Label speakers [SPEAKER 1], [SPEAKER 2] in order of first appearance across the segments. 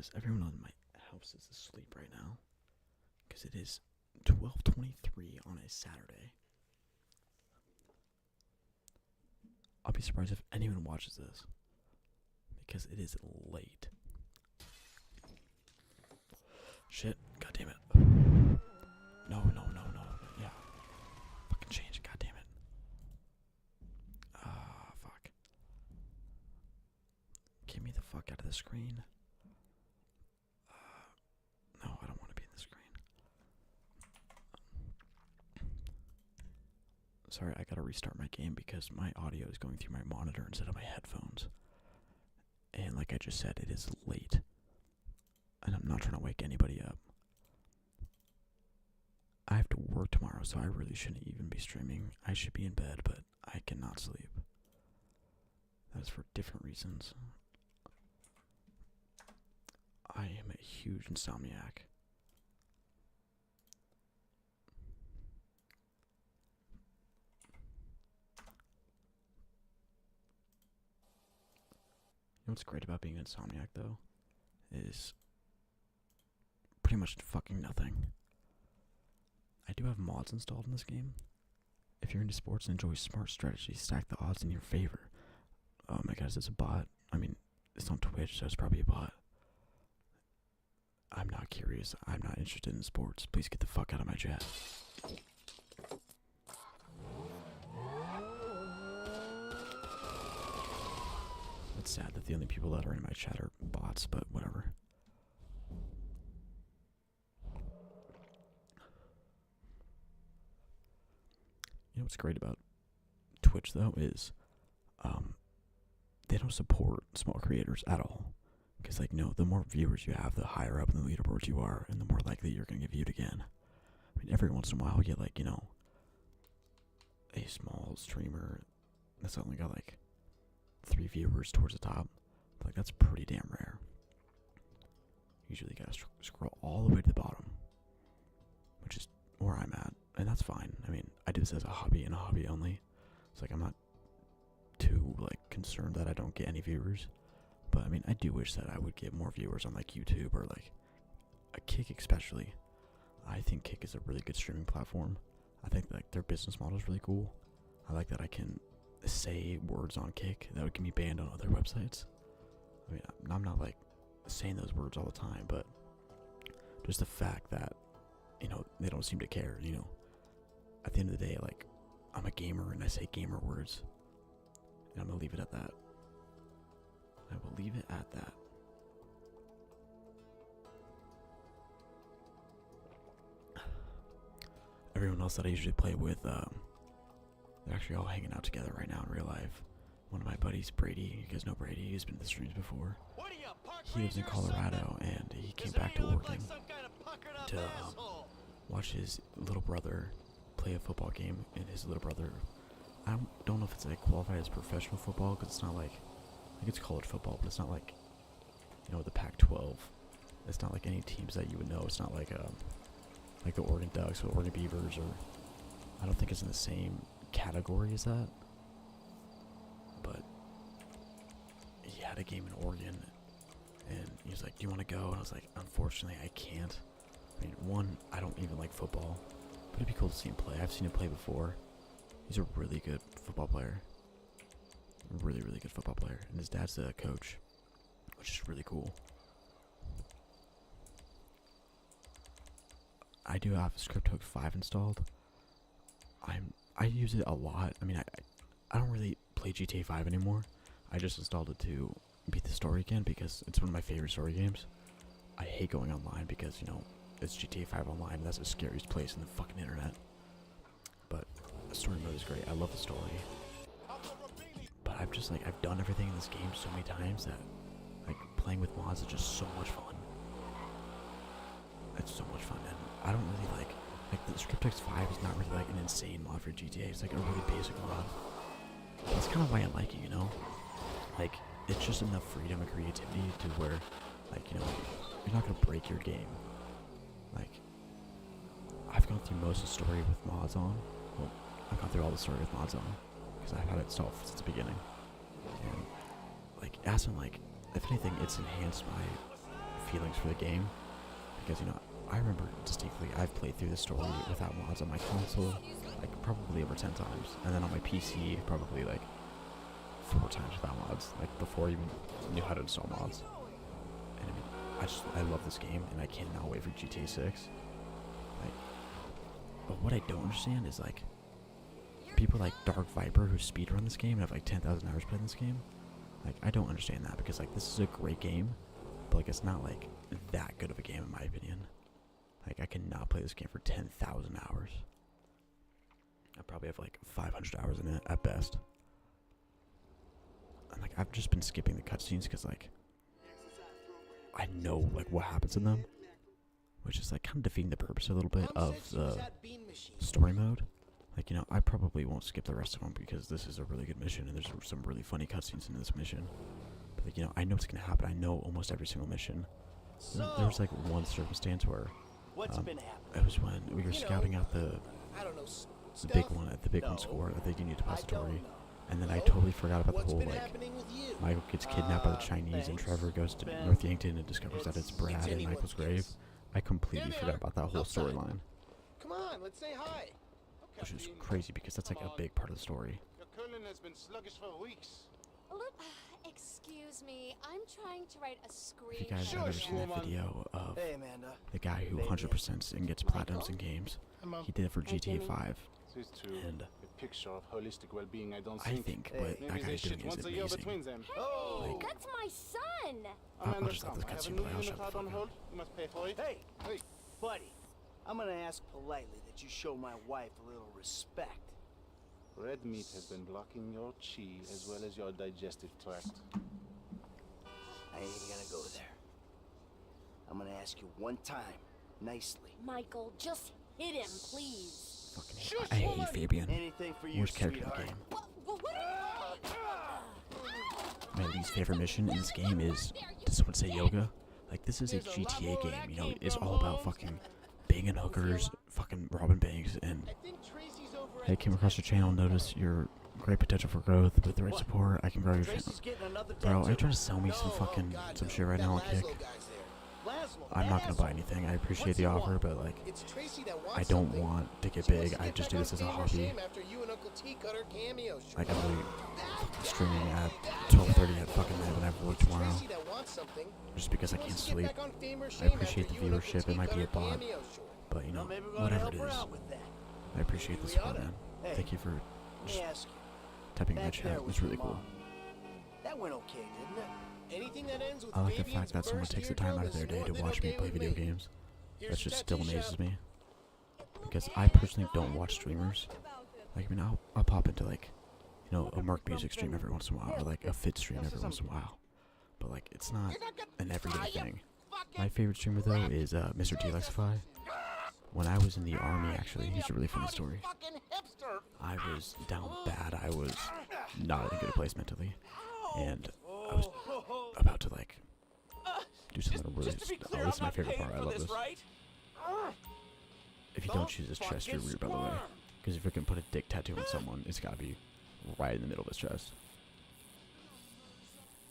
[SPEAKER 1] because everyone in my house is asleep right now. Because it is 12:23 on a Saturday. I'll be surprised if anyone watches this. Because it is late. Shit. God damn it. No. Yeah. Fucking change it. God damn it. Fuck. Get me the fuck out of the screen. No, I don't want to be in the screen. Sorry, I gotta restart my game because my audio is going through my monitor instead of my headphones. And like I just said, it is late. And I'm not trying to wake anybody up. I have to work tomorrow, so I really shouldn't even be streaming. I should be in bed, but I cannot sleep. That is for different reasons. I am a huge insomniac. You know what's great about being an insomniac, though? Is pretty much fucking nothing. I do have mods installed in this game. If you're into sports and enjoy smart strategies, stack the odds in your favor. Oh my gosh, it's a bot. I mean, it's on Twitch, so it's probably a bot. I'm not curious. I'm not interested in sports. Please get the fuck out of my chat. It's sad that the only people that are in my chat are bots, but whatever. You know what's great about Twitch, though, is they don't support small creators at all. Because, like, no, the more viewers you have, the higher up in the leaderboards you are, and the more likely you're going to get viewed again. I mean, every once in a while, you get, like, you know, a small streamer that's only got, like, 3 viewers towards the top. But, like, that's pretty damn rare. Usually you gotta scroll all the way to the bottom, which is where I'm at, and that's fine. I mean, I do this as a hobby and a hobby only. It's like I'm not too, like, concerned that I don't get any viewers. But, I mean, I do wish that I would get more viewers on, like, YouTube or, like, a Kick especially. I think Kick is a really good streaming platform. I think, like, their business model is really cool. I like that I can say words on Kick that would get me banned on other websites. I mean, I'm not, like, saying those words all the time, but just the fact that, you know, they don't seem to care, you know. At the end of the day, like, I'm a gamer and I say gamer words. And I'm going to leave it at that. I will leave it at that. Everyone else that I usually play with, they're actually all hanging out together right now in real life. One of my buddies, Brady, you guys know Brady, he's been to the streams before. He lives in Colorado, and he came back to Oregon to watch his little brother play a football game, and his little brother, I don't know if it's like qualified as professional football, because it's not like it's college football, but it's not like, you know, the Pac-12. It's not like any teams that you would know. It's not like the Oregon Ducks or Oregon Beavers, or I don't think it's in the same category as that. But he had a game in Oregon, and he was like, "Do you want to go?" And I was like, "Unfortunately, I can't." I mean, one, I don't even like football, but it'd be cool to see him play. I've seen him play before. He's a really good football player. Really, really good football player. And his dad's a coach, which is really cool. I do have ScriptHooks 5 installed. I use it a lot. I mean, I don't really play GTA 5 anymore. I just installed it to beat the story again because it's one of my favorite story games. I hate going online because, you know, it's GTA 5 online, and that's the scariest place in the fucking internet. But the story mode is great. I love the story. But I've done everything in this game so many times that, like, playing with mods is just so much fun. It's so much fun, and I don't really like the ScriptX 5 is not really like an insane mod for GTA. It's like a really basic mod. That's kind of why I like it, you know? Like, it's just enough freedom and creativity to where, like, you know, you're not gonna break your game. Like, I've gone through most of the story with mods on. Well, I've gone through all the story with mods on, because I've had it installed since the beginning. And, like, as in, like, if anything, it's enhanced my feelings for the game because I remember distinctly I've played through the story without mods on my console like probably over 10 times, and then on my PC probably like 4 times without mods, like before I even knew how to install mods. And I mean, I love this game, and I cannot wait for GTA 6. Like, but what I don't understand is like people like Dark Viper who speedrun this game and have like 10,000 hours played in this game. Like, I don't understand that because like this is a great game, but like it's not like that good of a game in my opinion. Like, I cannot play this game for 10,000 hours. I probably have like 500 hours in it at best. And like I've just been skipping the cutscenes because like I know like what happens in them, which is like kind of defeating the purpose a little bit of the story mode. Like, I probably won't skip the rest of them because this is a really good mission and there's some really funny cutscenes in this mission. But like, I know what's gonna happen. I know almost every single mission. There was like one circumstance where it was when we were scouting out the big one at the big one score at the Union Depository, and then I totally forgot about the whole like Michael gets kidnapped by the Chinese and Trevor goes to North Yankton and discovers that it's Brad in Michael's grave. I completely forgot about that whole storyline.
[SPEAKER 2] Come on, let's say hi.
[SPEAKER 1] Which is crazy because that's like a big part of the story.
[SPEAKER 3] Your colonel has been sluggish for weeks.
[SPEAKER 4] Excuse me, I'm trying to write a
[SPEAKER 1] If you
[SPEAKER 4] screenplay.
[SPEAKER 1] guys have ever seen that video of
[SPEAKER 2] Hey, Amanda.
[SPEAKER 1] the guy who 100% and gets platinums in games, he did it for GTA 5.
[SPEAKER 3] This is true.
[SPEAKER 1] And
[SPEAKER 3] A picture of holistic well-being, I don't
[SPEAKER 1] I
[SPEAKER 3] think.
[SPEAKER 1] think what
[SPEAKER 3] Maybe
[SPEAKER 1] that
[SPEAKER 3] they
[SPEAKER 1] guy's
[SPEAKER 3] shit
[SPEAKER 1] doing is
[SPEAKER 3] once a year
[SPEAKER 1] amazing.
[SPEAKER 3] between them.
[SPEAKER 2] Oh,
[SPEAKER 1] Like,
[SPEAKER 4] That's my son!
[SPEAKER 1] I'll
[SPEAKER 3] Amanda,
[SPEAKER 1] just let
[SPEAKER 3] come.
[SPEAKER 1] this
[SPEAKER 3] I have a
[SPEAKER 1] cutscene
[SPEAKER 3] new
[SPEAKER 1] play. I'll
[SPEAKER 3] unit
[SPEAKER 1] shut the
[SPEAKER 3] out
[SPEAKER 1] fuck
[SPEAKER 3] on
[SPEAKER 1] up.
[SPEAKER 3] hold. You must pay for it.
[SPEAKER 2] hey,
[SPEAKER 3] Hey,
[SPEAKER 2] buddy. I'm gonna ask politely that you show my wife a little respect.
[SPEAKER 3] red meat has been blocking your chi as well as your digestive tract.
[SPEAKER 2] I ain't gonna go there. I'm gonna ask you one time, nicely.
[SPEAKER 4] Michael, just hit him, please.
[SPEAKER 1] Fucking I hate Fabian.
[SPEAKER 2] Anything for you,
[SPEAKER 1] Worst character in the
[SPEAKER 2] sweetheart.
[SPEAKER 1] game.
[SPEAKER 4] What
[SPEAKER 1] My least favorite mission in this game is, does someone say yoga? Like, this is a GTA game, it's all about fucking banging hookers, fucking robbing banks, and I came across your channel, noticed your great potential for growth. With the right support, I can grow your channel.
[SPEAKER 2] Tracy's getting another
[SPEAKER 1] Bro, are you
[SPEAKER 2] tattoo.
[SPEAKER 1] trying to sell me some fucking, some shit right now on Kick?
[SPEAKER 2] Laszlo,
[SPEAKER 1] I'm not gonna buy
[SPEAKER 2] Laszlo.
[SPEAKER 1] anything, I appreciate the offer, but like,
[SPEAKER 5] It's Tracy that wants
[SPEAKER 1] I don't
[SPEAKER 5] something.
[SPEAKER 1] want to get
[SPEAKER 5] She wants
[SPEAKER 1] big,
[SPEAKER 5] to
[SPEAKER 1] I
[SPEAKER 5] get
[SPEAKER 1] just
[SPEAKER 5] back
[SPEAKER 1] do this
[SPEAKER 5] on
[SPEAKER 1] as a
[SPEAKER 5] Fame or
[SPEAKER 1] hobby.
[SPEAKER 5] Shame after you and Uncle T cut her cameos.
[SPEAKER 1] Like, I'm really streaming at 12:30 at fucking night when I have work tomorrow,
[SPEAKER 5] Tracy that wants something.
[SPEAKER 1] just because I
[SPEAKER 5] She
[SPEAKER 1] can't
[SPEAKER 5] wants to get
[SPEAKER 1] sleep.
[SPEAKER 5] back on Fame or
[SPEAKER 1] I
[SPEAKER 5] Shame
[SPEAKER 1] appreciate
[SPEAKER 5] after
[SPEAKER 1] the
[SPEAKER 5] you and Uncle
[SPEAKER 1] viewership,
[SPEAKER 5] T
[SPEAKER 1] it might
[SPEAKER 5] cut
[SPEAKER 1] be a
[SPEAKER 5] her
[SPEAKER 1] bot,
[SPEAKER 5] cameos short.
[SPEAKER 1] but
[SPEAKER 2] Well, maybe we're gonna
[SPEAKER 1] whatever
[SPEAKER 2] help
[SPEAKER 1] it
[SPEAKER 2] her
[SPEAKER 1] is,
[SPEAKER 2] out with that.
[SPEAKER 1] I appreciate the
[SPEAKER 5] We
[SPEAKER 1] support,
[SPEAKER 5] oughta.
[SPEAKER 1] man.
[SPEAKER 2] Hey,
[SPEAKER 1] Thank you for
[SPEAKER 2] let
[SPEAKER 1] just
[SPEAKER 2] me ask you.
[SPEAKER 1] typing in my
[SPEAKER 2] Back
[SPEAKER 1] chat,
[SPEAKER 2] there
[SPEAKER 1] it's
[SPEAKER 2] with
[SPEAKER 1] really
[SPEAKER 2] your
[SPEAKER 1] cool.
[SPEAKER 2] mom. That went okay, didn't it?
[SPEAKER 5] Anything that ends with
[SPEAKER 1] I like the
[SPEAKER 5] Fabian's
[SPEAKER 1] fact that someone
[SPEAKER 5] first
[SPEAKER 1] takes the
[SPEAKER 5] eardrum
[SPEAKER 1] time out of
[SPEAKER 5] is
[SPEAKER 1] their day
[SPEAKER 5] more
[SPEAKER 1] to
[SPEAKER 5] than
[SPEAKER 1] watch me
[SPEAKER 5] okay
[SPEAKER 1] play
[SPEAKER 5] with
[SPEAKER 1] video
[SPEAKER 5] me.
[SPEAKER 1] games.
[SPEAKER 5] Here's
[SPEAKER 1] That
[SPEAKER 5] your
[SPEAKER 1] just still
[SPEAKER 5] tattoo
[SPEAKER 1] amazes
[SPEAKER 5] shop.
[SPEAKER 1] me. Because I personally don't watch streamers. Like, I mean, I'll pop into like, a Merc music stream every once in a while, or like a Fit stream every once in a while. But like, it's not an everyday thing. My favorite streamer though is Mr. Delexify. When I was in the army, actually, he's a really funny story. I was down bad. I was not in a good place mentally, and I was about to like do something really. Oh, this is my favorite part. I love this. If you don't choose his chest, you're weird, by the way. Because if you're gonna put a dick tattoo on someone, it's gotta be right in the middle of his chest.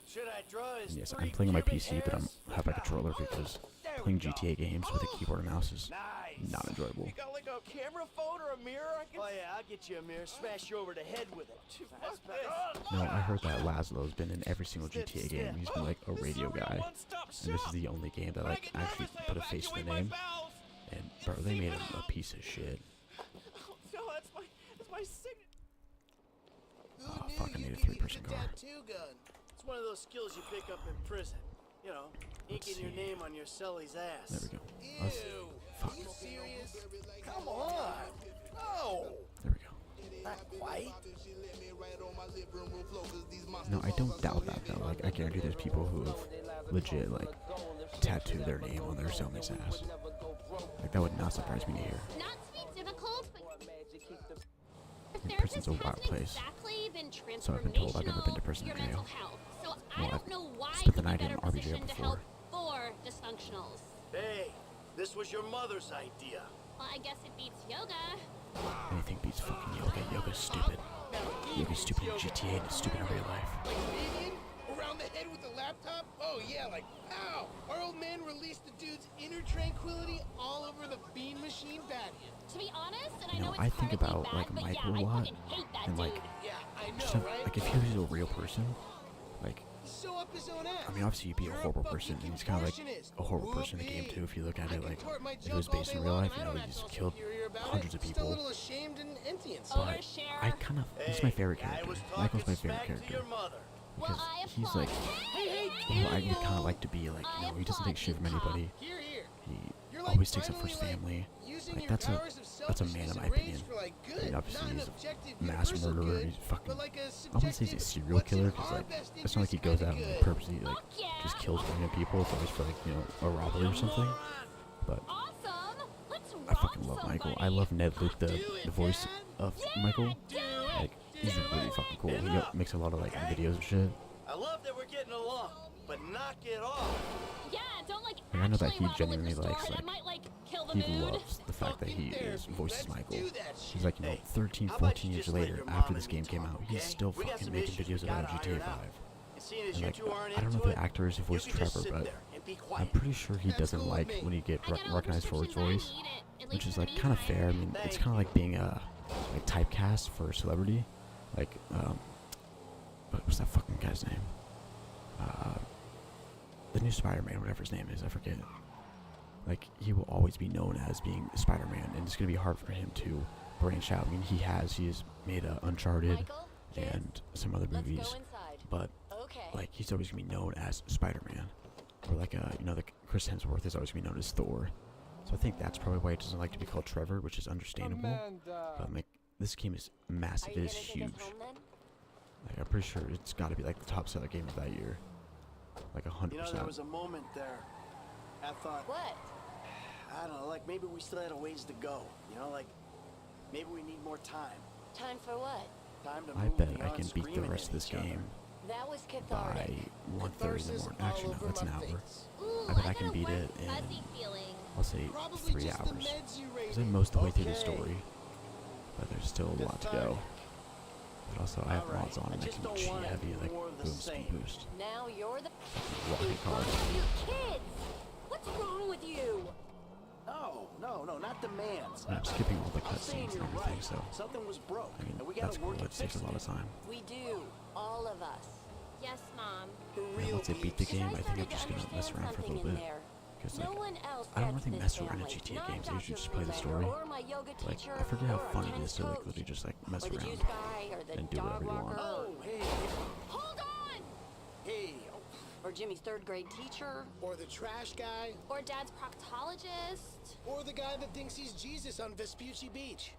[SPEAKER 2] Should I draw his
[SPEAKER 1] And yes,
[SPEAKER 2] three
[SPEAKER 1] I'm playing on my
[SPEAKER 2] pubic
[SPEAKER 1] PC, but
[SPEAKER 2] hairs?
[SPEAKER 1] I have a controller because
[SPEAKER 2] There we
[SPEAKER 1] playing
[SPEAKER 2] go.
[SPEAKER 1] GTA games with a keyboard and mouse is
[SPEAKER 2] Nice.
[SPEAKER 1] not enjoyable.
[SPEAKER 6] You got like a camera phone or a mirror I can
[SPEAKER 2] Oh yeah, I'll get you a mirror. Smash you over the head with it. That's
[SPEAKER 6] fuck
[SPEAKER 2] better.
[SPEAKER 6] this.
[SPEAKER 1] No, I heard that Laszlo's been in every single GTA game. He's been like a radio guy, and this is the only game that like actually put a face to the name. And bro, they made him a piece of shit.
[SPEAKER 6] No, that's my signature.
[SPEAKER 1] Oh,
[SPEAKER 5] Who
[SPEAKER 1] fuck, I
[SPEAKER 5] knew
[SPEAKER 1] need a
[SPEAKER 5] you could use
[SPEAKER 1] three-person
[SPEAKER 5] a
[SPEAKER 1] car.
[SPEAKER 5] tattoo gun?
[SPEAKER 2] It's one of those skills you pick up in prison. You know, inking your
[SPEAKER 1] see.
[SPEAKER 2] name on your cellie's ass.
[SPEAKER 1] There we go.
[SPEAKER 5] Ew.
[SPEAKER 1] Us- Fuck.
[SPEAKER 5] Are you serious?
[SPEAKER 2] Come on. No.
[SPEAKER 1] There we go.
[SPEAKER 2] Not quite.
[SPEAKER 1] No, I don't doubt that though. Like, I guarantee there's people who have legit like tattooed their name on their cellmate's ass. Like, that would not surprise me to hear.
[SPEAKER 4] Not to be difficult, but
[SPEAKER 1] mean,
[SPEAKER 4] the
[SPEAKER 1] prison's
[SPEAKER 4] therapist
[SPEAKER 1] a wild
[SPEAKER 4] hasn't
[SPEAKER 1] place.
[SPEAKER 4] exactly been
[SPEAKER 1] So I've been told. I've never been to
[SPEAKER 4] transformational
[SPEAKER 1] prison
[SPEAKER 4] for
[SPEAKER 1] or
[SPEAKER 4] your mental
[SPEAKER 1] jail.
[SPEAKER 4] health. So
[SPEAKER 1] Well,
[SPEAKER 4] I don't
[SPEAKER 1] I've
[SPEAKER 4] know why
[SPEAKER 1] spent
[SPEAKER 4] you'd
[SPEAKER 1] the
[SPEAKER 4] be
[SPEAKER 1] night in
[SPEAKER 4] better
[SPEAKER 1] RB jail
[SPEAKER 4] positioned to help
[SPEAKER 1] before.
[SPEAKER 4] for dysfunctionals.
[SPEAKER 2] Hey, this was your mother's idea.
[SPEAKER 4] Well, I guess it beats yoga.
[SPEAKER 1] Anything beats fucking yoga. Yoga's stupid. Yoga's stupid in GTA and it's stupid in real life.
[SPEAKER 5] Like Fabian? Around the head with a laptop? Oh yeah, like pow! Our old man utter tranquility all over the Bean Machine patio.
[SPEAKER 4] To be honest, and
[SPEAKER 1] You
[SPEAKER 4] I know
[SPEAKER 1] know,
[SPEAKER 4] it's
[SPEAKER 1] I think
[SPEAKER 4] partly
[SPEAKER 1] about
[SPEAKER 4] bad,
[SPEAKER 1] like
[SPEAKER 4] but
[SPEAKER 1] Michael
[SPEAKER 4] yeah,
[SPEAKER 1] a
[SPEAKER 4] I
[SPEAKER 1] lot,
[SPEAKER 4] fucking hate that
[SPEAKER 1] and like,
[SPEAKER 4] dude.
[SPEAKER 5] Yeah, I
[SPEAKER 1] just
[SPEAKER 5] know,
[SPEAKER 1] have,
[SPEAKER 5] right?
[SPEAKER 1] like if he was a real person, like,
[SPEAKER 5] He's so up his own ass.
[SPEAKER 1] I mean, obviously he'd be a
[SPEAKER 5] You're
[SPEAKER 1] horrible
[SPEAKER 5] fucking
[SPEAKER 1] person, and he's kind of like
[SPEAKER 5] contortionist.
[SPEAKER 1] a horrible person in the game
[SPEAKER 5] Whoopee.
[SPEAKER 1] too. If you look at
[SPEAKER 5] I
[SPEAKER 1] it,
[SPEAKER 5] can
[SPEAKER 1] like,
[SPEAKER 5] tort my
[SPEAKER 1] if it was
[SPEAKER 5] junk all
[SPEAKER 1] based
[SPEAKER 5] day
[SPEAKER 1] in real
[SPEAKER 5] long,
[SPEAKER 1] life,
[SPEAKER 5] and
[SPEAKER 1] you
[SPEAKER 5] I
[SPEAKER 1] know,
[SPEAKER 5] don't
[SPEAKER 1] he's
[SPEAKER 5] act all
[SPEAKER 1] killed
[SPEAKER 5] superior about
[SPEAKER 1] hundreds
[SPEAKER 5] it.
[SPEAKER 1] of
[SPEAKER 5] Just a
[SPEAKER 1] people.
[SPEAKER 5] little ashamed and empty inside.
[SPEAKER 1] But
[SPEAKER 4] Overshare.
[SPEAKER 1] I kind of, he's my favorite character. Michael's my favorite character.
[SPEAKER 4] Well,
[SPEAKER 1] Because
[SPEAKER 4] I
[SPEAKER 1] he's
[SPEAKER 4] applaud.
[SPEAKER 1] like,
[SPEAKER 4] Hey,
[SPEAKER 1] who I would kind of like to be, like, you know, he doesn't take shit from anybody.
[SPEAKER 5] Here, here.
[SPEAKER 1] He
[SPEAKER 5] You're like
[SPEAKER 1] always takes up for his
[SPEAKER 5] finally,
[SPEAKER 1] family.
[SPEAKER 5] Using
[SPEAKER 1] Like,
[SPEAKER 5] your
[SPEAKER 1] that's a
[SPEAKER 5] powers of
[SPEAKER 1] that's a man in
[SPEAKER 5] selfishness
[SPEAKER 1] my
[SPEAKER 5] and rage
[SPEAKER 1] opinion.
[SPEAKER 5] for, like,
[SPEAKER 1] I
[SPEAKER 5] good,
[SPEAKER 1] mean, obviously
[SPEAKER 5] not an
[SPEAKER 1] he's
[SPEAKER 5] objective
[SPEAKER 1] a mass
[SPEAKER 5] universal
[SPEAKER 1] murderer.
[SPEAKER 5] good,
[SPEAKER 1] He's fucking.
[SPEAKER 5] but like a
[SPEAKER 1] I wouldn't say he's a
[SPEAKER 5] subjective,
[SPEAKER 1] serial
[SPEAKER 5] what's in
[SPEAKER 1] killer because
[SPEAKER 5] our
[SPEAKER 1] like
[SPEAKER 5] best
[SPEAKER 1] it's not like he
[SPEAKER 5] interest
[SPEAKER 1] goes out
[SPEAKER 5] kinda
[SPEAKER 1] and
[SPEAKER 5] good.
[SPEAKER 1] purposely like
[SPEAKER 4] Fuck yeah.
[SPEAKER 1] just kills random people. It's always for like, you know, a robbery or something. But
[SPEAKER 4] Awesome. Let's
[SPEAKER 1] I fucking love
[SPEAKER 4] somebody.
[SPEAKER 1] Michael. I love Ned Luke, the voice of Michael.
[SPEAKER 4] Do it.
[SPEAKER 1] Like he's really fucking cool. He makes a lot of like videos and shit.
[SPEAKER 6] I love that we're getting along, but knock it off.
[SPEAKER 4] Yeah, don't like
[SPEAKER 1] Like, I know that
[SPEAKER 4] actually
[SPEAKER 1] he
[SPEAKER 4] rob a
[SPEAKER 1] genuinely
[SPEAKER 4] liquor store.
[SPEAKER 1] likes,
[SPEAKER 4] That
[SPEAKER 1] like,
[SPEAKER 4] might like kill the
[SPEAKER 1] He
[SPEAKER 4] mood.
[SPEAKER 1] loves the fact that he is voices Michael.
[SPEAKER 5] do that
[SPEAKER 1] He's like, you know, 13,
[SPEAKER 6] how about
[SPEAKER 1] 14
[SPEAKER 6] you
[SPEAKER 1] years
[SPEAKER 6] just let
[SPEAKER 1] later,
[SPEAKER 6] your
[SPEAKER 1] after
[SPEAKER 6] mom
[SPEAKER 1] this
[SPEAKER 6] and me
[SPEAKER 1] game came
[SPEAKER 6] talk,
[SPEAKER 1] out, he's
[SPEAKER 6] okay?
[SPEAKER 1] still
[SPEAKER 6] We got
[SPEAKER 1] fucking
[SPEAKER 6] some
[SPEAKER 1] making
[SPEAKER 6] issues
[SPEAKER 1] videos
[SPEAKER 6] we
[SPEAKER 1] about
[SPEAKER 6] gotta
[SPEAKER 1] GTA
[SPEAKER 6] iron
[SPEAKER 1] 5.
[SPEAKER 6] out. And seeing as
[SPEAKER 1] And
[SPEAKER 6] you
[SPEAKER 1] like,
[SPEAKER 6] two aren't
[SPEAKER 1] I don't know
[SPEAKER 6] into
[SPEAKER 1] if the
[SPEAKER 6] it,
[SPEAKER 1] actor is who
[SPEAKER 6] you
[SPEAKER 1] voiced
[SPEAKER 6] can just
[SPEAKER 1] Trevor,
[SPEAKER 6] sit
[SPEAKER 1] but
[SPEAKER 6] there and be
[SPEAKER 1] I'm
[SPEAKER 6] quiet.
[SPEAKER 1] pretty sure he
[SPEAKER 5] That's
[SPEAKER 1] doesn't
[SPEAKER 5] cool with
[SPEAKER 1] like
[SPEAKER 5] me.
[SPEAKER 1] when he get
[SPEAKER 4] I got all the
[SPEAKER 1] recognized for his
[SPEAKER 4] prescriptions
[SPEAKER 1] voice,
[SPEAKER 4] I need it, at
[SPEAKER 1] which
[SPEAKER 4] least
[SPEAKER 1] is
[SPEAKER 4] in the
[SPEAKER 1] like kind of
[SPEAKER 4] meantime.
[SPEAKER 1] fair. I mean, it's kind of like being a like typecast for a celebrity. Like, what was that fucking guy's name? The new Spider-Man, whatever his name is, I forget. Like, he will always be known as being Spider-Man, and it's gonna be hard for him to branch out. I mean, he has made Uncharted
[SPEAKER 4] Michael,
[SPEAKER 1] and some other
[SPEAKER 4] let's
[SPEAKER 1] movies,
[SPEAKER 4] go inside.
[SPEAKER 1] but
[SPEAKER 4] Okay.
[SPEAKER 1] like he's always gonna be known as Spider-Man, or like you know, the Chris Hemsworth is always gonna be known as Thor. So I think that's probably why he doesn't like to be called Trevor, which is understandable. But like, this game is massive. It is huge. Like, I'm pretty sure it's got to be like the top seller game of that year, like 100%.
[SPEAKER 2] You know, there was a moment there. I thought,
[SPEAKER 4] What?
[SPEAKER 2] I don't know, like maybe we still had a ways to go. You know, like maybe we need more time.
[SPEAKER 4] Time for what?
[SPEAKER 2] Time to
[SPEAKER 1] I
[SPEAKER 2] move
[SPEAKER 1] bet I
[SPEAKER 2] beyond
[SPEAKER 1] can beat the
[SPEAKER 2] screaming
[SPEAKER 1] rest of
[SPEAKER 2] at
[SPEAKER 1] this
[SPEAKER 2] each other.
[SPEAKER 1] game
[SPEAKER 4] That was
[SPEAKER 1] by
[SPEAKER 4] cathartic.
[SPEAKER 1] 1:30 in the
[SPEAKER 5] Catharsis
[SPEAKER 1] morning.
[SPEAKER 5] all
[SPEAKER 1] Actually, no,
[SPEAKER 5] over
[SPEAKER 1] that's an
[SPEAKER 5] my
[SPEAKER 1] hour.
[SPEAKER 5] face.
[SPEAKER 4] Ooh,
[SPEAKER 1] I bet I
[SPEAKER 4] got
[SPEAKER 1] can
[SPEAKER 4] a
[SPEAKER 1] beat
[SPEAKER 4] warm,
[SPEAKER 1] it in,
[SPEAKER 4] fuzzy feeling.
[SPEAKER 1] I'll say
[SPEAKER 5] Probably
[SPEAKER 1] 3
[SPEAKER 5] just the
[SPEAKER 1] hours.
[SPEAKER 5] meds you
[SPEAKER 1] Because I'm
[SPEAKER 5] rated.
[SPEAKER 1] most of the way through the
[SPEAKER 2] Okay.
[SPEAKER 1] story, but there's still a lot to go. But also, I have
[SPEAKER 2] Alright,
[SPEAKER 1] mods on
[SPEAKER 2] I
[SPEAKER 1] and I
[SPEAKER 2] just
[SPEAKER 1] can
[SPEAKER 2] don't
[SPEAKER 1] cheat
[SPEAKER 2] want it
[SPEAKER 1] heavy, like
[SPEAKER 2] more of the
[SPEAKER 1] boom, speed
[SPEAKER 2] same.
[SPEAKER 1] boost.
[SPEAKER 4] Now you're the
[SPEAKER 1] Walking cars.
[SPEAKER 4] you kids. What's wrong with you?
[SPEAKER 2] No, not demands.
[SPEAKER 1] I'm skipping all the
[SPEAKER 2] I'm saying
[SPEAKER 1] cutscenes and
[SPEAKER 2] you're
[SPEAKER 1] everything,
[SPEAKER 2] right.
[SPEAKER 1] so
[SPEAKER 2] Something was broke,
[SPEAKER 1] I mean,
[SPEAKER 2] and we
[SPEAKER 1] that's
[SPEAKER 2] gotta
[SPEAKER 1] cool.
[SPEAKER 2] work
[SPEAKER 1] It
[SPEAKER 2] to
[SPEAKER 1] takes
[SPEAKER 2] fix
[SPEAKER 1] a lot of
[SPEAKER 2] it.
[SPEAKER 1] time.
[SPEAKER 4] We do, all of us. Yes, Mom.
[SPEAKER 5] For
[SPEAKER 1] And
[SPEAKER 5] real
[SPEAKER 1] once I beat the
[SPEAKER 5] peeps.
[SPEAKER 1] game, I think
[SPEAKER 4] started
[SPEAKER 1] I'm
[SPEAKER 4] to
[SPEAKER 1] just gonna mess
[SPEAKER 4] understand
[SPEAKER 1] around for a
[SPEAKER 4] something
[SPEAKER 1] little
[SPEAKER 4] in
[SPEAKER 1] bit.
[SPEAKER 4] there.
[SPEAKER 1] Because
[SPEAKER 4] No
[SPEAKER 1] like,
[SPEAKER 4] one else
[SPEAKER 1] I don't
[SPEAKER 4] adds
[SPEAKER 1] really
[SPEAKER 4] this
[SPEAKER 1] mess around in
[SPEAKER 4] family.
[SPEAKER 1] GTA
[SPEAKER 4] Not
[SPEAKER 1] games. I usually
[SPEAKER 4] Dr.
[SPEAKER 1] just play the
[SPEAKER 4] Brubaker
[SPEAKER 1] story.
[SPEAKER 4] or my yoga
[SPEAKER 1] Like,
[SPEAKER 4] teacher
[SPEAKER 1] I forget how
[SPEAKER 4] or our
[SPEAKER 1] fun it
[SPEAKER 4] tennis
[SPEAKER 1] is to like
[SPEAKER 4] coach,
[SPEAKER 1] literally just like mess
[SPEAKER 4] or the
[SPEAKER 1] around
[SPEAKER 4] juice guy or the
[SPEAKER 1] and do
[SPEAKER 4] dog
[SPEAKER 1] whatever you want.
[SPEAKER 4] walker.
[SPEAKER 2] Oh, hey,
[SPEAKER 4] Hold on!
[SPEAKER 2] hey.
[SPEAKER 4] Or Jimmy's third grade teacher.
[SPEAKER 5] Or the trash guy.
[SPEAKER 4] Or Dad's proctologist.
[SPEAKER 5] Or the guy that thinks he's Jesus on Vespucci Beach.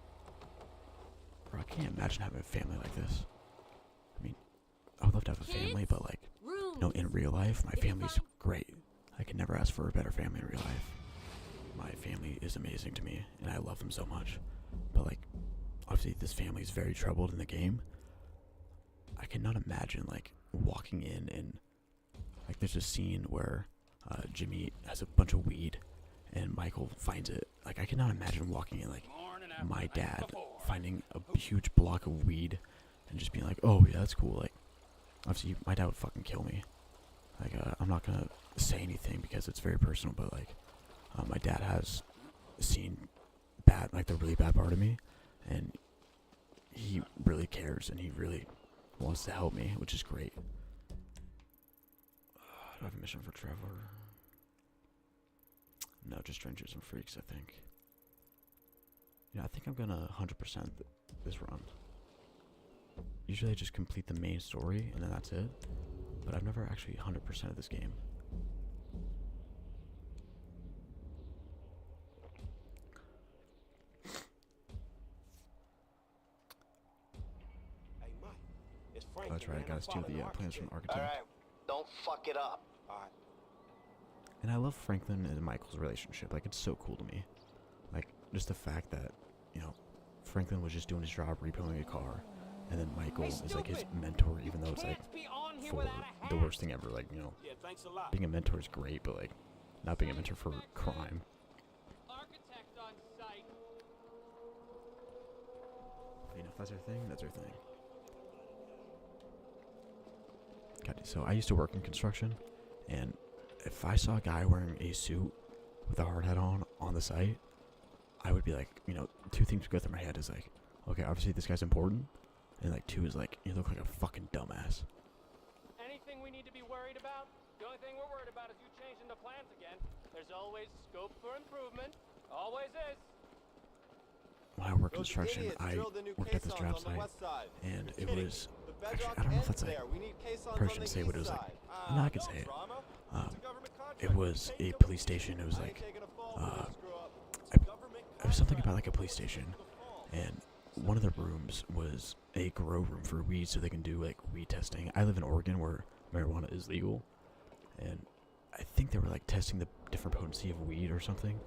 [SPEAKER 1] Bro, I can't imagine having a family like this. I mean, I would love to have a family, but like,
[SPEAKER 4] Room.
[SPEAKER 1] you know, in real life, my family's great. I can never ask for a better family in real life. My family is amazing to me, and I love them so much. But like, obviously, this family is very troubled in the game. I cannot imagine like walking in and like there's a scene where Jimmy has a bunch of weed and Michael finds it. Like, I cannot imagine walking in like my dad finding a huge block of weed and just being like, oh yeah, that's cool. Like, obviously my dad would fucking kill me. Like, I'm not gonna say anything because it's very personal, but like, my dad has seen like the really bad part of me, and he really cares and he really wants to help me, which is great. Do I have a mission for Trevor? No, just Strangers and Freaks, I think. Yeah, I think I'm gonna 100% this run. Usually I just complete the main story and then that's it. But I've never actually 100% of this game.
[SPEAKER 6] Hey, Mike, it's Frank.
[SPEAKER 1] Oh, that's right, I gotta steal the plans from the architect.
[SPEAKER 2] All right, don't fuck it up.
[SPEAKER 1] And I love Franklin and Michael's relationship. Like, it's so cool to me. Like, just the fact that, you know, Franklin was just doing his job repoing a car, and then Michael is like his mentor, even though it's like for the worst thing ever. Like, you know,
[SPEAKER 6] Yeah, thanks a lot.
[SPEAKER 1] being a mentor is great, but like, not being a mentor for crime.
[SPEAKER 7] Architect on site.
[SPEAKER 1] You know, if that's her thing, that's her thing. God, so I used to work in construction, and if I saw a guy wearing a suit with a hard hat on the site, I would be like, you know, two things go through my head is like, okay, obviously this guy's important, and like two is like, you look like a fucking dumbass.
[SPEAKER 7] Anything we need to be worried about? The only thing we're worried about is you changing the plans again. There's always scope for improvement. Always is.
[SPEAKER 1] When I worked construction, I worked at this job site, and it was, actually, I don't know if that's like, probably shouldn't say what it was like. No, I can say it. It was a police station. It was like, it was something about like a police station, and one of the rooms was a grow room for weed, so they can do like weed testing. I live in Oregon, where marijuana is legal, and I think they were like testing the different potency of weed or something.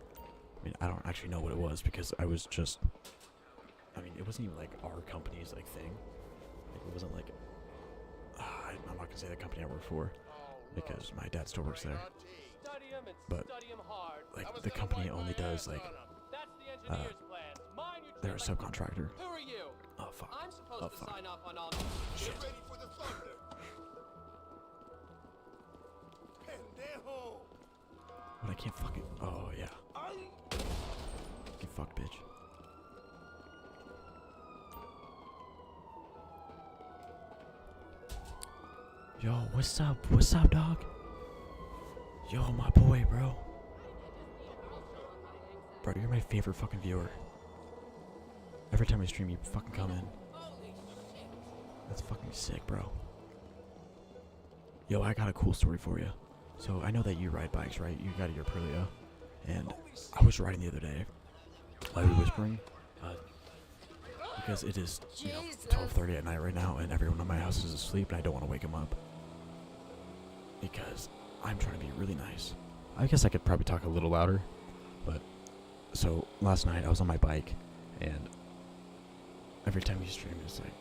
[SPEAKER 1] I mean, I don't actually know what it was because I was just, I mean, it wasn't even like our company's like thing. Like, it wasn't like, I'm not gonna say the company I work for because my dad still works there.
[SPEAKER 7] Study 'em and
[SPEAKER 1] But,
[SPEAKER 7] study 'em hard.
[SPEAKER 1] like, the company only does like,
[SPEAKER 7] That's the engineer's plans. Mine you
[SPEAKER 1] they're a
[SPEAKER 7] treat like-
[SPEAKER 1] subcontractor.
[SPEAKER 7] Who are you?
[SPEAKER 1] Oh fuck.
[SPEAKER 7] I'm supposed
[SPEAKER 1] Oh
[SPEAKER 7] to
[SPEAKER 1] fuck.
[SPEAKER 7] sign off on all.
[SPEAKER 1] Shit.
[SPEAKER 6] for the thunder. Pendejo.
[SPEAKER 1] But I can't fucking. Oh yeah. Get fucked, bitch. Yo, what's up? What's up, dog? Yo, my boy, bro. Bro, you're my favorite fucking viewer. Every time I stream, you fucking come in. That's fucking sick, bro. Yo, I got a cool story for you. So I know that you ride bikes, right? You got your Aprilia, and I was riding the other day. Why are we whispering? Because it is 12:30 at night right now, and everyone in my house is asleep, and I don't want to wake them up. Because I'm trying to be really nice. I guess I could probably talk a little louder, but so last night I was on my bike, and every time you stream, it's like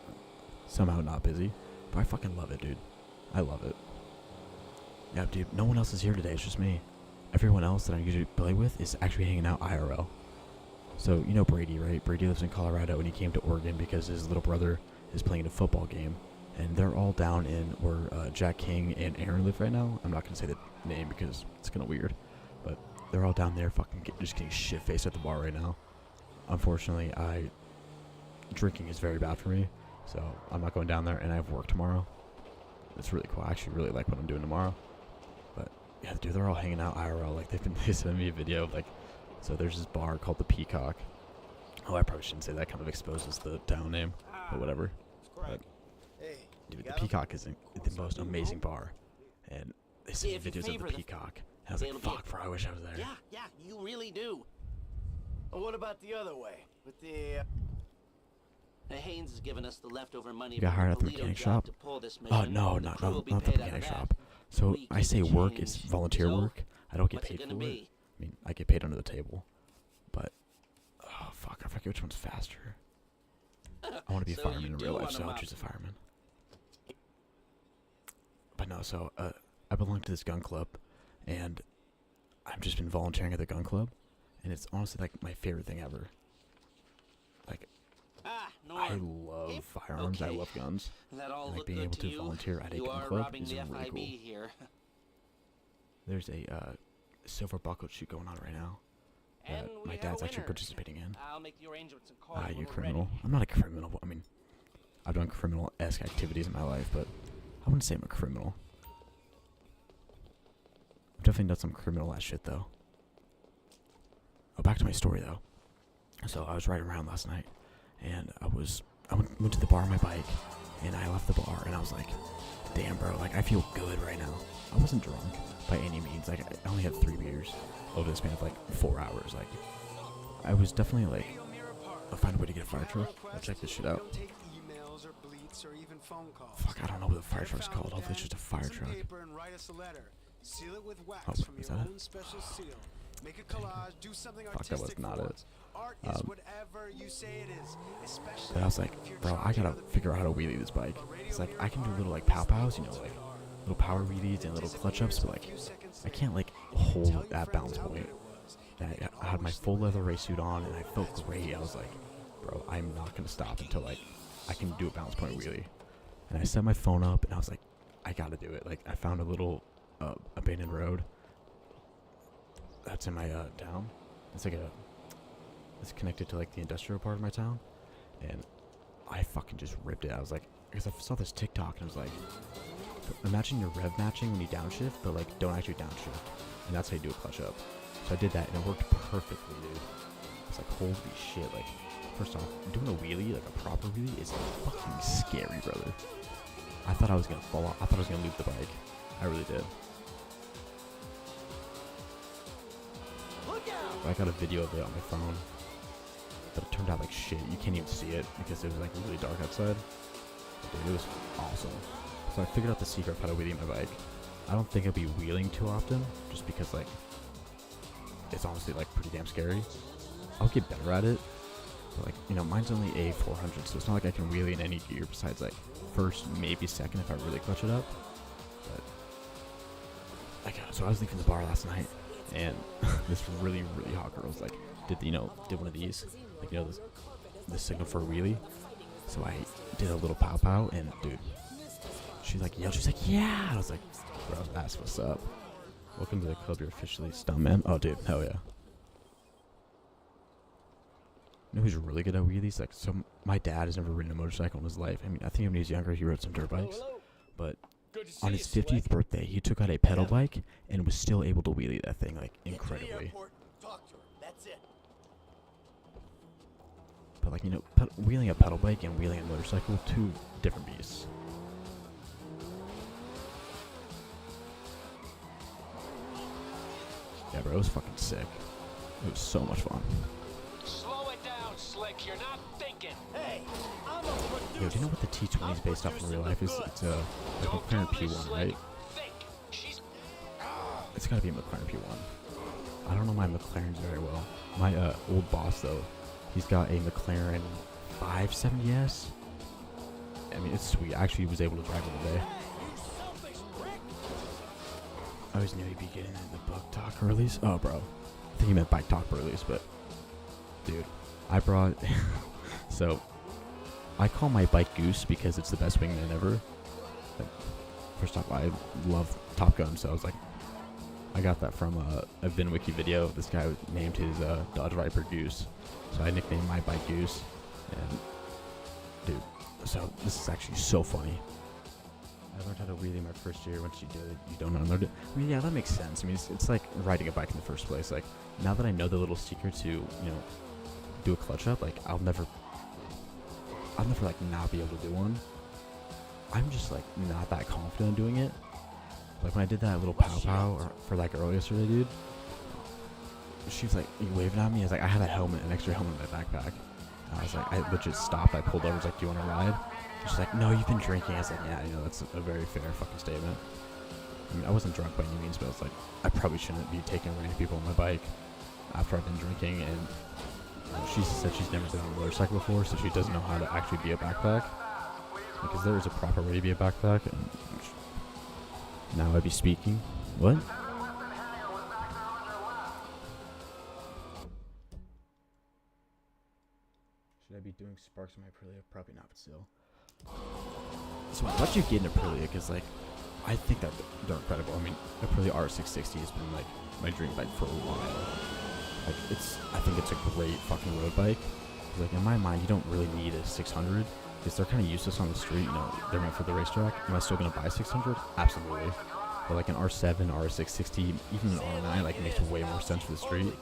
[SPEAKER 1] somehow not busy, but I fucking love it, dude. I love it. Yeah, dude, no one else is here today, it's just me. Everyone else that I usually play with is actually hanging out IRL. So, you know Brady, right? Brady lives in Colorado, and he came to Oregon because his little brother is playing a football game. And they're all down in where Jack King and Aaron live right now. I'm not going to say the name because it's kind of weird. But they're all down there fucking just getting shit-faced at the bar right now. Unfortunately, drinking is very bad for me. So, I'm not going down there, and I have work tomorrow. It's really cool. I actually really like what I'm doing tomorrow. But yeah, dude, they're all hanging out IRL. Like they sent me a video of like, so there's this bar called the Peacock. Oh, I probably shouldn't say that. Kind of exposes the town name, but whatever. But dude, the Peacock is the most amazing bar, and they sent me
[SPEAKER 2] if you
[SPEAKER 1] videos of
[SPEAKER 2] favor
[SPEAKER 1] the
[SPEAKER 2] the
[SPEAKER 1] Peacock. And I was like,
[SPEAKER 2] it'll be-
[SPEAKER 1] fuck, bro, I wish I was there.
[SPEAKER 2] Yeah, you really do. Well, what about the other way? With Haynes has given us the leftover money.
[SPEAKER 1] You got
[SPEAKER 2] from
[SPEAKER 1] hired at the
[SPEAKER 2] Polito
[SPEAKER 1] mechanic
[SPEAKER 2] job
[SPEAKER 1] shop?
[SPEAKER 2] to pull this
[SPEAKER 1] Oh
[SPEAKER 2] mission.
[SPEAKER 1] no,
[SPEAKER 2] The
[SPEAKER 1] not
[SPEAKER 2] crew will be
[SPEAKER 1] the
[SPEAKER 2] paid out of
[SPEAKER 1] mechanic
[SPEAKER 2] that.
[SPEAKER 1] shop. So
[SPEAKER 2] We
[SPEAKER 1] I
[SPEAKER 2] keep
[SPEAKER 1] say
[SPEAKER 2] the
[SPEAKER 1] work is
[SPEAKER 2] change.
[SPEAKER 1] volunteer
[SPEAKER 2] So,
[SPEAKER 1] work. I don't get
[SPEAKER 2] what's it
[SPEAKER 1] paid for
[SPEAKER 2] gonna
[SPEAKER 1] it.
[SPEAKER 2] be?
[SPEAKER 1] I mean, I get paid under the table, but oh fuck, I forget which one's faster. I want to be a
[SPEAKER 2] So
[SPEAKER 1] fireman
[SPEAKER 2] you
[SPEAKER 1] in
[SPEAKER 2] do
[SPEAKER 1] real life,
[SPEAKER 2] wanna
[SPEAKER 1] so I'll
[SPEAKER 2] mop-
[SPEAKER 1] choose a fireman. But no, so I belong to this gun club, and I've just been volunteering at the gun club, and it's honestly like my favorite thing ever. Like, I
[SPEAKER 2] Norm.
[SPEAKER 1] love firearms. I
[SPEAKER 2] Okay.
[SPEAKER 1] love guns.
[SPEAKER 2] That all
[SPEAKER 1] like
[SPEAKER 2] look
[SPEAKER 1] being
[SPEAKER 2] good
[SPEAKER 1] able to
[SPEAKER 2] you?
[SPEAKER 1] volunteer at a
[SPEAKER 2] You
[SPEAKER 1] gun
[SPEAKER 2] are
[SPEAKER 1] club
[SPEAKER 2] robbing
[SPEAKER 1] is
[SPEAKER 2] the
[SPEAKER 1] really
[SPEAKER 2] FIB
[SPEAKER 1] cool.
[SPEAKER 2] here.
[SPEAKER 1] There's a silver buckle shoot going on right now that
[SPEAKER 7] And we
[SPEAKER 1] my
[SPEAKER 7] have
[SPEAKER 1] dad's
[SPEAKER 7] a
[SPEAKER 1] actually
[SPEAKER 7] winner.
[SPEAKER 1] participating in.
[SPEAKER 7] I'll make the arrangements and call you
[SPEAKER 1] You
[SPEAKER 7] when we're
[SPEAKER 1] criminal.
[SPEAKER 7] ready.
[SPEAKER 1] I'm not a criminal. I mean, I've done criminal-esque activities in my life, but I wouldn't say I'm a criminal. I've definitely done some criminal-ass shit, though. Oh, back to my story, though. So I was riding around last night, and I went to the bar on my bike, and I left the bar, and I was like, damn, bro, like, I feel good right now. I wasn't drunk by any means. Like, I only had 3 beers over the span of, like, 4 hours. Like, I was definitely, like, I'll find a way to get a fire truck. I'll check this shit out.
[SPEAKER 8] Don't take emails or bleats or even phone calls.
[SPEAKER 1] Fuck, I don't know what the fire truck's called. Hopefully it's just a fire truck.
[SPEAKER 8] Paper and write us a letter. Seal it with wax
[SPEAKER 1] Oh,
[SPEAKER 8] from
[SPEAKER 1] is
[SPEAKER 8] your
[SPEAKER 1] that it?
[SPEAKER 8] own special seal. Make a collage. Do something
[SPEAKER 1] Fuck, that was
[SPEAKER 8] artistic
[SPEAKER 1] not
[SPEAKER 8] for
[SPEAKER 1] it.
[SPEAKER 8] once. Art is whatever you say it is. Especially
[SPEAKER 1] But I was like,
[SPEAKER 8] if you're
[SPEAKER 1] bro, I
[SPEAKER 8] charging
[SPEAKER 1] gotta
[SPEAKER 8] other
[SPEAKER 1] figure out how to
[SPEAKER 8] people.
[SPEAKER 1] wheelie this bike.
[SPEAKER 8] A radio
[SPEAKER 1] It's like, I can do
[SPEAKER 8] mirror
[SPEAKER 1] little, like,
[SPEAKER 8] car
[SPEAKER 1] pow-pows,
[SPEAKER 8] is
[SPEAKER 1] you know,
[SPEAKER 8] the
[SPEAKER 1] like,
[SPEAKER 8] car.
[SPEAKER 1] little power wheelies and little clutch-ups, but, like, I can't, like, hold that balance point. And I had my full leather race suit on, and I felt great. I was like, bro, I'm not gonna stop until, like, I can do a balance point wheelie. And I set my phone up, and I was like, I gotta do it. Like, I found a little abandoned road. that's in my town. It's like it's connected to like the industrial part of my town, and I fucking just ripped it. I was like, because I saw this TikTok and I was like, imagine you're rev matching when you downshift, but like don't actually downshift, and that's how you do a clutch up. So I did that and it worked perfectly, dude. It's like, holy shit, like, first off, doing a wheelie, like a proper wheelie, is fucking scary, brother. I thought I was gonna fall off. I thought I was gonna loop the bike. I really did. I got a video of it on my phone, but it turned out like shit. You can't even see it because it was like really dark outside. But dude, it was awesome. So I figured out the secret of how to wheelie my bike. I don't think I'll be wheeling too often, just because like it's honestly like pretty damn scary. I'll get better at it, but like, you know, mine's only a 400, so it's not like I can wheelie in any gear besides like first, maybe second if I really clutch it up. But like, so I was leaving the bar last night, and this really hot girl was like, did one of these, like, you know, the signal for a wheelie. So I did a little pow pow, and dude, she's like, yeah. I was like, bro, that's what's up. Welcome to the club. You're officially stuntman. Oh, dude, hell yeah. You know who's really good at wheelies? Like, so my dad has never ridden a motorcycle in his life. I mean, I think when he was younger, he rode some dirt bikes. But on his 50th birthday, he took out a pedal bike and was still able to wheelie that thing, like, incredibly.
[SPEAKER 2] That's it.
[SPEAKER 1] But, like, you know, wheeling a pedal bike and wheeling a motorcycle, two different beasts. Yeah, bro, it was fucking sick. It was so much fun.
[SPEAKER 7] Slow it down, Slick. You're not thinking.
[SPEAKER 2] Hey, I'm a producer.
[SPEAKER 1] Yo, do you know what the T20 is based off in real life? It's a McLaren P1, right?
[SPEAKER 7] Think. She's
[SPEAKER 1] It's gotta be a McLaren P1. I don't know my McLarens very well. My old boss, though, he's got a McLaren 570S. I mean, it's sweet. I actually was able to drive it today. I always knew he'd be getting into the book talk Burleys. Oh, bro. I think he meant bike talk Burleys, but dude, I brought. So, I call my bike Goose because it's the best wingman ever. But first off, I love Top Gun, so I was like, I got that from a VinWiki video. This guy named his Dodge Viper Goose, so I nicknamed my bike Goose. And dude, so this is actually so funny. I learned how to wheelie my first year. Once you do it, you don't unlearn it. I mean, yeah, that makes sense. I mean, it's like riding a bike in the first place. Like, now that I know the little secret to, you know, do a clutch up, like, I'll never like not be able to do one. I'm just like not that confident in doing it. Like when I did that little pow pow for like earlier yesterday, dude, she was like waving at me. I was like, I had a helmet, an extra helmet in my backpack. And I was like, I legit stopped. I pulled over. I was like, do you want to ride? She's like, no, you've been drinking. I was like, yeah, you know, that's a very fair fucking statement. I mean, I wasn't drunk by any means, but I was like, I probably shouldn't be taking random people on my bike after I've been drinking. And you know, she said she's never been on a motorcycle before, so she doesn't know how to actually be a backpack. Because there is a proper way to be a backpack. And now I'd be speaking. What? Should I be doing sparks on my Aprilia? Probably not, but still. So I'd let you get into Aprilia because, like, I think that they're incredible. I mean, Aprilia R660 has been, like, my dream bike for a while. Like, I think it's a great fucking road bike. Like, in my mind, you don't really need a 600 because they're kind of useless on the street. You know, they're meant for the racetrack. Am I still going to buy a 600? Absolutely. But, like, an R7, R660, even an R9, like, makes way more sense for the street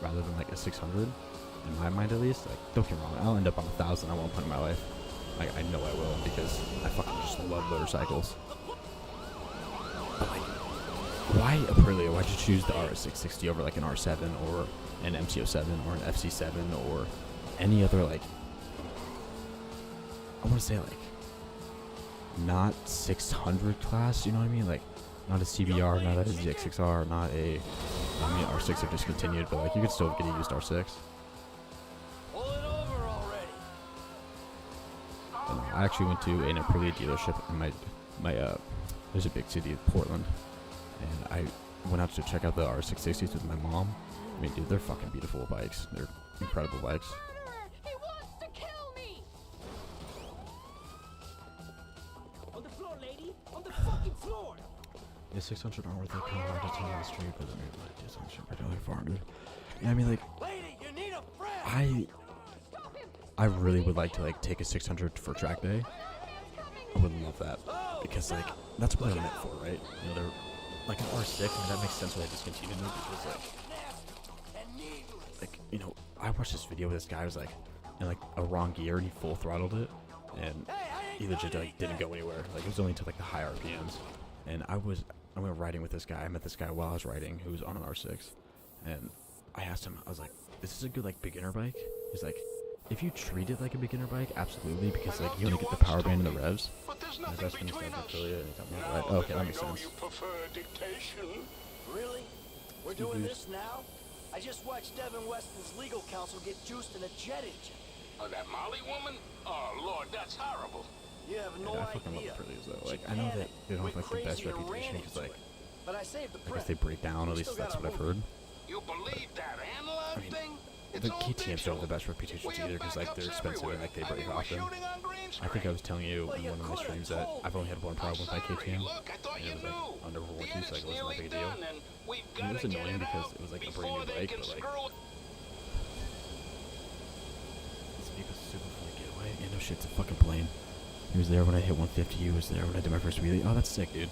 [SPEAKER 1] rather than, like, a 600. In my mind, at least. Like, don't get me wrong, I'll end up on 1,000 at one point in my life. Like, I know I will because I fucking just love motorcycles. But, like, why Aprilia? Why'd you choose the RS660 over, like, an R7 or an MT-07 or an FC7 or any other, like, I want to say, like, not 600 class, you know what I mean? Like, not a CBR, not a ZX6R, not a, I mean, R6 are discontinued, but, like, you could still get a used R6. I actually went to an Aprilia dealership in there's a big city, Portland, and I went out to check out the R660s with my mom. I mean, dude, they're fucking beautiful bikes. They're incredible bikes.
[SPEAKER 4] He wants to kill me!
[SPEAKER 9] On the floor, lady! On the fucking floor!
[SPEAKER 1] The 600 aren't worth it. Kind of hard to tell on the street, but I mean, like, 400. Yeah, I mean, like,
[SPEAKER 6] Lady, you need a friend.
[SPEAKER 1] I really would like to like take a 600 for track day. I would love that because like that's what they're meant for, right? You know, they're like an R6. I mean, that makes sense why they discontinued it because like you know, I watched this video where this guy was like in like a wrong gear and he full throttled it, and he legit like didn't go anywhere. Like it was only to like the high RPMs, and I went riding with this guy. I met this guy while I was riding who was on an R6, and I asked him, I was like, "This is a good like beginner bike?" He's like, "If you treat it like a beginner bike, absolutely, because like you only get the power band and the revs." And his best friend is affiliate, and he told me, right? Oh, okay, that makes sense.
[SPEAKER 2] Really? We're doing this now? I just watched Devin Weston's legal counsel get juiced in a jet engine.
[SPEAKER 10] Oh, that Molly woman? Oh, Lord, that's horrible.
[SPEAKER 2] You have no
[SPEAKER 1] I fucking love
[SPEAKER 2] idea.
[SPEAKER 1] the Purleys though. Like I know that they don't have like the best reputation because like
[SPEAKER 2] But I saved the
[SPEAKER 1] I guess they break down. At least that's what I've heard.
[SPEAKER 10] You believe that analog
[SPEAKER 1] I mean,
[SPEAKER 10] thing?
[SPEAKER 1] the KTMs don't have the best reputations either because like they're expensive and like they break often. I think I was telling you in one of my streams that I've only had one problem with my KTM, and it was like under warranty, so like, it wasn't that big a deal. And it was annoying because it was like a brand new bike, but like this vehicle was super fun to get away. Yeah, no shit, it's a fucking plane. He was there when I hit 150. He was there when I did my first wheelie. Oh, that's sick, dude.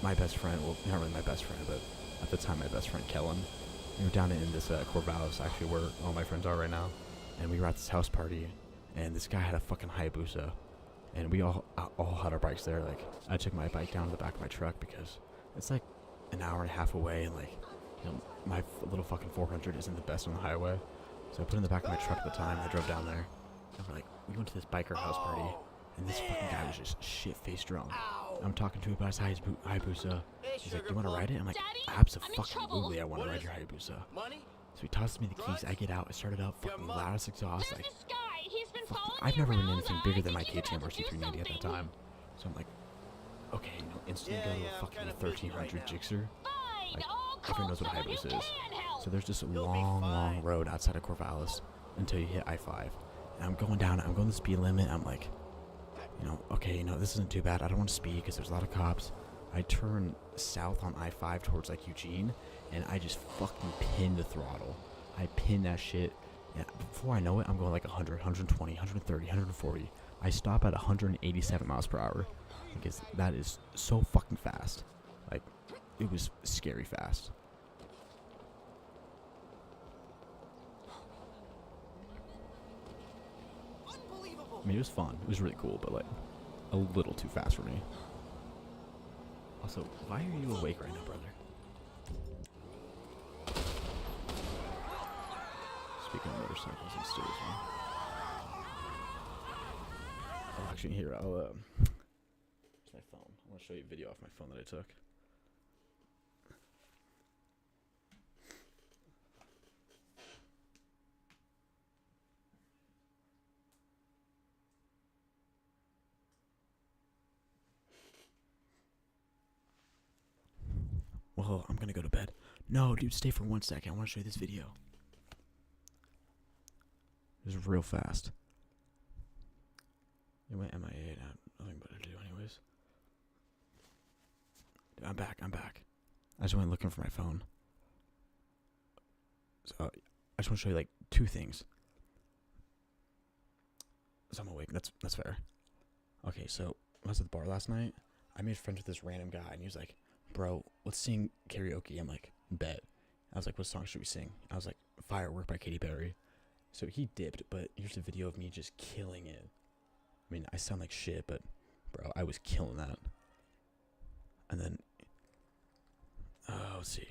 [SPEAKER 1] My best friend, well, not really my best friend, but at the time my best friend Kellen. We were down in this Corvallis, actually, where all my friends are right now, and we were at this house party, and this guy had a fucking Hayabusa, and we all had our bikes there. Like, I took my bike down to the back of my truck because it's like an hour and a half away, and like, you know, my little fucking 400 isn't the best on the highway, so I put it in the back of my truck at the time. I drove down there, and we're like, we went to this biker house party, and this fucking guy was just shit-faced drunk. I'm talking to him about his Hayabusa. He's like, "You want to ride it?" I'm like, "Absolutely, I want to ride your Hayabusa." So he tosses me the keys. I get out. I started up, fucking loudest exhaust. Like, I've never ridden anything bigger than my KTM RC390 at that time. So I'm like, okay, you know, instantly go to a fucking 1300 Gixxer. Like, everyone knows what a Hayabusa is. So there's this long road outside of Corvallis until you hit I-5. And I'm going down. I'm going the speed limit. I'm like, you know, okay, you know, this isn't too bad. I don't want to speed because there's a lot of cops. I turn south on I-5 towards like Eugene, and I just fucking pin the throttle. I pin that shit, and before I know it, I'm going like 100, 120, 130, 140. I stop at 187 miles per hour because that is so fucking fast. Like, it was scary fast. I mean, it was fun. It was really cool, but like a little too fast for me. Also, why are you awake right now, brother? Speaking of motorcycles and stairs, man. Oh, actually, here, here's my phone. I want to show you a video off my phone that I took. Well, I'm gonna go to bed. No, dude, stay for 1 second. I want to show you this video. It was real fast. It went MIA. Nothing better to do anyways. Dude, I'm back. I just went looking for my phone. So, I just want to show you, like, two things. So I'm awake. That's fair. Okay, so I was at the bar last night. I made friends with this random guy, and he was like, "Bro, let's sing karaoke." I'm like, "Bet." I was like, "What song should we sing?" I was like, "Firework" by Katy Perry. So he dipped, but here's a video of me just killing it. I mean, I sound like shit, but bro, I was killing that. And then, let's see.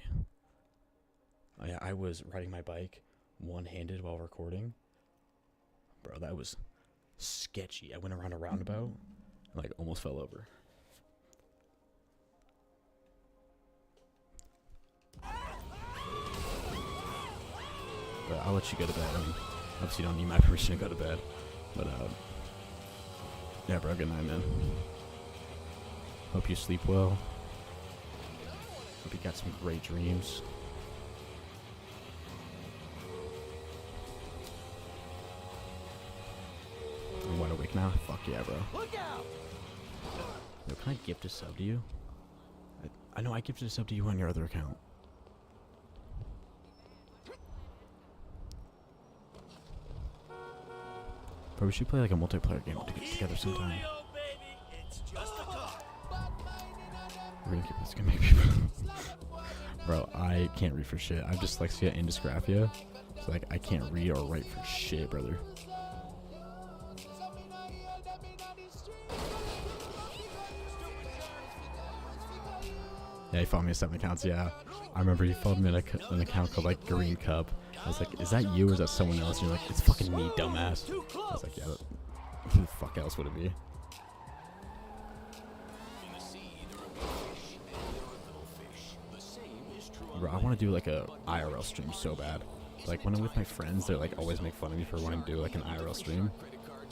[SPEAKER 1] Oh yeah, I was riding my bike one-handed while recording. Bro, that was sketchy. I went around a roundabout and like almost fell over. But I'll let you go to bed. I mean, obviously you don't need my permission to go to bed. But, yeah, bro, good night, man. Hope you sleep well. Hope you got some great dreams. I'm wide awake now? Fuck yeah, bro.
[SPEAKER 2] Look out!
[SPEAKER 1] Yo, can I gift a sub to you? I know I gifted a sub to you on your other account. Bro, we should play like a multiplayer game together sometime. We're gonna keep this gonna make people. Bro, I can't read for shit. I have dyslexia and dysgraphia. So like I can't read or write for shit, brother. Yeah, he followed me on 7 accounts, yeah. I remember he followed me on an account called like Green Cup. I was like, is that you or is that someone else? And you're like, it's fucking me, dumbass. I was like, yeah, who the fuck else would it be? Bro, I want to do like a IRL stream so bad. Like when I'm with my friends, they're like always make fun of me for wanting to do like an IRL stream.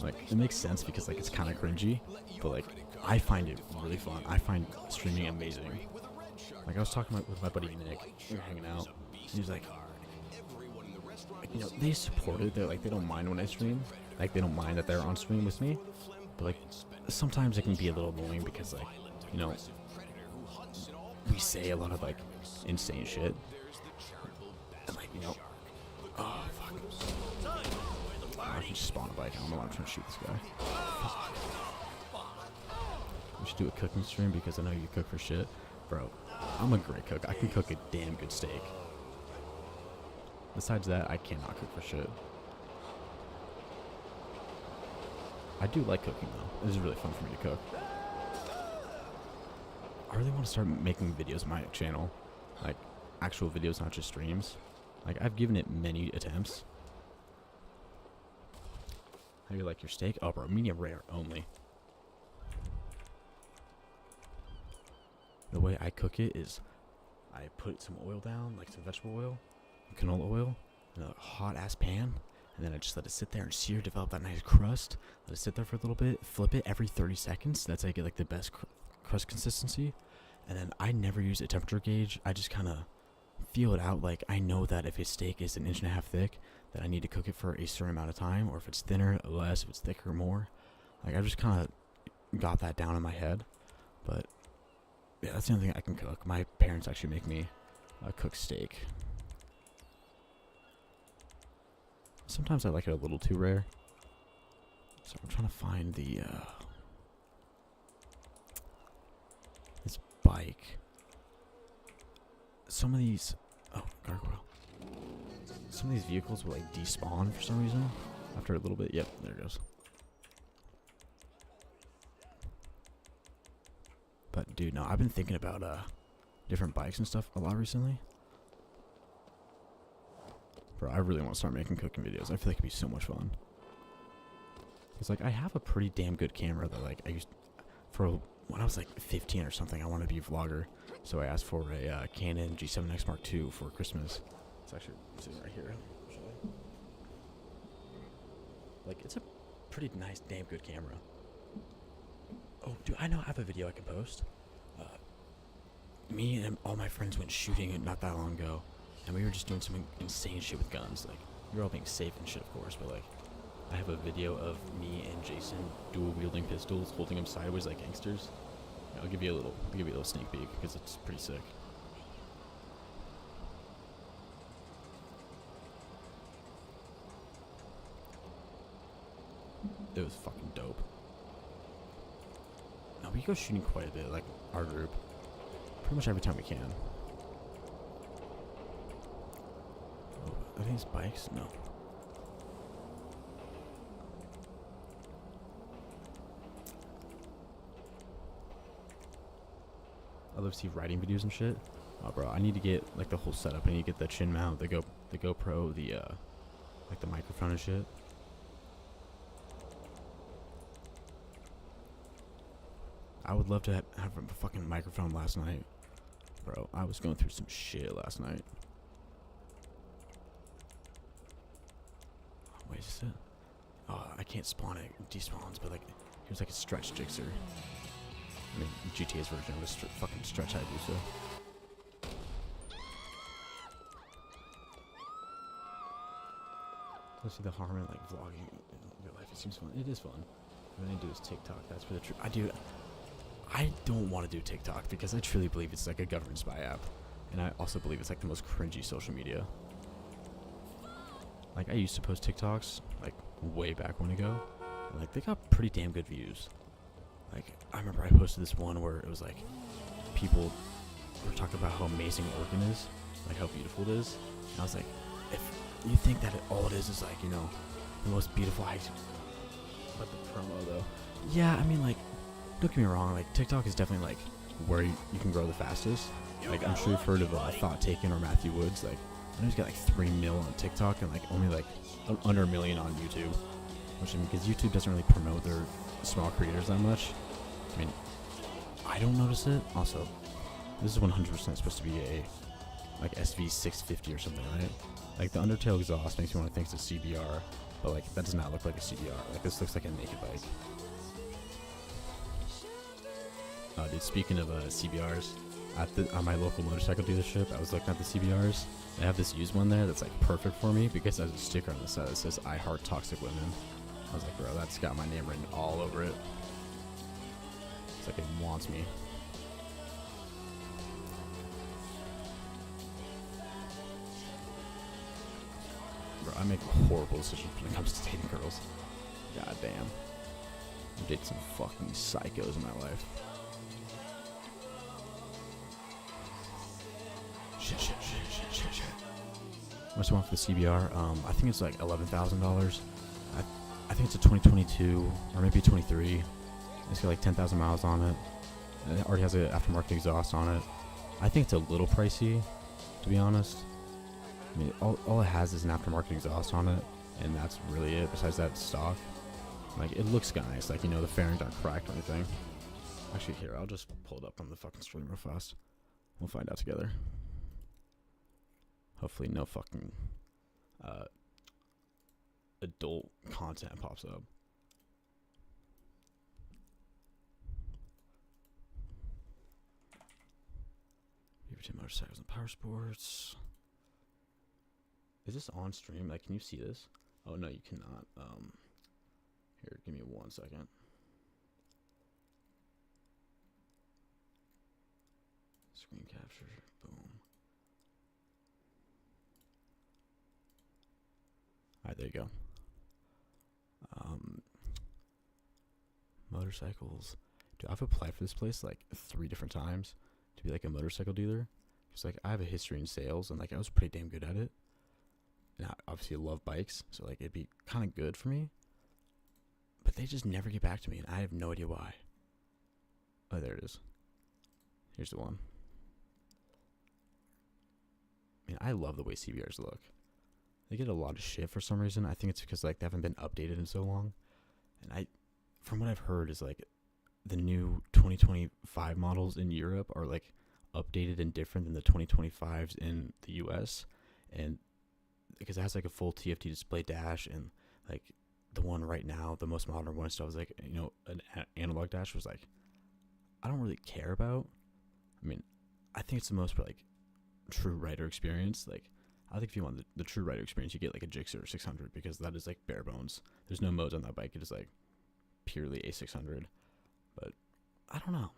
[SPEAKER 1] Like it makes sense because like it's kind of cringy, but like I find it really fun. I find streaming amazing. Like I was talking with my buddy Nick, we were hanging out. And he was like, you know, they support it. They're like, they don't mind when I stream. Like they don't mind that they're on stream with me. But like sometimes it can be a little annoying because like, you know, we say a lot of like insane shit. And like, you know, oh fuck. I can just spawn a bike. I don't know why I'm trying to shoot this guy. We should do a cooking stream because I know you cook for shit. Bro, I'm a great cook. I can cook a damn good steak. Besides that, I cannot cook for shit. I do like cooking though. This is really fun for me to cook. I really want to start making videos on my channel. Like, actual videos, not just streams. Like, I've given it many attempts. How do you like your steak? Oh, bro, medium rare only. The way I cook it is I put some oil down, like some vegetable oil, canola oil, in a hot-ass pan, and then I just let it sit there and sear, develop that nice crust. Let it sit there for a little bit, flip it every 30 seconds. That's how you get, like, the best crust consistency. And then I never use a temperature gauge. I just kind of feel it out. Like, I know that if a steak is 1.5 inches thick, that I need to cook it for a certain amount of time, or if it's thinner, less, if it's thicker, more. Like, I just kind of got that down in my head. But yeah, that's the only thing I can cook. My parents actually make me cook steak. Sometimes I like it a little too rare. So I'm trying to find the this bike. Some of these, oh, gargoyle. Some of these vehicles will like despawn for some reason after a little bit. Yep, there it goes. But dude, no, I've been thinking about different bikes and stuff a lot recently. Bro, I really want to start making cooking videos. I feel like it'd be so much fun. Cause like I have a pretty damn good camera that like I used for when I was like 15 or something. I wanted to be a vlogger, so I asked for a Canon G7X Mark II for Christmas. It's actually sitting right here. Like it's a pretty nice, damn good camera. Oh, dude, I know I have a video I can post. Me and all my friends went shooting it not that long ago, and we were just doing some insane shit with guns. Like, we were all being safe and shit, of course, but like, I have a video of me and Jason dual wielding pistols, holding them sideways like gangsters. I'll give you a little sneak peek because it's pretty sick. It was fucking dope. No, we go shooting quite a bit, like our group. Pretty much every time we can. Oh, are these bikes? No. I love to see riding videos and shit. Oh, bro, I need to get like the whole setup. I need to get the chin mount, the GoPro, the like the microphone and shit. I would love to have a fucking microphone last night. Bro, I was going through some shit last night. Wait, is this it? Oh, I can't spawn it. It despawns, but like, here's like a stretch jigsaw. I mean, GTA's version of a fucking stretch Hayabusa. Let's see the harm in like vlogging in real life. It seems fun. It is fun. What I need to do is TikTok. That's for the truth. I don't want to do TikTok because I truly believe it's like a government spy app. And I also believe it's like the most cringy social media. Like I used to post TikToks like way back when ago. And, like, they got pretty damn good views. Like, I remember I posted this one where it was like people were talking about how amazing Oregon is, like how beautiful it is. And I was like, if you think that all it is like, you know, the most beautiful hikes. But the promo though. Yeah, I mean, like, don't get me wrong, like TikTok is definitely like where you can grow the fastest. Like, I'm sure you've heard of Thought Taken or Matthew Woods. Like, I know he's got like 3 mil on TikTok and like only like under 1 million on YouTube. Which, I mean, because YouTube doesn't really promote their small creators that much. I mean, I don't notice it. Also, this is 100% supposed to be a like SV650 or something, right? Like, the Undertale exhaust makes me want to think it's a CBR, but like that does not look like a CBR. Like, this looks like a naked bike. Dude, speaking of CBRs, at my local motorcycle dealership, I was looking at the CBRs. They have this used one there that's like perfect for me because there's a sticker on the side that says "I Heart Toxic Women." I was like, bro, that's got my name written all over it. It's like it wants me. Bro, I make horrible decisions when it comes to dating girls. God damn. I've dated some fucking psychos in my life. Shit. What's the one for the CBR? I think it's like $11,000. I think it's a 2022 or maybe 23. It's got like 10,000 miles on it. And it already has an aftermarket exhaust on it. I think it's a little pricey, to be honest. I mean, all it has is an aftermarket exhaust on it, and that's really it. Besides that, stock. Like, it looks nice. Like, you know, the fairings aren't cracked or anything. Actually, here, I'll just pull it up on the fucking stream real fast. We'll find out together. Hopefully no fucking adult content pops up. Beaverton Motorcycles and Power Sports. Is this on stream? Like, can you see this? Oh no, you cannot. Here, give me 1 second. Screen capture. Boom. Alright, there you go. Motorcycles. Dude, I've applied for this place like 3 different times to be like a motorcycle dealer. Because like, I have a history in sales and like I was pretty damn good at it. And I obviously love bikes, so like it'd be kind of good for me. But they just never get back to me, and I have no idea why. Oh, there it is. Here's the one. I mean, I love the way CBRs look. They get a lot of shit for some reason. I think it's because like they haven't been updated in so long. And from what I've heard, is like the new 2025 models in Europe are like updated and different than the 2025s in the US. And because it has like a full TFT display dash, and like the one right now, the most modern one stuff is like, you know, an analog dash was like, I don't really care about. I mean, I think it's the most like true rider experience. Like, I think if you want the true rider experience, you get like a Gixxer 600 because that is like bare bones. There's no modes on that bike. It is like purely a 600. But I don't know.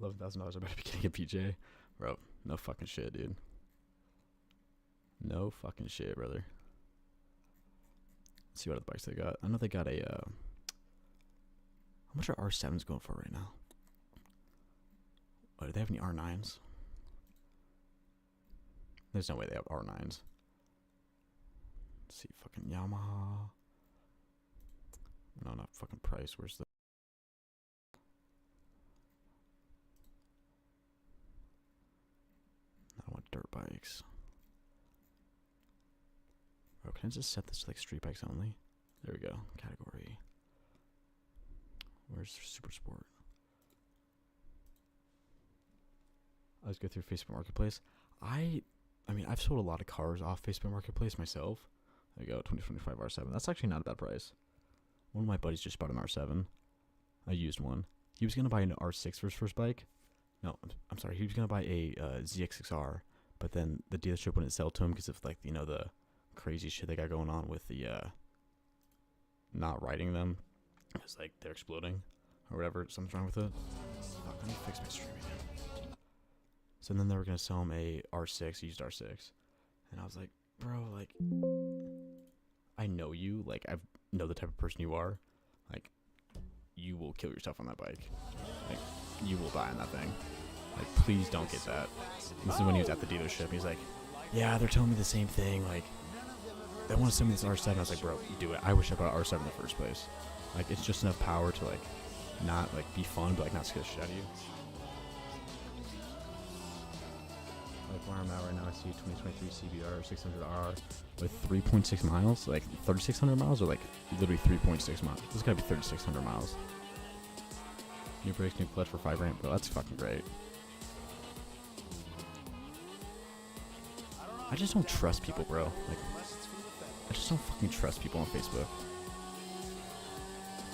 [SPEAKER 1] $11,000. I better be getting a PJ, bro. No fucking shit, dude. No fucking shit, brother. Let's see what other bikes they got. I know they got a. How much are R7s going for right now? Oh, do they have any R9s? There's no way they have R9s. Let's see, fucking Yamaha. No, not fucking price. Where's the? I don't want dirt bikes. Bro, can I just set this to like street bikes only? There we go. Category. Where's Super Sport? Let's go through Facebook Marketplace. I mean, I've sold a lot of cars off Facebook Marketplace myself. There we go, 2025 R7. That's actually not a bad price. One of my buddies just bought an R7. I used one. He was going to buy an R6 for his first bike. No, I'm sorry. He was going to buy a ZX6R, but then the dealership wouldn't sell to him because of, like, you know, the crazy shit they got going on with the not riding them. It's like they're exploding or whatever. Something's wrong with it. Fuck, let me fix my stream again. So then they were going to sell him a R6, used R6. And I was like, bro, like, I know you. Like, I know the type of person you are. Like, you will kill yourself on that bike. Like, you will die on that thing. Like, please don't get that. This is when he was at the dealership. He's like, yeah, they're telling me the same thing. Like, they want to send me this R7. I was like, bro, do it. I wish I bought an R7 in the first place. Like, it's just enough power to, like, not, like, be fun, but, like, not scare the shit out of you. Like, where I'm at right now, I see 2023 CBR 600R with 3.6 miles. Like, 3,600 miles or, like, literally 3.6 miles. This has got to be 3,600 miles. New brakes, new clutch for $5,000. Bro, that's fucking great. I just don't trust people, bro. Like, I just don't fucking trust people on Facebook.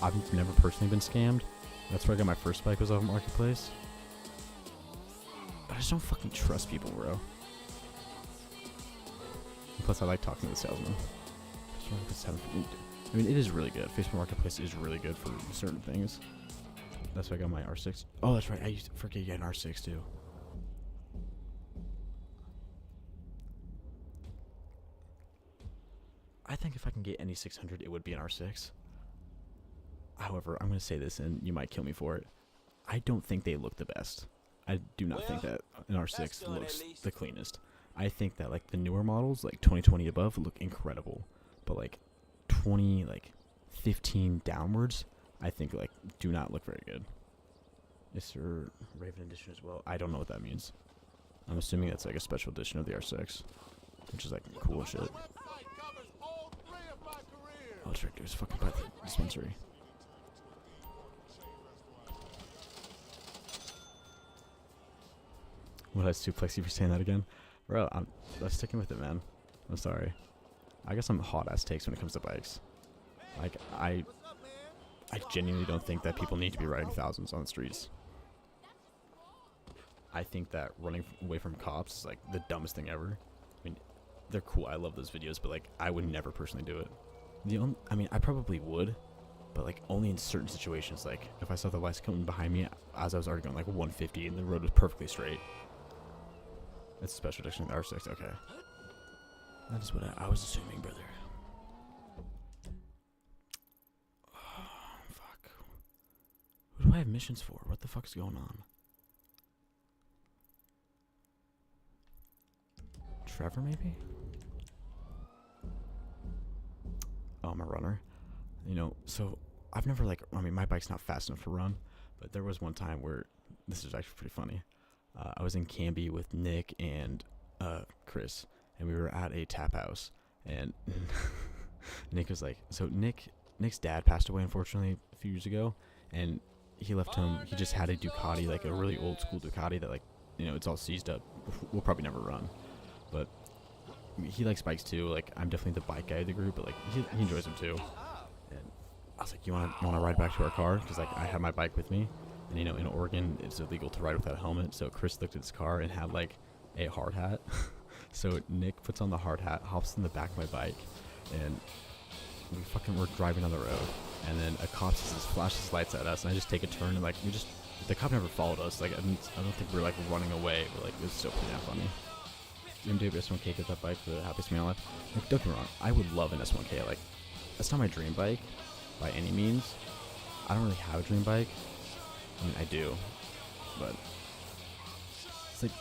[SPEAKER 1] I've never personally been scammed. That's where I got my first bike, was off Marketplace. But I just don't fucking trust people, bro. And plus, I like talking to the salesman. I mean, it is really good. Facebook Marketplace is really good for certain things. That's why I got my R6. Oh, that's right. I used to forget you had an R6 too. I think if I can get any 600, it would be an R6. However, I'm going to say this, and you might kill me for it. I don't think they look the best. I do not think that an R6 looks the cleanest. I think that, like, the newer models, like 2020 above, look incredible. But, like, 20, like, 15 downwards, I think, like, do not look very good. Is there Raven Edition as well? I don't know what that means. I'm assuming that's, like, a special edition of the R6, which is, like, cool as shit. Oh, that's right, there's fucking by the dispensary. What, I suplex you for saying that again? Bro, I'm sticking with it, man. I'm sorry. I guess I'm hot-ass takes when it comes to bikes. Like, I genuinely don't think that people need to be riding thousands on the streets. I think that running away from cops is, like, the dumbest thing ever. I mean, they're cool. I love those videos, but, like, I would never personally do it. I mean, I probably would, but, like, only in certain situations. Like, if I saw the lights coming behind me as I was already going, like, 150 and the road was perfectly straight. That's a special edition of the R6. Okay. That is what I was assuming, brother. Oh, fuck. Who do I have missions for? What the fuck is going on? Trevor, maybe? Oh, I'm a runner. You know, so I've never, like, I mean, my bike's not fast enough to run, but there was one time where, this is actually pretty funny. I was in Canby with Nick and Chris, and we were at a tap house, and Nick was like, so Nick's dad passed away, unfortunately, a few years ago, and he left him, he just had a Ducati, like a really old school Ducati that, like, you know, it's all seized up, we'll probably never run, but he likes bikes too. Like, I'm definitely the bike guy of the group, but, like, he enjoys them too. And I was like, you want to ride back to our car? Because, like, I had my bike with me, and, you know, in Oregon it's illegal to ride without a helmet. So Chris looked at his car and had, like, a hard hat. So Nick puts on the hard hat, hops in the back of my bike, and we're driving on the road, and then a cop just flashes lights at us, and I just take a turn, and, like, the cop never followed us. Like, I don't think we were, like, running away, but, like, it was so pretty funny. MW S1K, get that bike for the happiest man alive. Like, don't get me wrong, I would love an S1K. Like, that's not my dream bike by any means. I don't really have a dream bike. I mean, I do, but it's like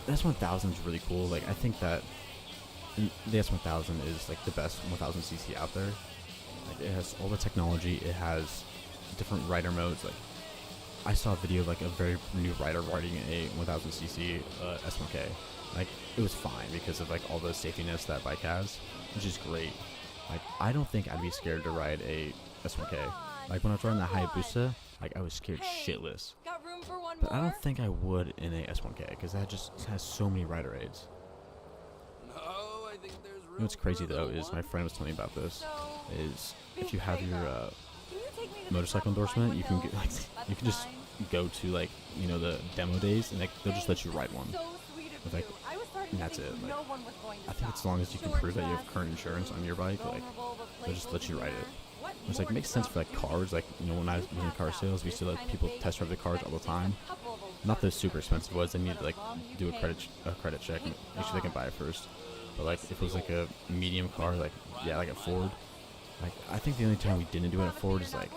[SPEAKER 1] the S1000 is really cool. Like, I think that the S1000 is, like, the best 1000cc out there. Like, it has all the technology. It has different rider modes. Like, I saw a video of, like, a very new rider riding a 1000cc S1K. Like, it was fine because of, like, all the safety nets that bike has, which is great. Like, I don't think I'd be scared to ride a S1K. Like, when I was riding the Hayabusa, like, I was scared shitless.
[SPEAKER 4] Got room for one
[SPEAKER 1] But
[SPEAKER 4] more?
[SPEAKER 1] I don't think I would in a S1K because that just has so many rider aids.
[SPEAKER 10] No, I think there's room.
[SPEAKER 1] You know what's crazy though is my friend was telling me about this. Is if you have your motorcycle endorsement, you can get, like, you can just go to, like, you know, the demo days, and, like, they'll just let you ride one. With, like, and that's it. Like, I think as long as you can prove that you have current insurance on your bike, like, they'll just let you ride it. Which, like, makes sense for, like, cars. Like, you know, when I was in car sales, we used to let people test drive the cars all the time. Not those super expensive ones. They need to, like, do a credit check and make sure they can buy it first. But like if it was like a medium car, like yeah, like a Ford. Like I think the only time we didn't do it at Ford is like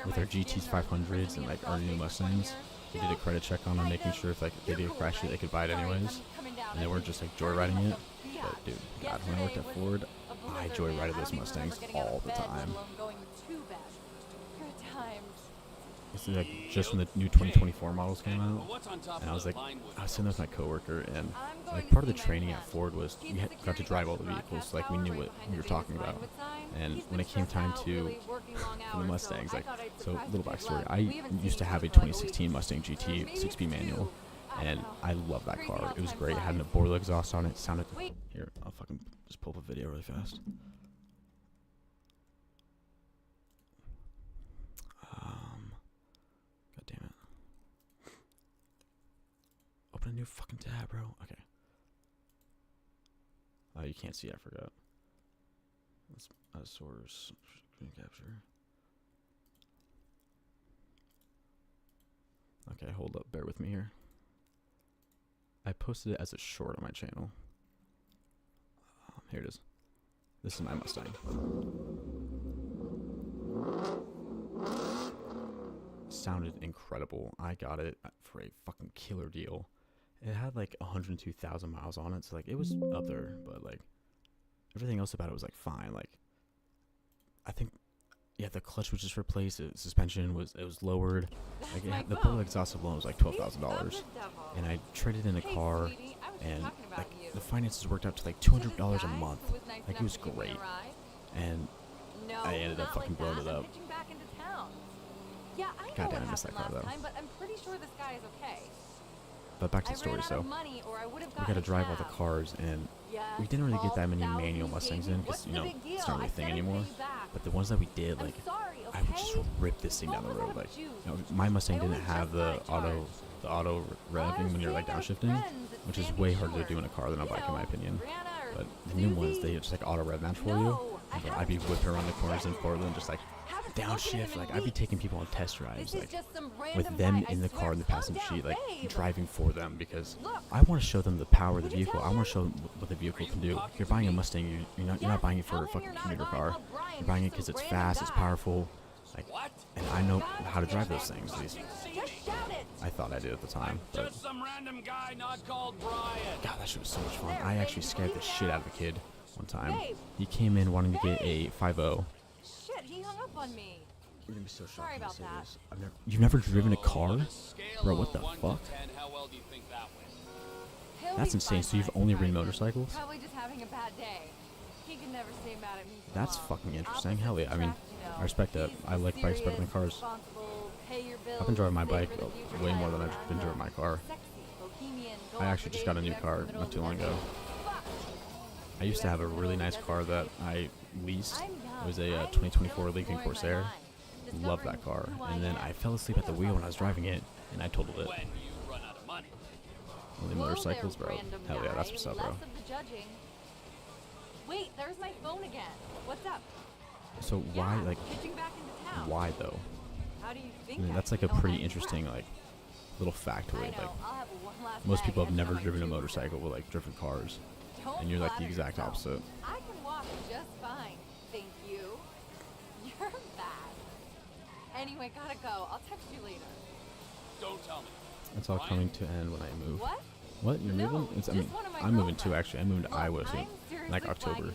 [SPEAKER 1] with our GTs 500s and like our new Mustangs. We did a credit check on them, making sure if like they did a crash, they could buy it anyways, and they weren't just like joyriding it. But dude, God, when I worked at Ford, I joyrided those Mustangs all the time. It's like just when the new 2024 models came out, and I was sitting there with my coworker, and like part of the training at Ford was we got to drive all the vehicles, so like we knew what we were talking about. And when it came time to the Mustangs, like, so little backstory, I used to have a 2016 Mustang GT 6-speed manual, and I love that car. It was great. It had a Borla exhaust on it. Sounded here. I'll fucking just pull up a video really fast. God damn it. Open a new fucking tab, bro. Okay. Oh, you can't see it. I forgot. Let's add a source. Screen capture. Okay, hold up. Bear with me here. I posted it as a short on my channel. Here it is. This is my Mustang. Sounded incredible. I got it for a fucking killer deal. It had like 102,000 miles on it, so like it was up there, but like everything else about it was like fine. Like I think, yeah, the clutch was just replaced. The suspension was lowered. Like the Borla exhaust alone was like $12,000, and I traded in a car, and like the finances worked out to like $200 a month. Like it was great, and I ended up fucking blowing it up. God damn, I missed that car though.
[SPEAKER 4] But I'm pretty sure this guy is okay.
[SPEAKER 1] But back to the story, so we got to drive all the cars, and we didn't really get that many manual Mustangs in because, you know, it's not really a thing anymore. But the ones that we did, like, I would just rip this thing down the road. Like, you know, my Mustang didn't have the auto revving when you're like downshifting, which is way harder to do in a car than a bike in my opinion. But the new ones, they just like auto rev match for you. And I'd be whipping around the corners in Portland, just like downshift. Like I'd be taking people on test drives, like with them in the car in the passenger seat, like driving for them, because I want to show them the power of the vehicle. I want to show them what the vehicle can do. If you're buying a Mustang, you're not buying it for a fucking commuter car. You're buying it because it's fast, it's powerful, like, and I know how to drive those things. At least I thought I did at the time. But God, that shit was so much fun. I actually scared the shit out of a kid one time. He came in wanting to get a 5.0.
[SPEAKER 4] Shit, he hung up on me.
[SPEAKER 1] You're gonna be so shocked.
[SPEAKER 4] Sorry about that.
[SPEAKER 1] You've never driven a car? Bro, what the fuck? That's insane. So you've only ridden motorcycles?
[SPEAKER 4] Probably just having a bad day. He can never stay mad at me.
[SPEAKER 1] That's fucking interesting. Hell yeah. I mean, I respect that. I like bikes better than cars. I've been driving my bike way more than I've been driving my car. I actually just got a new car not too long ago. I used to have a really nice car that I leased. It was a 2024 Lincoln Corsair. Loved that car. And then I fell asleep at the wheel when I was driving it, and I totaled it. Only motorcycles, bro. Hell yeah, that's what's up, bro.
[SPEAKER 4] Wait, there's my phone again. What's up?
[SPEAKER 1] So why, like, why though?
[SPEAKER 4] How do you think?
[SPEAKER 1] I mean, that's like a pretty interesting, like, little factoid. Like, most people have never driven a motorcycle with like driven cars, and you're like the exact opposite.
[SPEAKER 4] I can walk just fine, thank you. You're bad. Anyway, gotta go. I'll text you later.
[SPEAKER 10] Don't tell me.
[SPEAKER 1] It's all coming to end when I move.
[SPEAKER 4] What?
[SPEAKER 1] What? You're moving? I mean, I'm moving too. Actually, I'm moving to Iowa soon, like October.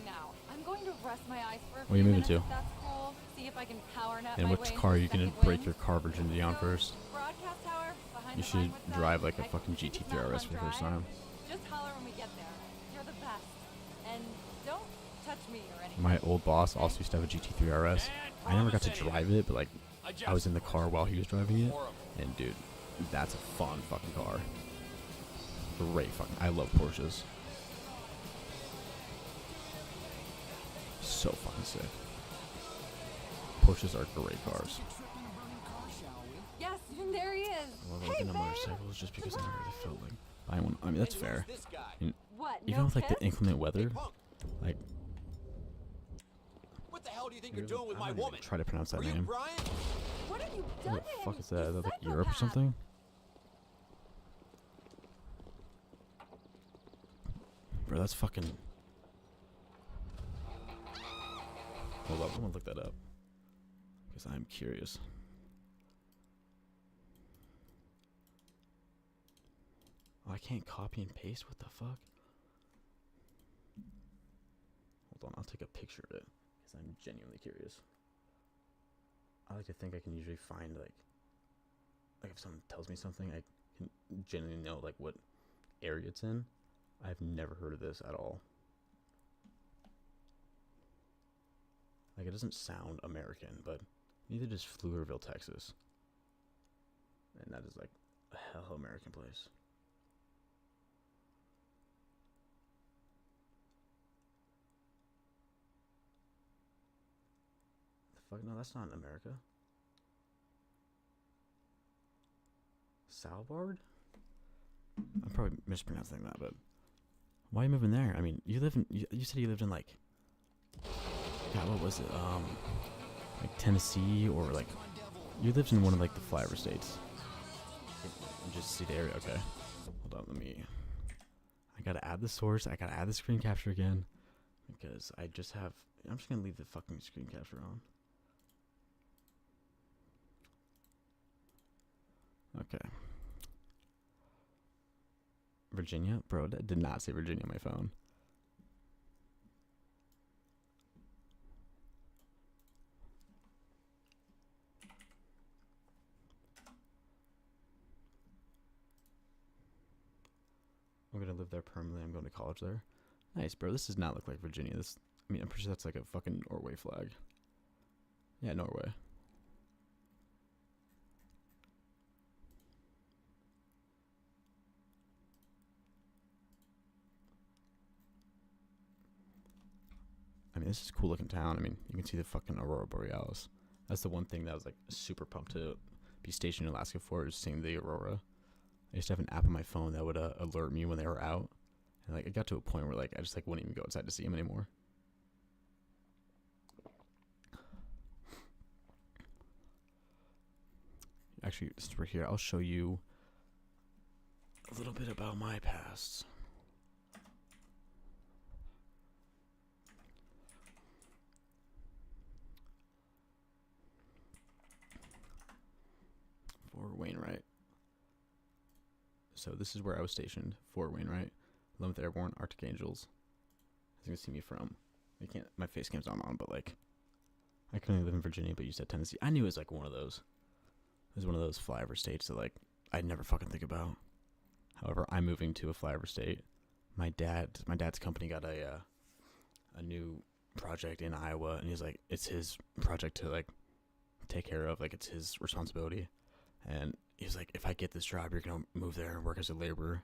[SPEAKER 4] I'm going to rest my eyes for a
[SPEAKER 1] Where are you moving to?
[SPEAKER 4] That's cool. See if I can power nap
[SPEAKER 1] And
[SPEAKER 4] my
[SPEAKER 1] which
[SPEAKER 4] way
[SPEAKER 1] car are you
[SPEAKER 4] into
[SPEAKER 1] gonna
[SPEAKER 4] second
[SPEAKER 1] break
[SPEAKER 4] wind.
[SPEAKER 1] your car virginity on first?
[SPEAKER 4] Broadcast tower behind
[SPEAKER 1] You
[SPEAKER 4] the
[SPEAKER 1] should
[SPEAKER 4] line with
[SPEAKER 1] drive
[SPEAKER 4] that.
[SPEAKER 1] like a
[SPEAKER 4] I
[SPEAKER 1] fucking
[SPEAKER 4] can keep
[SPEAKER 1] GT3
[SPEAKER 4] that
[SPEAKER 1] RS for the
[SPEAKER 4] one
[SPEAKER 1] first
[SPEAKER 4] dry.
[SPEAKER 1] time.
[SPEAKER 4] Just holler when we get there. You're the best. And don't touch me or anything.
[SPEAKER 1] My old boss also used to have a GT3 RS. I never got to drive it, but like, I was in the car while he was driving it, and dude, that's a fun fucking car. Great fucking. I love Porsches. So fucking sick. Porsches are great cars.
[SPEAKER 4] Yes, there he is.
[SPEAKER 1] I love
[SPEAKER 4] Hey,
[SPEAKER 1] looking at
[SPEAKER 4] babe.
[SPEAKER 1] motorcycles just because I never really felt like buying one. I mean, that's fair. I mean,
[SPEAKER 4] What?
[SPEAKER 1] even
[SPEAKER 4] No
[SPEAKER 1] with like the
[SPEAKER 4] kiss?
[SPEAKER 1] inclement weather, like.
[SPEAKER 6] What the hell do you think
[SPEAKER 1] I
[SPEAKER 6] you're doing with my
[SPEAKER 1] don't even
[SPEAKER 6] woman?
[SPEAKER 1] try to pronounce that
[SPEAKER 6] Are you
[SPEAKER 1] name.
[SPEAKER 6] Brian?
[SPEAKER 4] What have you
[SPEAKER 1] What
[SPEAKER 4] done
[SPEAKER 1] the
[SPEAKER 4] to him?
[SPEAKER 1] fuck is that? Is
[SPEAKER 4] You
[SPEAKER 1] that like Europe or
[SPEAKER 4] psychopath.
[SPEAKER 1] something? Bro, that's fucking. Hold up, I'm gonna look that up. Because I'm curious. Oh, I can't copy and paste? What the fuck? Hold on, I'll take a picture of it. Because I'm genuinely curious. I like to think I can usually find, like if someone tells me something, I can genuinely know, like, what area it's in. I've never heard of this at all. Like, it doesn't sound American, but neither does Pflugerville, Texas. And that is, like, a hell American place. The fuck? No, that's not in America. Svalbard? I'm probably mispronouncing that, but why are you moving there? I mean, you live in, you said you lived in, like, God, what was it? Like Tennessee, or like, you lived in one of, like, the flyover states. You just see the area. Okay. Hold on, I gotta add the source. I gotta add the screen capture again. Because I'm just gonna leave the fucking screen capture on. Okay. Virginia? Bro, that did not say Virginia on my phone. I'm gonna live there permanently. I'm going to college there. Nice, bro. This does not look like Virginia. I mean, I'm pretty sure that's like a fucking Norway flag. Yeah, Norway. I mean, this is a cool looking town. I mean, you can see the fucking Aurora Borealis. That's the one thing that I was, like, super pumped to be stationed in Alaska for, is seeing the Aurora. I used to have an app on my phone that would alert me when they were out. And, like, it got to a point where, like, I just, like, wouldn't even go outside to see them anymore. Actually, since we're here, I'll show you a little bit about my past. Fort Wainwright. So this is where I was stationed, Fort Wainwright, 11th Airborne, Arctic Angels. As you can see me from, my face cam's not on, but, like, I currently live in Virginia, but you said Tennessee. I knew it was, like, one of those. It was one of those flyover states that, like, I'd never fucking think about. However, I'm moving to a flyover state. My dad's company got a new project in Iowa, and he's like, it's his project to, like, take care of, like, it's his responsibility. And he was like, if I get this job, you're going to move there and work as a laborer.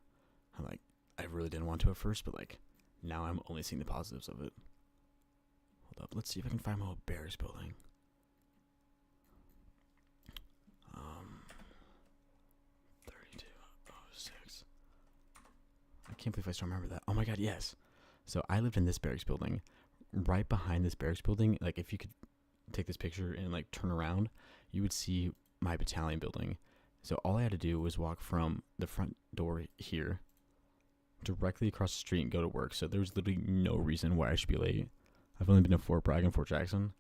[SPEAKER 1] I'm like, I really didn't want to at first, but, like, now I'm only seeing the positives of it. Hold up, let's see if I can find my old Barracks building. 3206. I can't believe I still remember that. Oh my god, yes. So I lived in this barracks building. Right behind this barracks building, like, if you could take this picture and, like, turn around, you would see my battalion building. So all I had to do was walk from the front door here directly across the street and go to work. So there's literally no reason why I should be late. I've only been to Fort Bragg and Fort Jackson.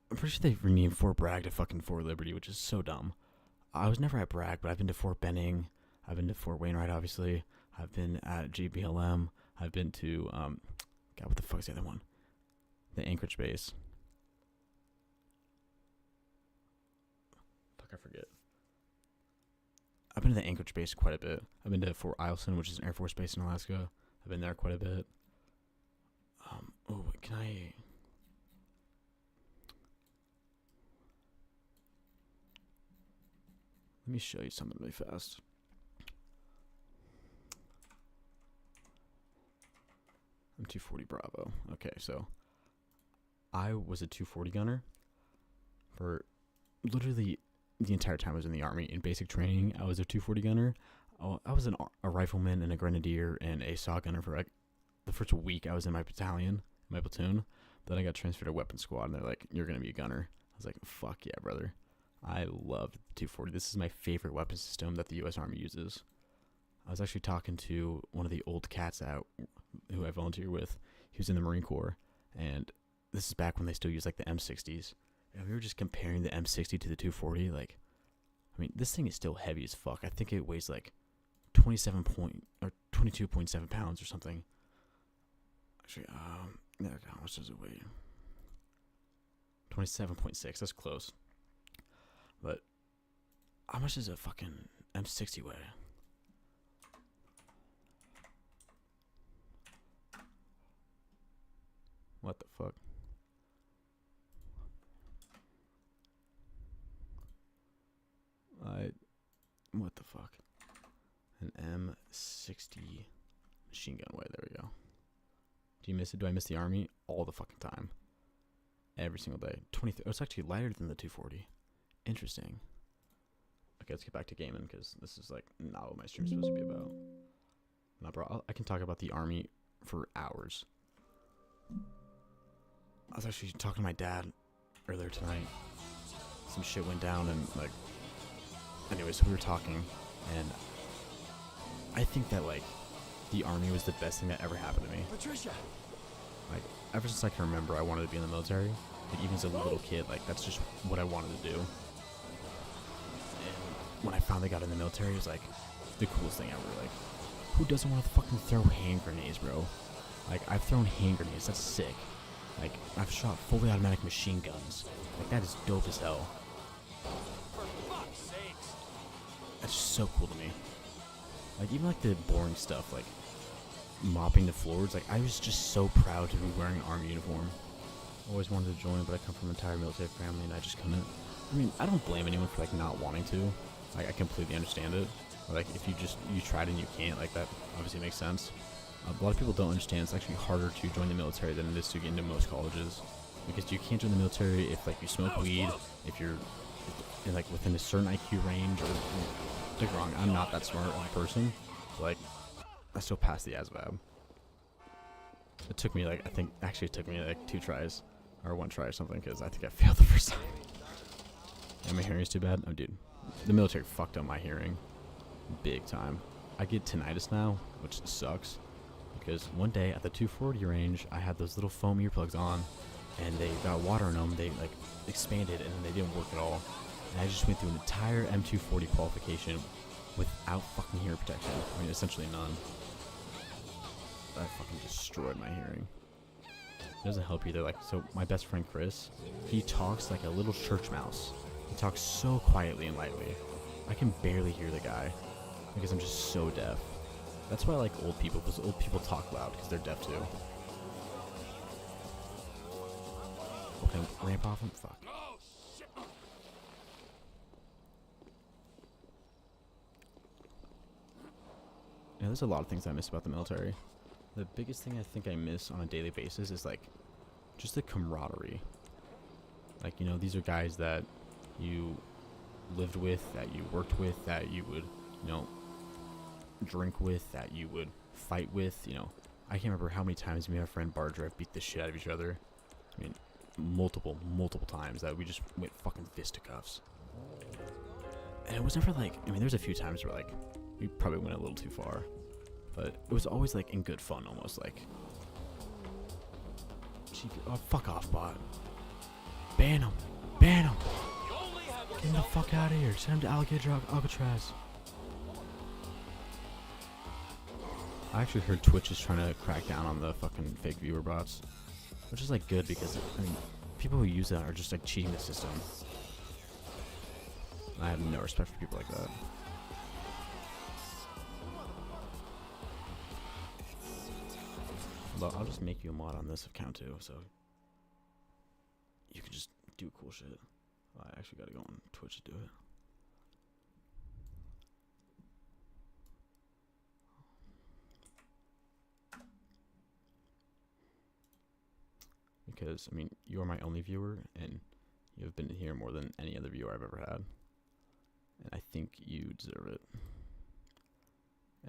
[SPEAKER 1] I'm pretty sure they renamed Fort Bragg to fucking Fort Liberty, which is so dumb. I was never at Bragg, but I've been to Fort Benning. I've been to Fort Wainwright, obviously. I've been at GBLM. I've been to, God, what the fuck is the other one? The Anchorage base. Fuck, I forget. I've been to the Anchorage base quite a bit. I've been to Fort Eielson, which is an Air Force base in Alaska. I've been there quite a bit. Oh, can I... Let me show you something really fast. I'm 240 Bravo. Okay, so I was a 240 gunner for literally the entire time I was in the Army. In basic training, I was a 240 gunner. I was a rifleman and a grenadier and a saw gunner for, like, the first week I was in my battalion, my platoon. Then I got transferred to weapons squad, and they're like, you're going to be a gunner. I was like, fuck yeah, brother. I loved the 240. This is my favorite weapon system that the U.S. Army uses. I was actually talking to one of the old cats out who I volunteer with. He was in the Marine Corps, and this is back when they still use like the M60s, and we were just comparing the M60 to the 240. Like, I mean, this thing is still heavy as fuck. I think it weighs like 22.7 pounds or something. Actually, how much does it weigh? 27.6. That's close. But how much does a fucking M60 weigh? What the fuck? What the fuck? An M60 machine gun way. There we go. Do you miss it? Do I miss the army? All the fucking time. Every single day. 23. Oh, it's actually lighter than the 240. Interesting. Okay, let's get back to gaming because this is like not what my stream's supposed to be about. Nah, bro, I can talk about the army for hours. I was actually talking to my dad earlier tonight. Some shit went down and like, anyways, we were talking, and I think that like the army was the best thing that ever happened to me.
[SPEAKER 8] Patricia!
[SPEAKER 1] Like, ever since I can remember, I wanted to be in the military. Like, even as a little kid, like, that's just what I wanted to do. And when I finally got in the military, it was, like, the coolest thing ever. Like, who doesn't want to fucking throw hand grenades, bro? Like, I've thrown hand grenades. That's sick. Like, I've shot fully automatic machine guns. Like, that is dope as hell.
[SPEAKER 6] For fuck's sakes.
[SPEAKER 1] That's just so cool to me. Like, even, like, the boring stuff, like, mopping the floors, like, I was just so proud to be wearing an army uniform. Always wanted to join, but I come from an entire military family and I just couldn't. I mean, I don't blame anyone for like not wanting to. Like, I completely understand it. Or, like, if you tried and you can't, like, that obviously makes sense. A lot of people don't understand it's actually harder to join the military than it is to get into most colleges, because you can't join the military if like you smoke weed, if you're like within a certain IQ range, or don't get me wrong, I'm not that smart of a person, so like I still passed the ASVAB. It took me like, I think actually it took me like 2 tries or 1 try or something, because I think I failed the first time. And my hearing's too bad. Oh dude, the military fucked up my hearing big time. I get tinnitus now, which sucks, because one day at the 240 range I had those little foam earplugs on and they got water in them. They like expanded and they didn't work at all, and I just went through an entire M240 qualification without fucking hearing protection. I mean, essentially none. I fucking destroyed my hearing. It doesn't help either. Like, so my best friend Chris, he talks like a little church mouse. He talks so quietly and lightly. I can barely hear the guy because I'm just so deaf. That's why I like old people, because old people talk loud because they're deaf too. Okay, ramp off him? Fuck. Yeah, there's a lot of things I miss about the military. The biggest thing I think I miss on a daily basis is like just the camaraderie. Like, you know, these are guys that you lived with, that you worked with, that you would, you know, drink with, that you would fight with. You know, I can't remember how many times me and my friend Barger have beat the shit out of each other. I mean, multiple times that we just went fucking fisticuffs. And it was never like, I mean, there's a few times where like we probably went a little too far, but it was always like in good fun, almost like. Oh, fuck off, bot. Ban him. Ban him. Get him the fuck out of here. Send him to Alcatraz. I actually heard Twitch is trying to crack down on the fucking fake viewer bots, which is like good, because I mean, people who use that are just like cheating the system. I have no respect for people like that. But I'll just make you a mod on this account too, so you can just do cool shit. I actually gotta go on Twitch to do it. Because, I mean, you are my only viewer, and you have been here more than any other viewer I've ever had. And I think you deserve it.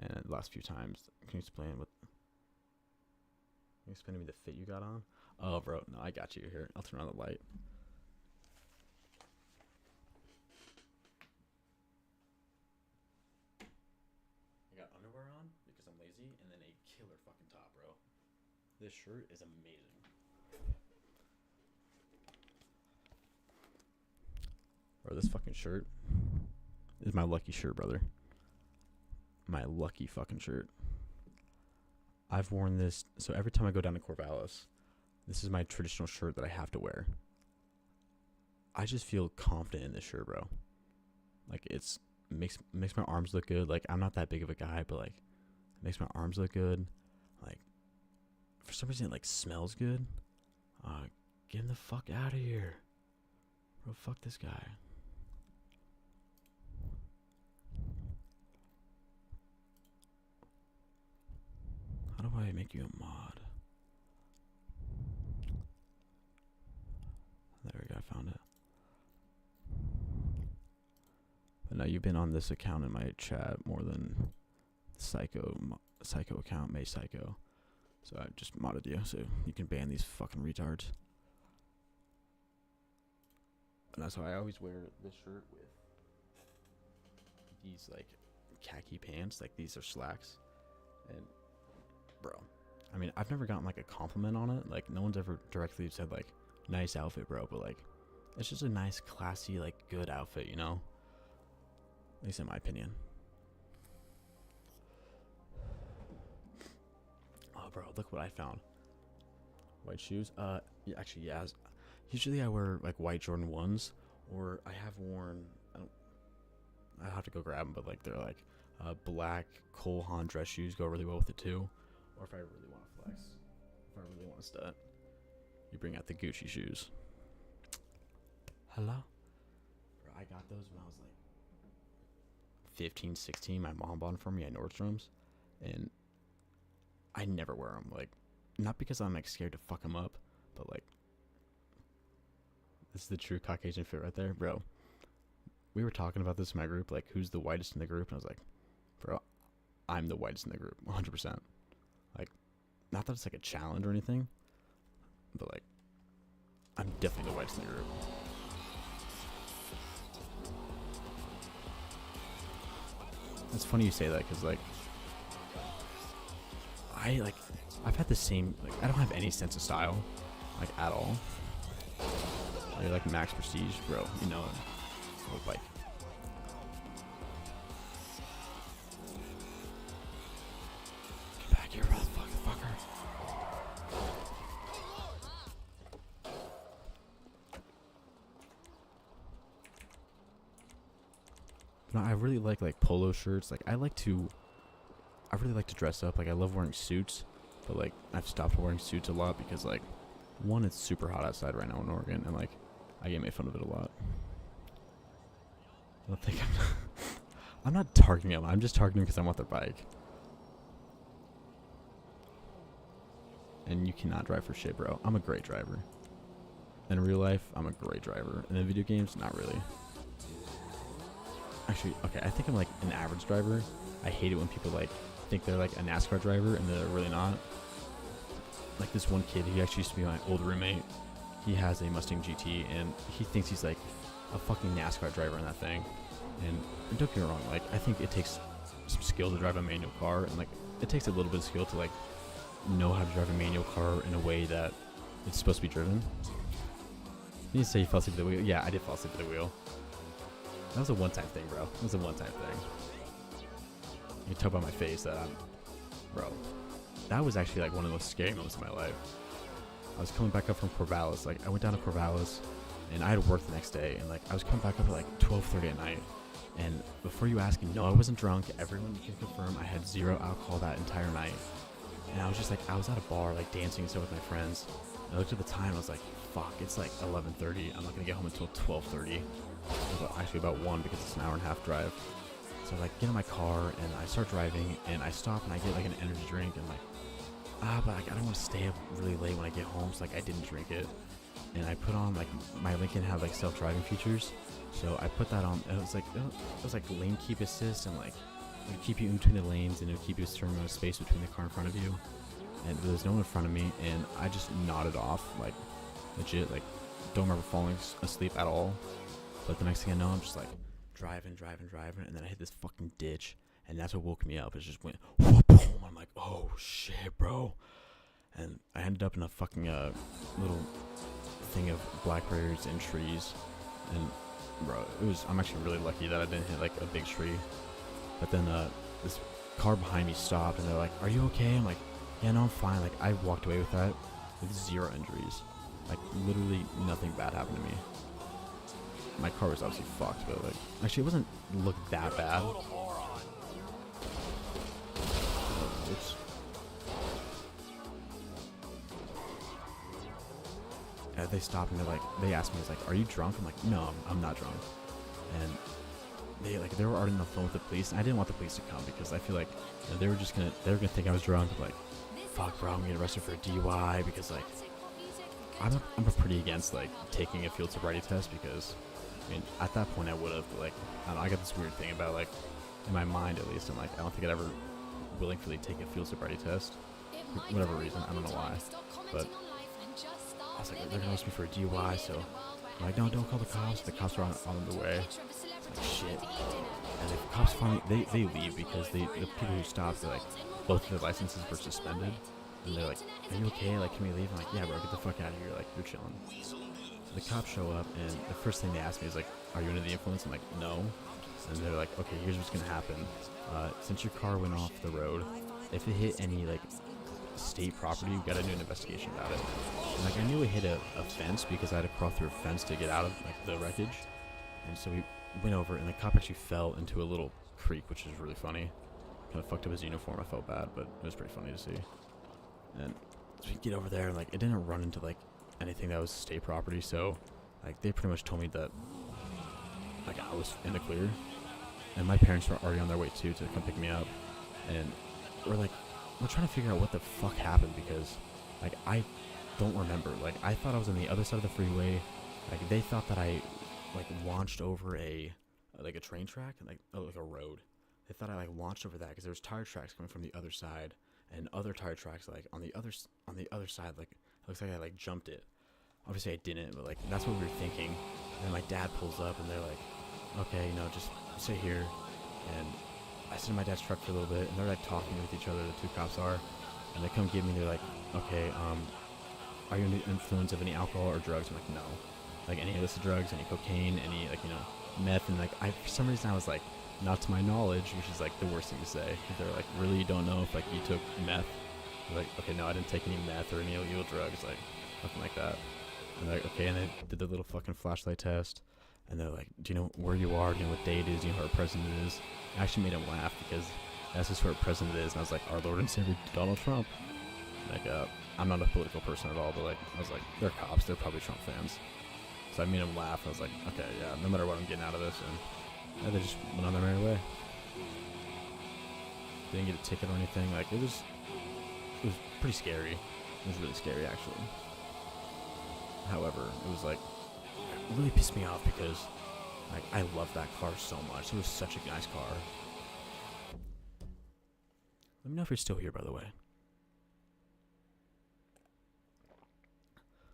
[SPEAKER 1] And the last few times, can you explain what... Can you explain to me the fit you got on? Oh, bro, no, I got you here. I'll turn on the light. I got underwear on because I'm lazy, and then a killer fucking top, bro. This shirt is amazing. Bro, this fucking shirt is my lucky shirt, brother. My lucky fucking shirt. I've worn this, so every time I go down to Corvallis, this is my traditional shirt that I have to wear. I just feel confident in this shirt, bro. Like, it's makes my arms look good. Like, I'm not that big of a guy, but like, it makes my arms look good. Like, for some reason, it like smells good. Get him the fuck out of here, bro. Fuck this guy. How do I make you a mod? There we go, I found it. But now you've been on this account in my chat more than Psycho account, May Psycho. So I just modded you so you can ban these fucking retards. And that's why I always wear this shirt with these like khaki pants. Like, these are slacks. And bro, I mean, I've never gotten like a compliment on it. Like, no one's ever directly said like, nice outfit, bro. But like, it's just a nice, classy, like, good outfit, you know? At least in my opinion. Oh, bro, look what I found. White shoes. Yeah, actually, yeah. Usually I wear like white Jordan 1s, or I have worn. I have to go grab them, but like, they're like black Cole Haan dress shoes go really well with it too. Or if I really want to flex, if I really want to stud, you bring out the Gucci shoes. Hello? Bro, I got those when I was like 15, 16. My mom bought them for me at Nordstrom's, and I never wear them. Like, not because I'm like scared to fuck them up, but like, this is the true Caucasian fit right there, bro. We were talking about this in my group, like, who's the whitest in the group, and I was like, bro, I'm the whitest in the group, 100%. Like, not that it's like a challenge or anything, but like, I'm definitely the whitest in the group. It's funny you say that, because like, I've had the same, like, I don't have any sense of style, like, at all. You're like Max Prestige, bro, you know it. Little bike. Get back here, motherfucker. No, I really like polo shirts. Like, I really like to dress up. Like, I love wearing suits, but like, I've stopped wearing suits a lot because like, one, it's super hot outside right now in Oregon, and like, I get made fun of it a lot. I don't think I'm not targeting them. I'm just targeting them because I want their bike. And you cannot drive for shit, bro. I'm a great driver. In real life, I'm a great driver. And in video games, not really. Actually, okay, I think I'm like an average driver. I hate it when people like think they're like a NASCAR driver and they're really not. Like, this one kid, he actually used to be my old roommate. He has a Mustang GT, and he thinks he's like a fucking NASCAR driver in that thing. And don't get me wrong, like, I think it takes some skill to drive a manual car, and like, it takes a little bit of skill to like know how to drive a manual car in a way that it's supposed to be driven. You say you fell asleep at the wheel? Yeah, I did fall asleep at the wheel. That was a one-time thing, bro. It was a one-time thing. You can tell by my face that bro, that was actually like one of the most scary moments of my life. I was coming back up from Corvallis. Like, I went down to Corvallis, and I had work the next day, and like, I was coming back up at like 12:30 at night. And before you ask me, no, I wasn't drunk. Everyone can confirm I had 0 alcohol that entire night. And I was just like, I was at a bar, like, dancing and stuff with my friends. And I looked at the time, I was like, fuck, it's like 11:30. I'm not gonna get home until 12:30. Actually about 1, because it's an hour and a half drive. So I like get in my car and I start driving, and I stop and I get like an energy drink, and like, but like, I don't want to stay up really late when I get home, so like, I didn't drink it. And I put on, like, my Lincoln had like self-driving features, so I put that on, and it was like lane keep assist, and like, it would keep you in between the lanes, and it would keep you a certain amount of space between the car in front of you. And there was no one in front of me, and I just nodded off, like, legit, like, don't remember falling asleep at all. But the next thing I know, I'm just like driving, and then I hit this fucking ditch, and that's what woke me up. It just went whoop, boom. I'm like, oh shit, bro. And I ended up in a fucking little thing of blackberries and trees, and bro, I'm actually really lucky that I didn't hit like a big tree. But then this car behind me stopped and they're like, "Are you okay?" I'm like, "Yeah, no, I'm fine." Like I walked away with that with 0 injuries. Like literally nothing bad happened to me. My car was obviously fucked, but like actually it wasn't look that bad. Oops. Yeah, they stopped and they asked me, "Are you drunk?" I'm like, "No, I'm not drunk." And they were already on the phone with the police, and I didn't want the police to come because I feel like they were gonna think I was drunk. Like, fuck, bro, I'm gonna get arrested for a DUI because like I'm pretty against like taking a field sobriety test because I mean at that point I would have like I don't know, I got this weird thing about like in my mind at least I'm like I don't think I'd ever willingly take a field sobriety test for whatever reason. I don't know why, but I was like, they're gonna arrest me for a DUI, so I'm like, no, don't call the cops. The cops are on the way. It's like, shit. And if cops finally, they leave because the people who stopped, they're like, both of their licenses were suspended. And they're like, "Are you okay? Like, can we leave?" I'm like, "Yeah, bro, get the fuck out of here. Like, you're chilling." So the cops show up, and the first thing they ask me is like, "Are you under the influence?" I'm like, "No." And they're like, "Okay, here's what's gonna happen. Since your car went off the road, if it hit any like state property, you gotta do an investigation about it." And like I knew it hit a fence because I had to crawl through a fence to get out of like the wreckage. And so we went over, and the cop actually fell into a little creek, which is really funny. Kind of fucked up his uniform. I felt bad, but it was pretty funny to see. And so we get over there, and like it didn't run into like anything that was state property, so like they pretty much told me that like I was in the clear. And my parents were already on their way too to come pick me up, and we're trying to figure out what the fuck happened because like I don't remember. Like I thought I was on the other side of the freeway. Like they thought that I like launched over a train track and like a road. They thought I like launched over that because there was tire tracks coming from the other side and other tire tracks like on the other side. Like it looks like I like jumped it. Obviously I didn't, but like that's what we were thinking. And then my dad pulls up and they're like, "Okay, you know, just sit here." And I sit in my dad's truck for a little bit, and they're like talking with each other. The two cops are, and they come get me. They're like, "Okay, are you under the influence of any alcohol or drugs?" I'm like, "No." Like any illicit drugs, any cocaine, any like meth, and like for some reason I was like, "Not to my knowledge," which is like the worst thing to say. They're like, "Really, you don't know if like you took meth?" I'm like, "Okay, no, I didn't take any meth or any illegal drugs, like nothing like that." And they're like, "Okay," and they did the little fucking flashlight test. And they're like, "Do you know where you are? Do you know what day it is? Do you know who our president is?" I actually made him laugh because that's just who our president is. And I was like, "Our Lord and Savior, Donald Trump." Like, I'm not a political person at all, but like, I was like, they're cops. They're probably Trump fans. So I made him laugh. I was like, "Okay, yeah, no matter what, I'm getting out of this." And yeah, they just went on their merry way. Didn't get a ticket or anything. Like, it was pretty scary. It was really scary, actually. However, it was like, it really pissed me off because like I love that car so much. It was such a nice car. Let me know if you're still here, by the way.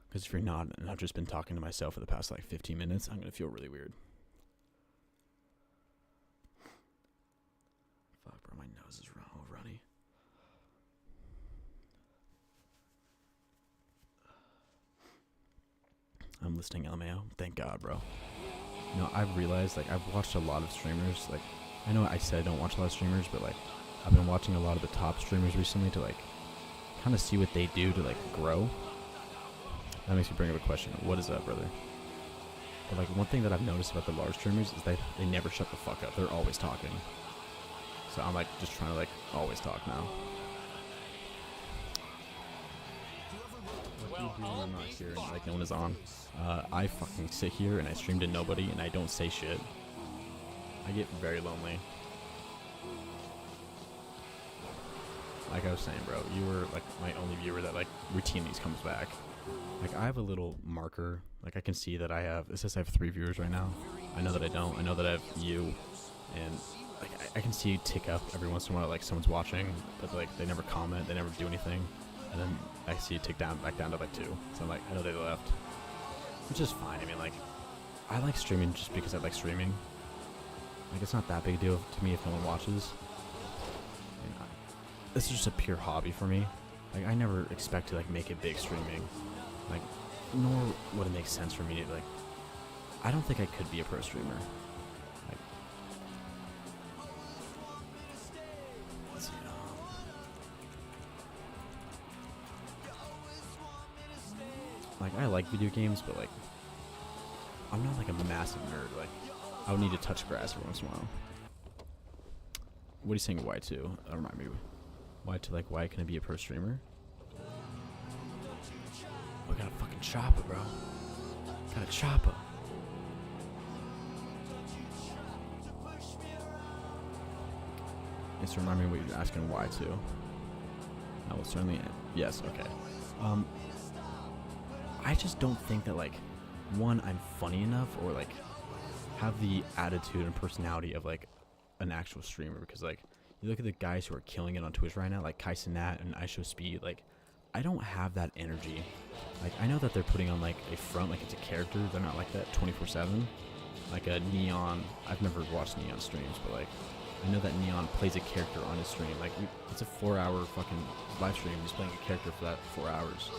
[SPEAKER 1] Because if you're not, and I've just been talking to myself for the past like 15 minutes, I'm gonna feel really weird. Fuck, bro, my nose is all runny. I'm listening LMAO. Thank God, bro. You know, I've realized, like, I've watched a lot of streamers. Like, I know I said I don't watch a lot of streamers, but, like, I've been watching a lot of the top streamers recently to, like, kind of see what they do to, like, grow. That makes me bring up a question. What is that, brother? But, like, one thing that I've noticed about the large streamers is they never shut the fuck up. They're always talking. So I'm, like, just trying to, like, always talk now. What do you do when I'm not here and, like, no one is on? I fucking sit here and I stream to nobody and I don't say shit. I get very lonely. Like I was saying, bro, you were like my only viewer that like routinely comes back. Like I have a little marker. Like I can see that I have, it says I have 3 viewers right now. I know that I don't. I know that I have you. And like I can see you tick up every once in a while, like someone's watching, but like they never comment, they never do anything. And then I see it tick down, back down to like 2. So I'm like, I know they left. Which is fine. I mean, like, I like streaming just because I like streaming. Like, it's not that big a deal to me if no one watches. I mean, this is just a pure hobby for me. Like, I never expect to, like, make it big streaming. Like, nor would it make sense for me to, like, I don't think I could be a pro streamer. Like, let's see, like, I like video games, but like, I'm not like a massive nerd. Like, I would need to touch grass every once in a while. What are you saying, Y2? Remind me. Y2, like, why can I be a pro streamer? We got a fucking chopper, bro. Got a chopper. Just remind me what you're asking Y2. I will certainly. Yes, okay. I just don't think that, like, one, I'm funny enough or, like, have the attitude and personality of, like, an actual streamer. Because, like, you look at the guys who are killing it on Twitch right now, like Kai Cenat and IShowSpeed, like, I don't have that energy. Like, I know that they're putting on, like, a front, like, it's a character. They're not like that 24/7. Like a Neon. I've never watched Neon streams, but, like, I know that Neon plays a character on his stream. Like, it's a 4-hour fucking live stream. He's playing a character for that 4 hours.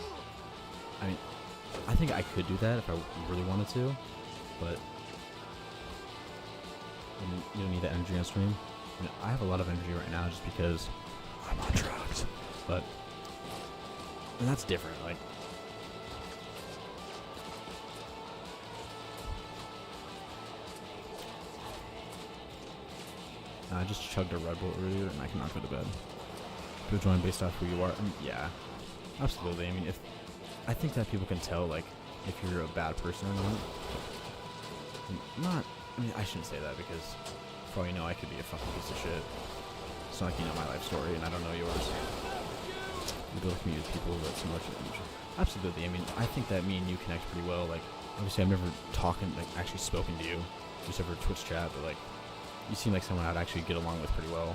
[SPEAKER 1] I mean, I think I could do that if I really wanted to, but you don't need that energy on stream. I mean, I have a lot of energy right now just because I'm on drugs, but and that's different. Like, I just chugged a Red Bull earlier and I cannot go to bed. People join based off who you are. Yeah, absolutely. I mean, I think that people can tell, like, if you're a bad person or not. I mean, I shouldn't say that because, for all you know, I could be a fucking piece of shit. It's not like you know my life story and I don't know yours. You both meet with people that so much. Absolutely. I mean, I think that me and you connect pretty well. Like, obviously, I've never actually spoken to you, just over Twitch chat, but, like, you seem like someone I'd actually get along with pretty well.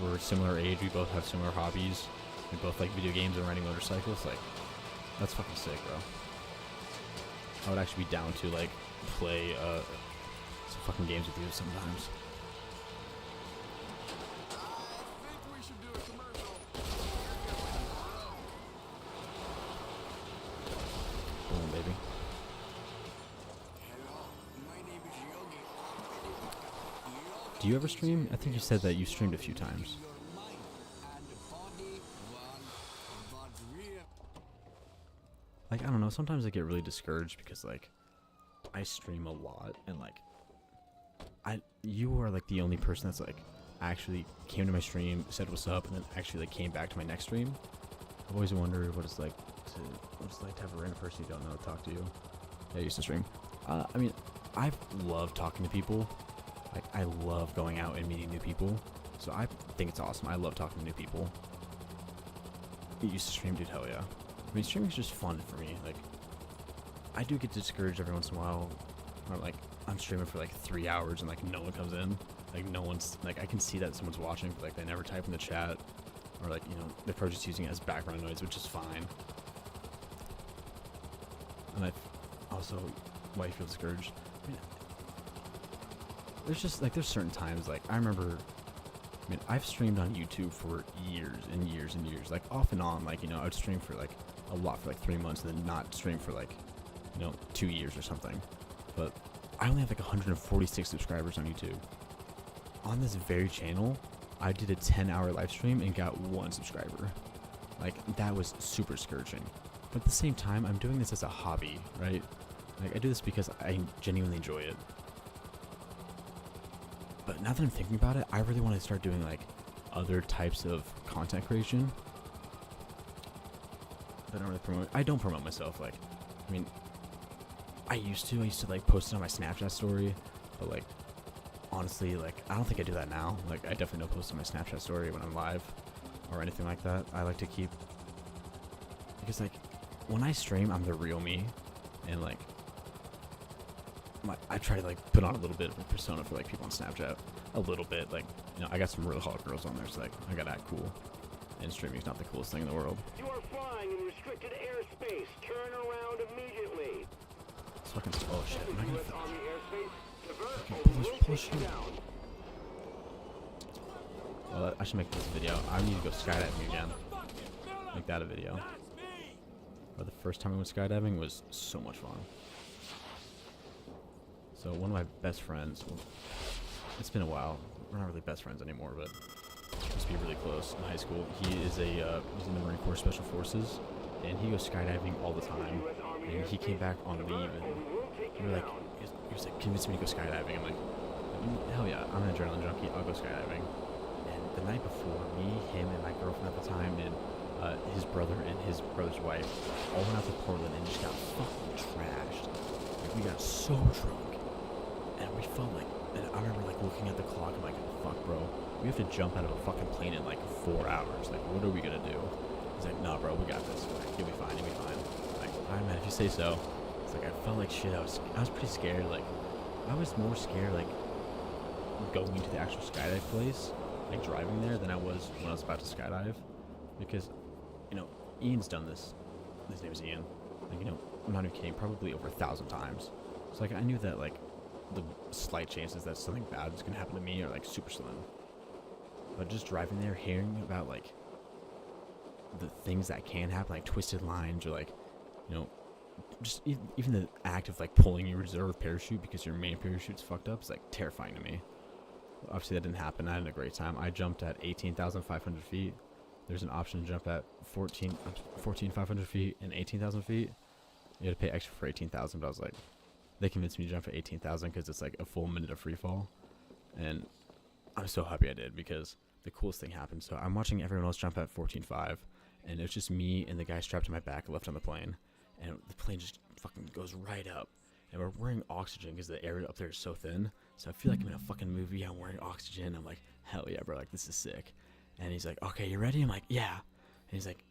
[SPEAKER 1] We're similar age. We both have similar hobbies. We both like video games and riding motorcycles. Like, that's fucking sick, bro. I would actually be down to, like, play some fucking games with you sometimes. Boom, baby. Do you ever stream? I think you said that you streamed a few times. Like, I don't know, sometimes I get really discouraged because, like, I stream a lot and, like, you are, like, the only person that's, like, actually came to my stream, said what's up, and then actually, like, came back to my next stream. I've always wondered what it's like to have a random person you don't know talk to you. Yeah, I used to stream. I mean, I love talking to people. Like, I love going out and meeting new people. So I think it's awesome. I love talking to new people. You used to stream, dude, hell yeah. I mean, streaming is just fun for me. Like, I do get discouraged every once in a while. Or, like, I'm streaming for, like, 3 hours and, like, no one comes in. Like, no one's, like, I can see that someone's watching, but, like, they never type in the chat. Or, like, you know, they're probably just using it as background noise, which is fine. And also, why you feel discouraged. I mean, there's just, like, there's certain times, like, I remember, I mean, I've streamed on YouTube for years and years and years, like, off and on, like, you know, I would stream for, like, a lot for, like, 3 months and then not stream for, like, you know, 2 years or something. But I only have, like, 146 subscribers on YouTube. On this very channel, I did a 10-hour live stream and got 1 subscriber. Like, that was super discouraging. But at the same time, I'm doing this as a hobby, right? Like, I do this because I genuinely enjoy it. But now that I'm thinking about it, I really want to start doing, like, other types of content creation. But I don't promote myself. Like, I mean, I used to like post it on my Snapchat story, but, like, honestly, like, I don't think I do that now. Like, I definitely don't post on my Snapchat story when I'm live or anything like that. I like to keep, because, like, when I stream, I'm the real me, and, like, I try to, like, put on a little bit of a persona for, like, people on Snapchat. A little bit, like, you know, I got some really hot girls on there, so, like, I gotta act cool. And streaming's not the coolest thing in the world.
[SPEAKER 11] You are flying in restricted airspace. Turn around immediately.
[SPEAKER 1] It's fucking, oh shit, am I gonna
[SPEAKER 11] push
[SPEAKER 1] down? Well, I should make this video. I need to go skydiving again. Make that a video. But the first time I went skydiving was so much fun. So one of my best friends, well, it's been a while. We're not really best friends anymore, but we used to be really close in high school. He is he's in the Marine Corps Special Forces, and he goes skydiving all the time. And he came back on leave, and we were like, he was like, convinced me to go skydiving. I'm like, hell yeah, I'm an adrenaline junkie. I'll go skydiving. And the night before, me, him, and my girlfriend at the time, and his brother and his brother's wife all went out to Portland and just got fucking trashed. Like, we got so drunk, and we felt like, and I remember like looking at the clock and like, fuck, bro, we have to jump out of a fucking plane in like 4 hours. Like, what are we gonna do? He's like, nah, bro, we got this. Like, you'll be fine. You'll be fine. Like, all right, man, if you say so. It's like I felt like shit. I was pretty scared. Like, I was more scared like going to the actual skydive place, like driving there, than I was when I was about to skydive, because, you know, Ian's done this. His name is Ian. Like, you know, I'm not even kidding, probably over 1,000 times. So like I knew that like the slight chances that something bad was gonna happen to me are like super slim. But just driving there, hearing about like the things that can happen, like twisted lines, or like, you know, just even the act of like pulling your reserve parachute because your main parachute's fucked up is like terrifying to me. Obviously that didn't happen. I had a great time. I jumped at 18,500 feet. There's an option to jump at 14,500 feet and 18,000 feet. You had to pay extra for 18,000, but I was like, they convinced me to jump at 18,000 because it's like a full minute of free fall. And I'm so happy I did, because the coolest thing happened. So I'm watching everyone else jump at 14.5, and it's just me and the guy strapped to my back left on the plane. And the plane just fucking goes right up. And we're wearing oxygen because the air up there is so thin. So I feel like I'm in a fucking movie. I'm wearing oxygen. I'm like, hell yeah, bro. Like, this is sick. And he's like, okay, you ready? I'm like, yeah. And he's like,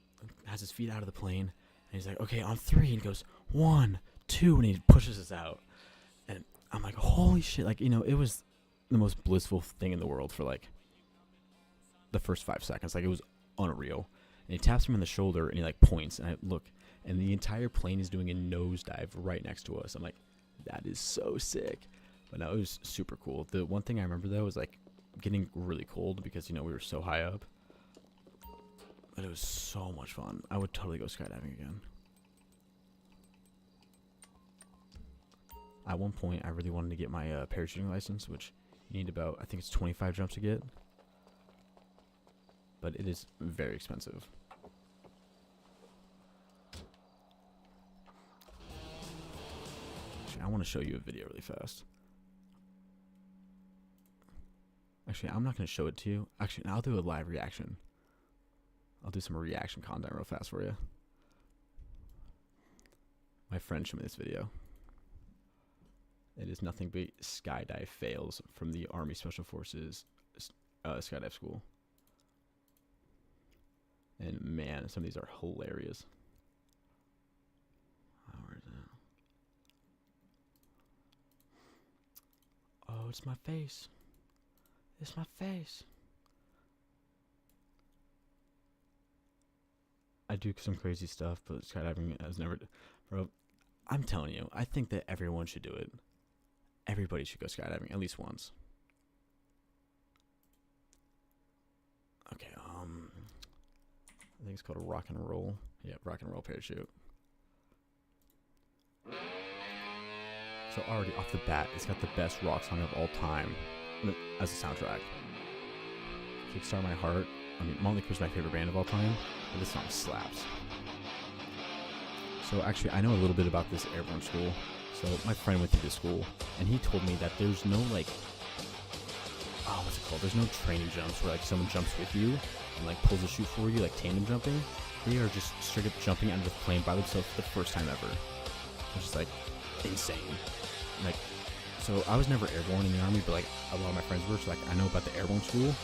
[SPEAKER 1] has his feet out of the plane. And he's like, okay, on 3. And he goes, 1, 2. And he pushes us out. And I'm like, holy shit. Like, you know, it was the most blissful thing in the world for like the first 5 seconds. Like, it was unreal. And he taps me on the shoulder and he like points. And I look. And the entire plane is doing a nosedive right next to us. I'm like, that is so sick. But no, it was super cool. The one thing I remember, though, was like getting really cold because, you know, we were so high up. But it was so much fun. I would totally go skydiving again. At one point, I really wanted to get my parachuting license, which you need about, I think it's 25 jumps to get. But it is very expensive. I want to show you a video really fast. Actually, I'm not going to show it to you. Actually, I'll do a live reaction. I'll do some reaction content real fast for you. My friend showed me this video. It is nothing but skydive fails from the Army Special Forces skydive school. And man, some of these are hilarious. Where is it? Oh, it's my face. It's my face. I do some crazy stuff, but skydiving has never... Bro, I'm telling you, I think that everyone should do it. Everybody should go skydiving at least once. Okay, I think it's called a rock and roll. Yeah, rock and roll parachute. So already off the bat, it's got the best rock song of all time as a soundtrack. Kickstart My Heart. I mean, Motley Crue is my favorite band of all time, but this song slaps. So actually, I know a little bit about this airborne school. So my friend went through this school, and he told me that there's no like, what's it called? There's no training jumps where like someone jumps with you and like pulls a chute for you, like tandem jumping. They are just straight up jumping out of the plane by themselves for the first time ever, which is like insane. Like, so I was never airborne in the Army, but like a lot of my friends were, so like I know about the airborne school.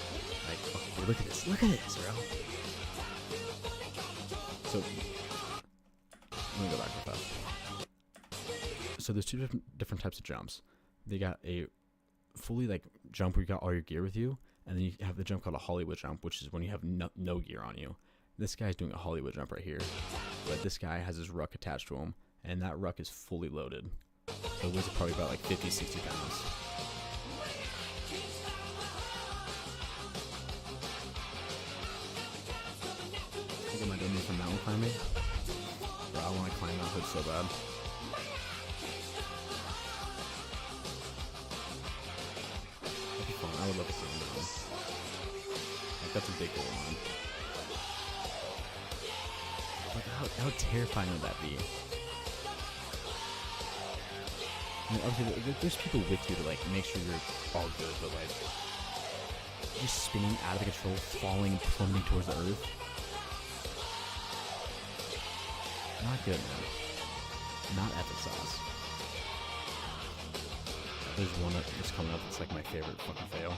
[SPEAKER 1] Like, okay, look at this, bro. So let me go back real fast. So there's two different types of jumps. They got a fully like jump where you got all your gear with you, and then you have the jump called a Hollywood jump, which is when you have no gear on you. This guy's doing a Hollywood jump right here, but this guy has his ruck attached to him, and that ruck is fully loaded. So it weighs probably about like 50, 60 pounds. I think I might do some mountain climbing. Bro, I want to climb Mount Hood so bad. would love to see him now. Like, that's a big goal of mine. Like, how terrifying would that be? I mean, obviously, there's people with you to, like, make sure you're all good, but, like, just spinning out of control, falling and plummeting towards the earth. Not good, man. Not epic sauce. There's one that's coming up that's, like, my favorite fucking fail.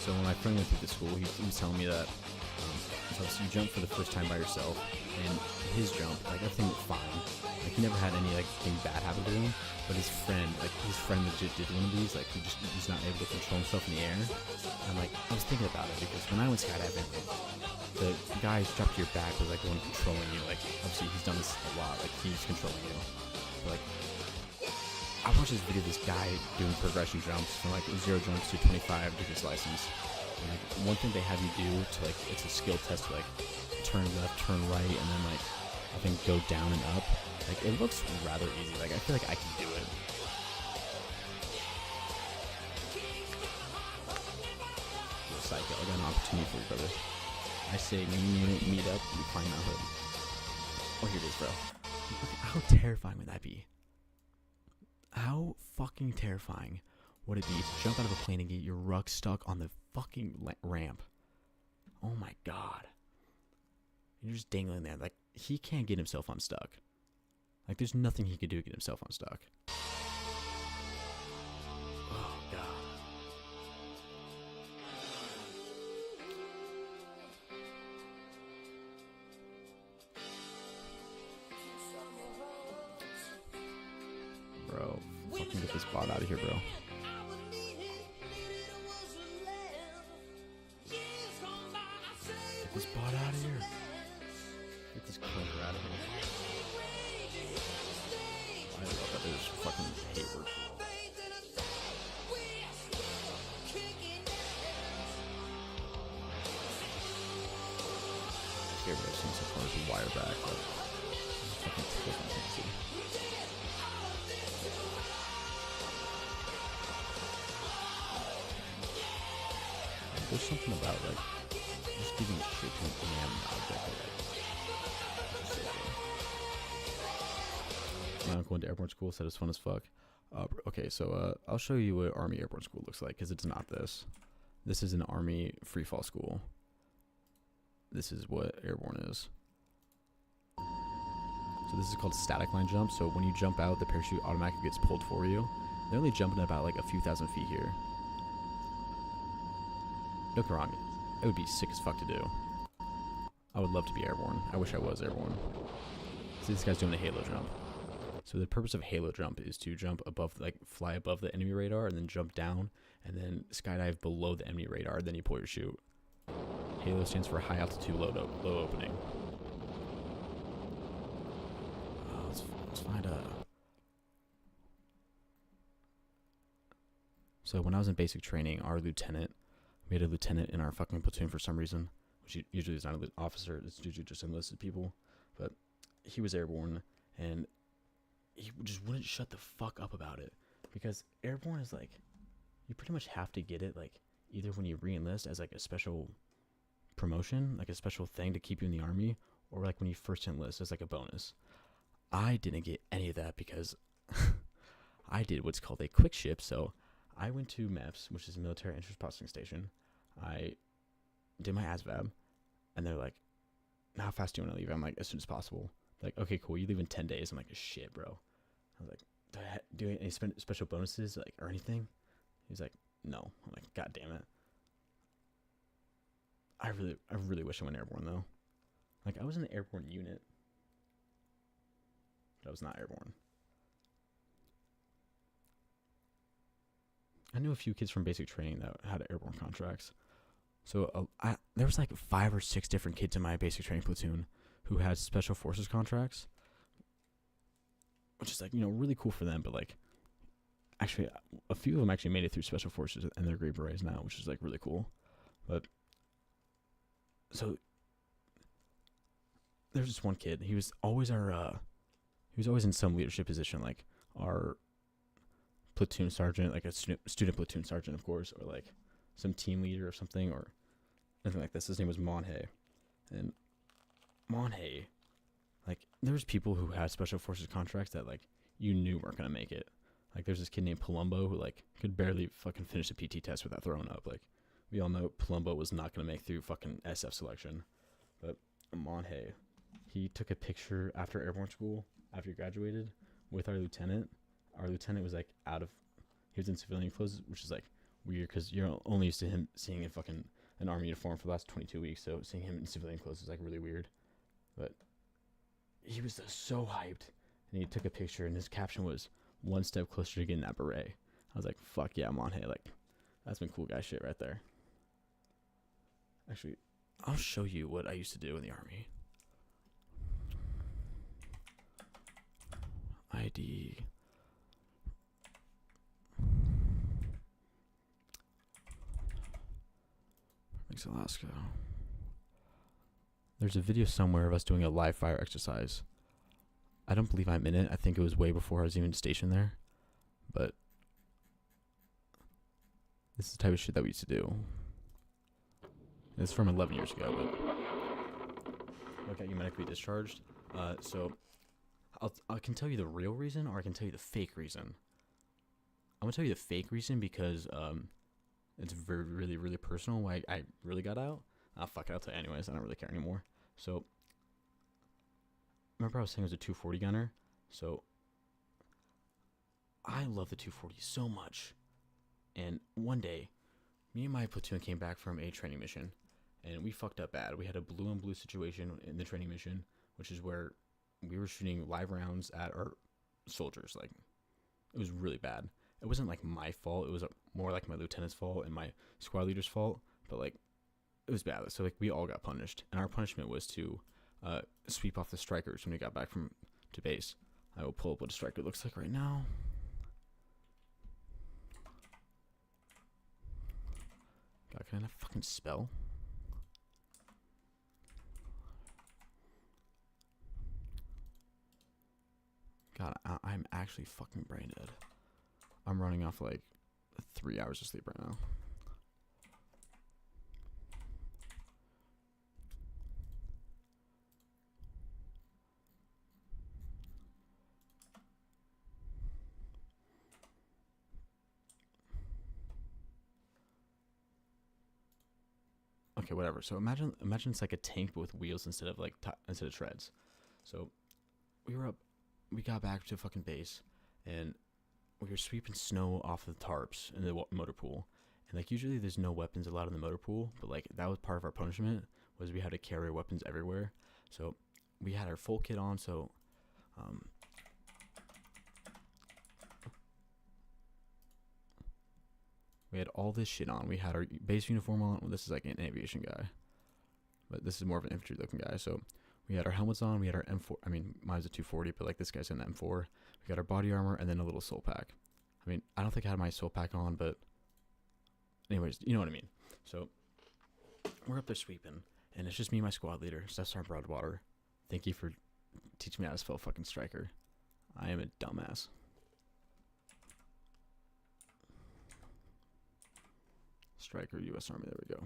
[SPEAKER 1] So when my friend went through the school, he was telling me that so you jump for the first time by yourself, and his jump, like, everything was fine. Like, he never had any, like, thing bad happen to him, but his friend legit did one of these, like, he's not able to control himself in the air. And I'm like, I was thinking about it, because when I went skydiving, the guy strapped to your back was, like, the one controlling you. Like, obviously, he's done this a lot, like, he's controlling you. But, like, I watched this video of this guy doing progression jumps from, like, 0 jumps to 25 to his license. And, like, one thing they have you do to, like, it's a skill test to, like, turn left, turn right, and then, like, I think go down and up. Like, it looks rather easy. Like, I feel like I can do it. Yo, Psycho, I got an opportunity for you, brother. I say meet up, we find out hood. Oh, here it is, bro. How terrifying would that be? How fucking terrifying would it be to jump out of a plane and get your rug stuck on the fucking ramp? Oh my god. You're just dangling there. Like, he can't get himself unstuck. Like, there's nothing he could do to get himself unstuck. Oh god. Bro, fucking get this bot out of here, bro. Get this bot out of here. Get this clinker out of here. I love that there's fucking Hayward. Hayward, I've seen so far as a wire back, but fucking tickles my fancy. There's something about, like, just giving shit to an inanimate object that, like, my uncle went to airborne school, said it's fun as fuck. Okay, so I'll show you what Army airborne school looks like, because it's not this. This is an Army free fall school. This is what airborne is. So this is called static line jump. So when you jump out, the parachute automatically gets pulled for you. They're only jumping about like a few thousand feet here. Don't get me wrong, it would be sick as fuck to do. I would love to be airborne. I wish I was airborne. So this guy's doing the halo jump. So the purpose of halo jump is to jump above, like, fly above the enemy radar and then jump down and then skydive below the enemy radar. Then you pull your chute. Halo stands for high altitude, low opening. Let's find a. So when I was in basic training, our lieutenant, we had a lieutenant in our fucking platoon for some reason, which usually is not an officer. It's usually just enlisted people, but he was airborne and he just wouldn't shut the fuck up about it, because airborne is like, you pretty much have to get it, like, either when you re-enlist as like a special promotion, like a special thing to keep you in the army, or like when you first enlist as like a bonus. I didn't get any of that because I did what's called a quick ship. So I went to MEPS, which is a military entrance processing station. I did my ASVAB, and they're like, how fast do you want to leave? I'm like, as soon as possible. Like, okay, cool, you leave in 10 days. I'm like, shit, bro. I was like, do I have any special bonuses, like, or anything? He's like, no. I'm like, god damn it. I really wish I went airborne, though. Like, I was in the airborne unit, but I was not airborne. I knew a few kids from basic training that had airborne contracts. So there was like 5 or 6 different kids in my basic training platoon who had special forces contracts, which is, like, you know, really cool for them. But, like, actually, a few of them actually made it through special forces and they're Green Berets now, which is, like, really cool. But so there's this one kid. He was always our he was always in some leadership position, like our platoon sergeant, like a student platoon sergeant, of course, or like some team leader or something, or anything like this. His name was Monhay. And Monhay, like, there's people who had special forces contracts that, like, you knew weren't going to make it. Like, there's this kid named Palumbo who, like, could barely fucking finish a PT test without throwing up. Like, we all know Palumbo was not going to make through fucking SF selection. But Monhay, he took a picture after airborne school, after he graduated, with our lieutenant. Our lieutenant was, like, he was in civilian clothes, which is, like, weird because you're only used to him seeing in fucking an army uniform for the last 22 weeks. So seeing him in civilian clothes is, like, really weird. But he was so hyped. And he took a picture, and his caption was, "One step closer to getting that beret." I was like, fuck yeah, Monhay. Like, that's some cool guy shit right there. Actually, I'll show you what I used to do in the army. ID. Fairbanks, Alaska. There's a video somewhere of us doing a live fire exercise. I don't believe I'm in it. I think it was way before I was even stationed there. But this is the type of shit that we used to do. It's from 11 years ago, but look at you medically discharged. So I can tell you the real reason, or I can tell you the fake reason. I'm gonna tell you the fake reason because it's really, really personal. Why I really got out. Fuck it, I'll tell you anyways. I don't really care anymore. So remember I was saying it was a 240 gunner. So I love the 240 so much. And one day, me and my platoon came back from a training mission, and we fucked up bad. We had a blue on blue situation in the training mission, which is where we were shooting live rounds at our soldiers. Like, it was really bad. It wasn't like my fault. It was more like my lieutenant's fault and my squad leader's fault. But like, it was bad. So like, we all got punished, and our punishment was to sweep off the strikers when we got back to base. I will pull up what a striker looks like right now. God, can I fucking spell? God, I'm actually fucking brain dead. I'm running off like 3 hours of sleep right now. Okay, whatever. So imagine it's like a tank but with wheels instead of instead of treads. So we got back to fucking base, and we were sweeping snow off the tarps in the motor pool. And like, usually there's no weapons allowed in the motor pool, but like, that was part of our punishment, was we had to carry our weapons everywhere. So we had our full kit on. So we had all this shit on. We had our base uniform on. Well, this is like an aviation guy, but this is more of an infantry looking guy. So we had our helmets on. We had our M4. I mean, mine's a 240, but like, this guy's an M4. We got our body armor and then a little soul pack. I mean, I don't think I had my soul pack on, but anyways, you know what I mean. So we're up there sweeping, and it's just me and my squad leader, Staff Sergeant Broadwater. Thank you for teaching me how to spell fucking striker. I am a dumbass. Striker, U.S. Army. There we go.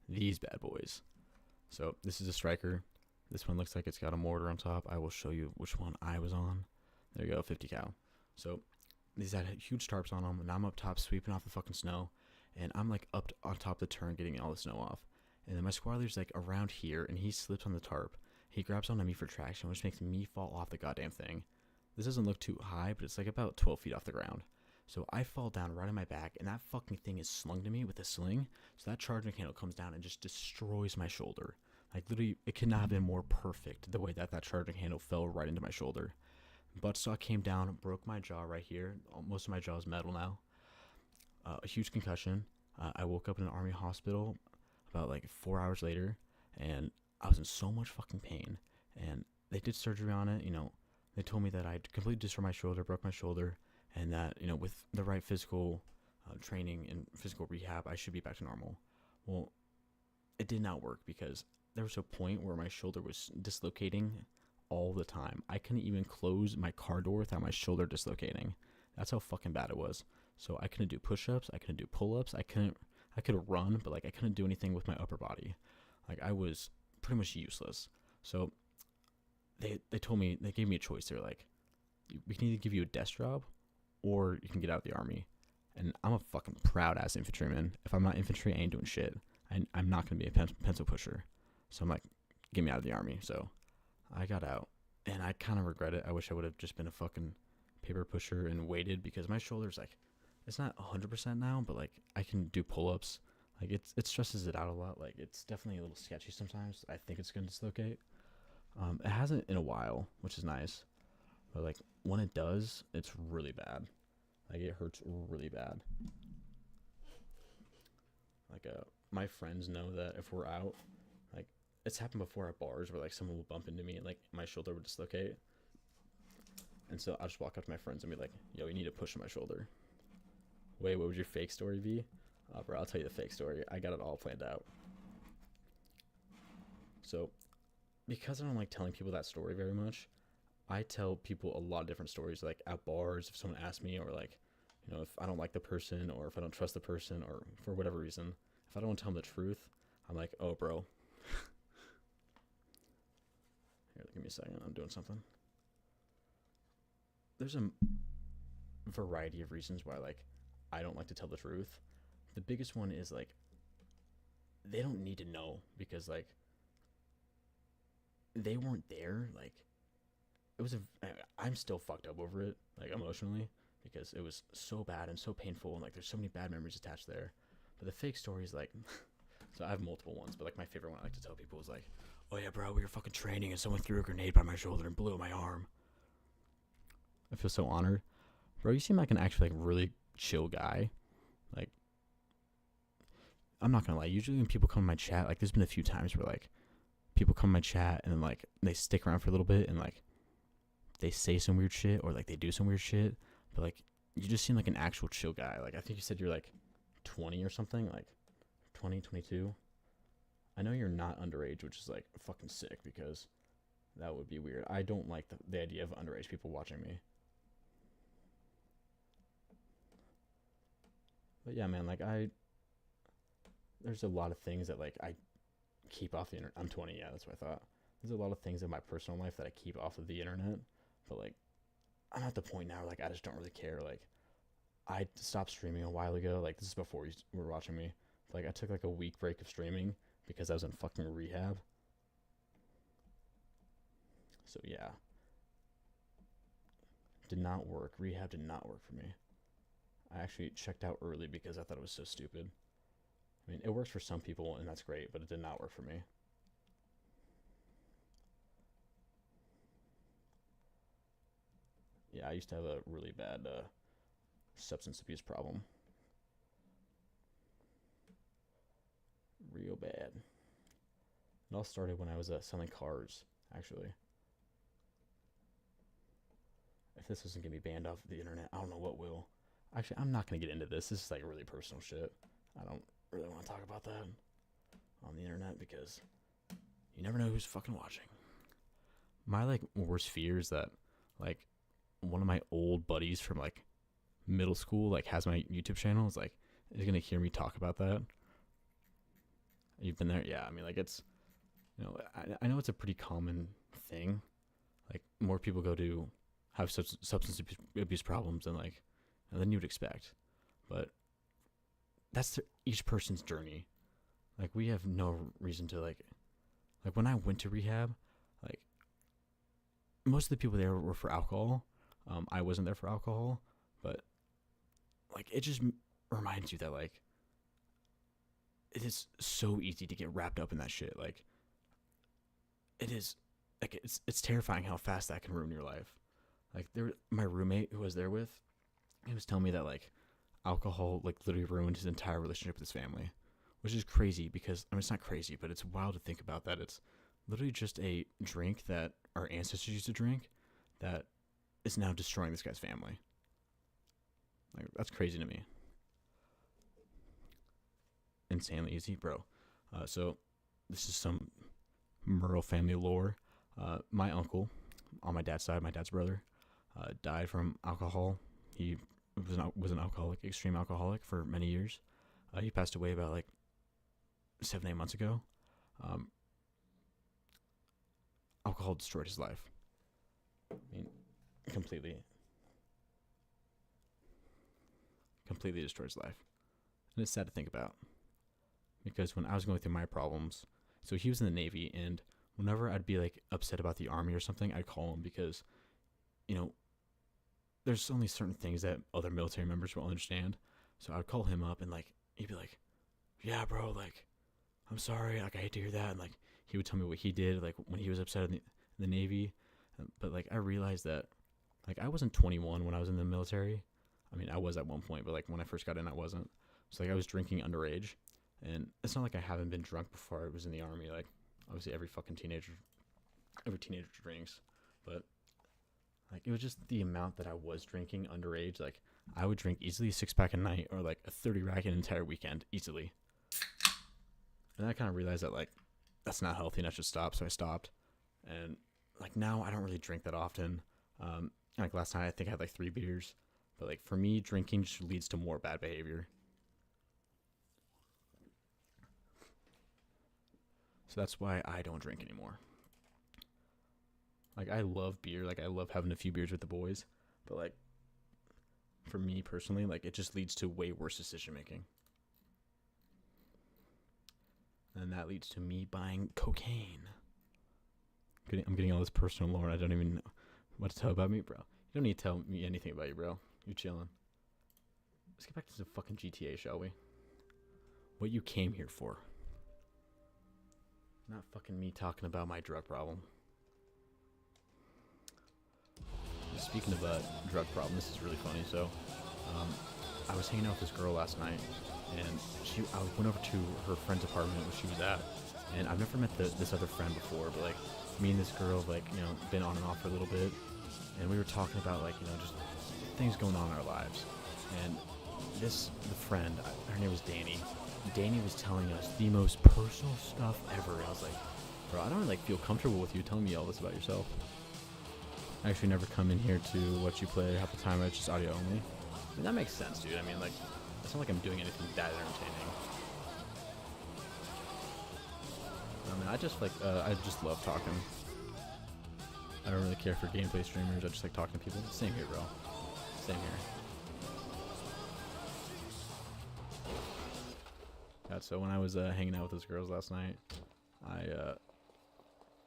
[SPEAKER 1] These bad boys. So this is a striker. This one looks like it's got a mortar on top. I will show you which one I was on. There you go, 50 cal. So these had huge tarps on them, and I'm up top sweeping off the fucking snow, and I'm like up on top of the turn getting all the snow off. And then my squad leader's like around here, and he slips on the tarp. He grabs onto me for traction, which makes me fall off the goddamn thing. This doesn't look too high, but it's like about 12 feet off the ground. So I fall down right on my back, and that fucking thing is slung to me with a sling. So that charging handle comes down and just destroys my shoulder. Like, literally, it could not have been more perfect the way that charging handle fell right into my shoulder. Buttstock came down, broke my jaw right here. Most of my jaw is metal now. A huge concussion. I woke up in an army hospital about like 4 hours later, and I was in so much fucking pain. And they did surgery on it. You know, they told me that I completely destroyed my shoulder, broke my shoulder, and that, you know, with the right physical training and physical rehab, I should be back to normal. Well, it did not work, because there was a point where my shoulder was dislocating all the time. I couldn't even close my car door without my shoulder dislocating. That's how fucking bad it was. So I couldn't do push-ups, I couldn't do pull-ups, I could run, but like I couldn't do anything with my upper body. Like I was pretty much useless. So they told me, they gave me a choice. They're like, we can either give you a desk job or you can get out of the army. And I'm a fucking proud ass infantryman. If I'm not infantry, I ain't doing shit. I'm not gonna be a pencil pusher. So I'm like, get me out of the army. So I got out, and I kind of regret it. I wish I would have just been a fucking paper pusher and waited, because my shoulders, like, it's not 100% now, but like I can do pull-ups. Like it stresses it out a lot. Like it's definitely a little sketchy sometimes. I think it's gonna dislocate. It hasn't in a while, which is nice. But like when it does, it's really bad. Like it hurts really bad. Like my friends know that if we're out, like it's happened before at bars where like someone will bump into me and like my shoulder would dislocate. And so I'll just walk up to my friends and be like, yo, you need to push on my shoulder. Wait, what would your fake story be? Bro, I'll tell you the fake story. I got it all planned out. So, because I don't like telling people that story very much, I tell people a lot of different stories, like at bars, if someone asks me, or like, you know, if I don't like the person, or if I don't trust the person, or for whatever reason, if I don't want to tell them the truth, I'm like, oh, bro. Here, give me a second. I'm doing something. There's a variety of reasons why, like, I don't like to tell the truth. The biggest one is like they don't need to know, because like they weren't there. Like it was I'm still fucked up over it, like emotionally, because it was so bad and so painful, and like there's so many bad memories attached there. But the fake story is like so I have multiple ones, but like my favorite one I like to tell people is like, oh yeah, bro, we were fucking training and someone threw a grenade by my shoulder and blew up my arm. I feel so honored. Bro, you seem like an actually like really chill guy. Like I'm not gonna lie, usually when people come in my chat, like there's been a few times where like people come in my chat and then like they stick around for a little bit and like they say some weird shit, or like they do some weird shit, but like you just seem like an actual chill guy. Like I think you said you're like 20 or something, like 20, 22. I know you're not underage, which is like fucking sick, because that would be weird. I don't like the idea of underage people watching me. But yeah, man, like there's a lot of things that like I keep off the internet. I'm 20, yeah, that's what I thought. There's a lot of things in my personal life that I keep off of the internet, but like I'm at the point now where like I just don't really care. Like I stopped streaming a while ago. Like this is before you were watching me. Like I took like a week break of streaming because I was in fucking rehab. So yeah, did not work. Rehab did not work for me. I actually checked out early because I thought it was so stupid. I mean, it works for some people, and that's great, but it did not work for me. Yeah, I used to have a really bad substance abuse problem. Real bad. It all started when I was selling cars, actually. If this isn't going to be banned off the internet, I don't know what will. Actually, I'm not going to get into this. This is like really personal shit. I don't really want to talk about that on the internet, because you never know who's fucking watching. My like worst fear is that like one of my old buddies from like middle school like has my YouTube channel, is like is going to hear me talk about that. You've been there? Yeah, I mean like it's, you know, I know it's a pretty common thing. Like more people go to have substance abuse problems than you would expect, but that's each person's journey. Like we have no reason to like when I went to rehab, like most of the people there were for alcohol. I wasn't there for alcohol, but like it just reminds you that like it is so easy to get wrapped up in that shit. Like it is, like it's terrifying how fast that can ruin your life. Like my roommate who I was there with, he was telling me that like alcohol like literally ruined his entire relationship with his family, which is crazy, because I mean it's not crazy, but it's wild to think about that it's literally just a drink that our ancestors used to drink that is now destroying this guy's family. Like that's crazy to me. Insanely easy, bro. So this is some Merle family lore. My uncle, on my dad's side, my dad's brother, died from alcohol. He was an alcoholic, extreme alcoholic for many years. He passed away about like 7-8 months ago. Alcohol destroyed his life. I mean, completely destroyed his life. And it's sad to think about. Because when I was going through my problems, so he was in the Navy, and whenever I'd be like upset about the Army or something, I'd call him because, you know, there's only certain things that other military members will understand. So I'd call him up and like, he'd be like, yeah, bro, like, I'm sorry, like, I hate to hear that. And like, he would tell me what he did, like, when he was upset in the Navy. But like, I realized that, like, I wasn't 21 when I was in the military. I mean, I was at one point, but like, when I first got in, I wasn't. So like, I was drinking underage. And it's not like I haven't been drunk before I was in the Army. Like, obviously every teenager drinks. But like, it was just the amount that I was drinking underage. Like, I would drink easily a 6-pack a night, or like a 30 rack an entire weekend easily. And I kind of realized that like, that's not healthy and I should stop. So I stopped. And like, now I don't really drink that often. Like last night I think I had like 3 beers. But like, for me, drinking just leads to more bad behavior. So that's why I don't drink anymore. Like, I love beer. Like, I love having a few beers with the boys. But, like, for me personally, like, it just leads to way worse decision making. And that leads to me buying cocaine. I'm getting all this personal lore. I don't even know what to tell about me, bro. You don't need to tell me anything about you, bro. You're chilling. Let's get back to some fucking GTA, shall we? What you came here for. Not fucking me talking about my drug problem. Speaking of drug problem, this is really funny. So, I was hanging out with this girl last night, and I went over to her friend's apartment where she was at, and I've never met this other friend before, but like, me and this girl have like, you know, been on and off for a little bit, and we were talking about like, you know, just things going on in our lives, and the friend, her name was Danny. Danny was telling us the most personal stuff ever. I was like, bro, I don't like feel comfortable with you telling me all this about yourself. I actually never come in here to watch you play half the time. It's just audio only. And that makes sense, dude. I mean, like, it's not like I'm doing anything that entertaining. I mean, I just love talking. I don't really care for gameplay streamers. I just like talking to people. Same here, bro. Same here. So when I was hanging out with those girls last night,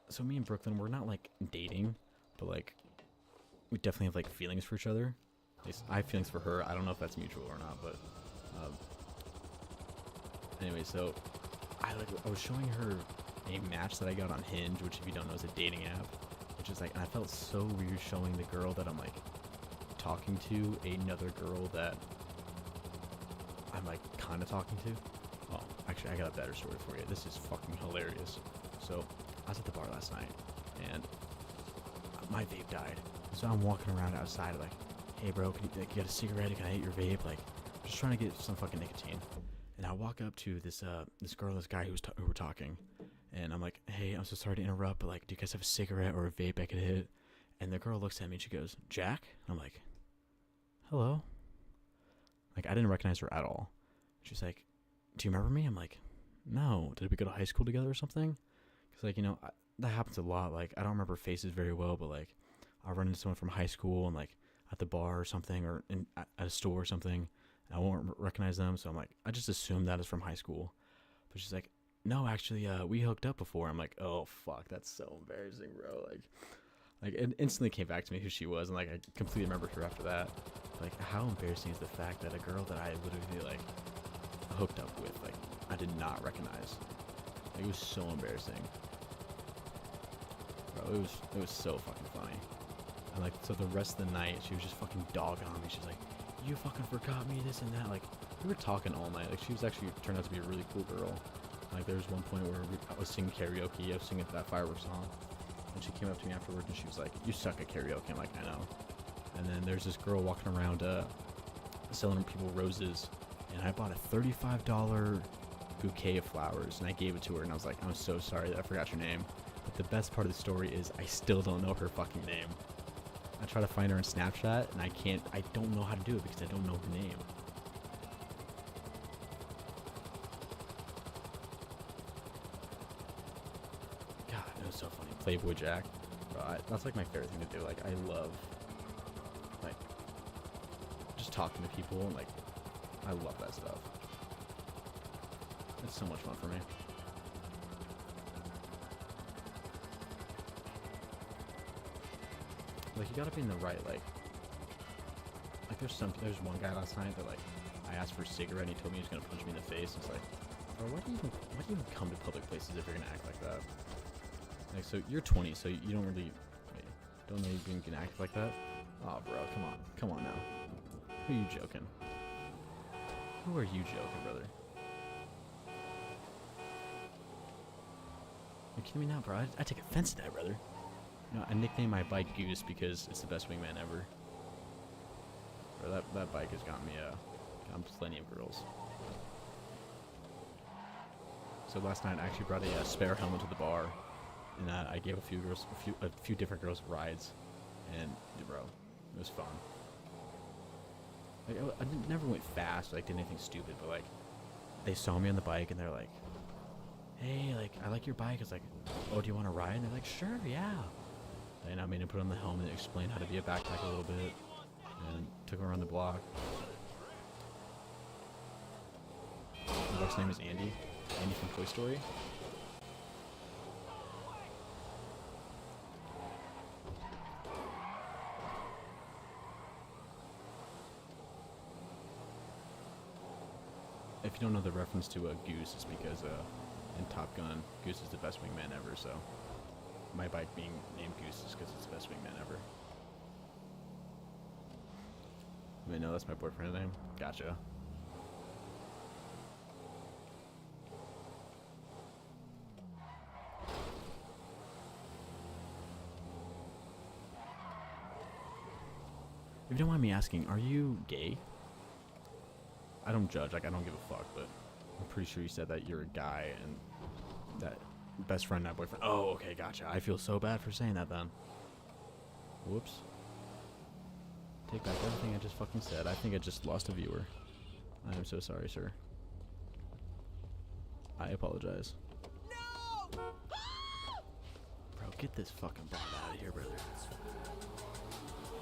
[SPEAKER 1] so me and Brooklyn, we're not like dating, but like, we definitely have like feelings for each other. At least I have feelings for her. I don't know if that's mutual or not, but anyway, so I was showing her a match that I got on Hinge, which if you don't know is a dating app, which is like, and I felt so weird showing the girl that I'm like talking to another girl that I'm like kind of talking to. Oh, actually, I got a better story for you. This is fucking hilarious. So, I was at the bar last night, and my vape died. So I'm walking around outside like, hey bro, can you get a cigarette? Can I hit your vape? Like, just trying to get some fucking nicotine. And I walk up to this guy who were talking, and I'm like, hey, I'm so sorry to interrupt, but like, do you guys have a cigarette or a vape I could hit? And the girl looks at me and she goes, Jack? And I'm like, hello? Like, I didn't recognize her at all. She's like, do you remember me? I'm like, no. Did we go to high school together or something? Because, like, you know, that happens a lot. Like, I don't remember faces very well, but, like, I'll run into someone from high school and, like, at the bar or something, or at a store or something, and I won't recognize them. So I'm like, I just assume that is from high school. But she's like, no, actually, we hooked up before. I'm like, oh, fuck, that's so embarrassing, bro. Like, it instantly came back to me who she was, and, like, I completely remembered her after that. Like, how embarrassing is the fact that a girl that I literally, like, hooked up with, like, I did not recognize. Like, it was so embarrassing. Bro, it was so fucking funny. And, like, so the rest of the night, she was just fucking dogging on me. She's like, you fucking forgot me, this and that. Like, we were talking all night. Like, she was actually turned out to be a really cool girl. Like, there was one point where I was singing karaoke. I was singing that Fireworks song. And she came up to me afterwards and she was like, you suck at karaoke. I'm like, I know. And then there's this girl walking around selling people roses. And I bought a $35 bouquet of flowers. And I gave it to her. And I was like, I'm so sorry that I forgot your name. But the best part of the story is I still don't know her fucking name. I try to find her on Snapchat, and I don't know how to do it because I don't know her name. God, it was so funny. Playboy Jack. Bro, that's like my favorite thing to do. Like, I love, like, just talking to people, and like, I love that stuff. It's so much fun for me. Like, you gotta be in the right, like there's one guy last night that, like, I asked for a cigarette and he told me he was gonna punch me in the face. It's like, bro, why do you even come to public places if you're gonna act like that? Like, so you're 20, so you don't really, don't know you can act like that? Oh, bro, come on now. Who are you joking? Who are you joking, brother? You kidding me now, bro? I take offense to that, brother. You know, I nicknamed my bike Goose because it's the best wingman ever. Bro, that bike has gotten me plenty of girls. So last night I actually brought a spare helmet to the bar, and I gave a few different girls rides, and bro, it was fun. Like, I never went fast, like did anything stupid, but like they saw me on the bike and they're like, "Hey, like, I like your bike." It's like, "Oh, do you want to ride?" And they're like, "Sure, yeah." And I made him put on the helmet and explain how to be a backpack a little bit, and took him around the block. The dog's name is Andy. Andy from Toy Story. If you don't know the reference to a Goose, it's because in Top Gun, Goose is the best wingman ever, so my bike being named Goose is because it's the best wingman ever. Wait, no, that's my boyfriend's name? Gotcha. If you don't mind me asking, are you gay? I don't judge, like, I don't give a fuck, but I'm pretty sure you said that you're a guy and that best friend, not boyfriend. Oh, okay, gotcha. I feel so bad for saying that then. Whoops. Take back everything I just fucking said. I think I just lost a viewer. I am so sorry, sir. I apologize. No! Bro, get this fucking bomb out of here, brother.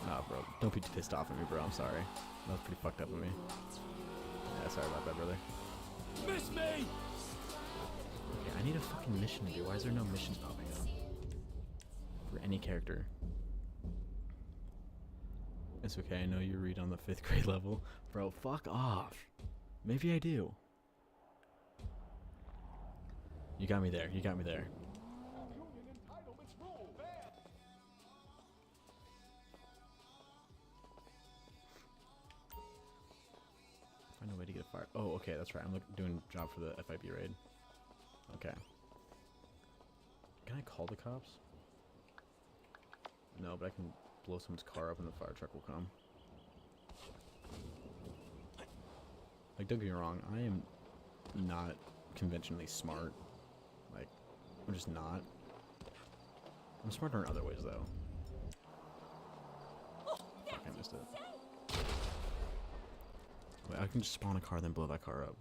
[SPEAKER 1] Nah, bro. Don't be pissed off at me, bro. I'm sorry. That was pretty fucked up of me. Yeah, sorry about that, brother.
[SPEAKER 10] Miss me!
[SPEAKER 1] Okay, I need a fucking mission to do. Why is there no missions popping up? For any character. It's okay, I know you read on the 5th grade level. Bro, fuck off. Maybe I do. You got me there, you got me there. Find a way to get a fire. Oh, okay, that's right. I'm doing a job for the FIB raid. Okay. Can I call the cops? No, but I can blow someone's car up and the fire truck will come. Like, don't get me wrong, I am not conventionally smart. Like, I'm just not. I'm smarter in other ways, though. Fuck, I missed it. Wait, I can just spawn a car, then blow that car up.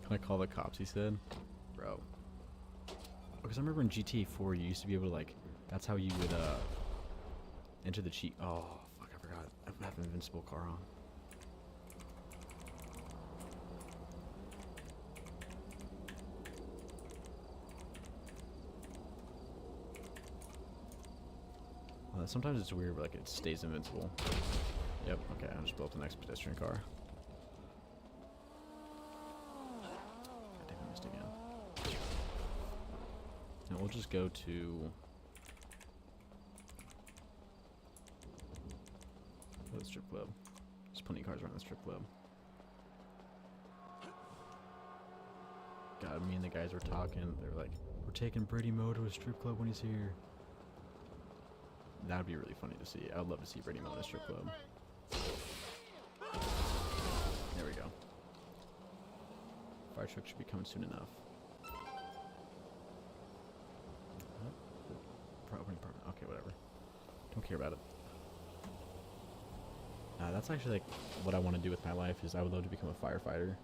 [SPEAKER 1] Can I call the cops, he said? Bro. Because I remember in GTA 4, you used to be able to, like, that's how you would, enter the cheat. Oh, fuck, I forgot. I have an invincible car on. Sometimes it's weird, but, like, it stays invincible. Yep, okay, I just built the next pedestrian car. God damn, I missed again. Now we'll just go to the strip club. There's plenty of cars around the strip club. God, me and the guys were talking. They were like, "We're taking Brady Moe to a strip club when he's here." That would be really funny to see. I would love to see Brady Moe in a strip club. There we go. Fire truck should be coming soon enough. don't care about it. That's actually like what I want to do with my life. Is I would love to become a firefighter.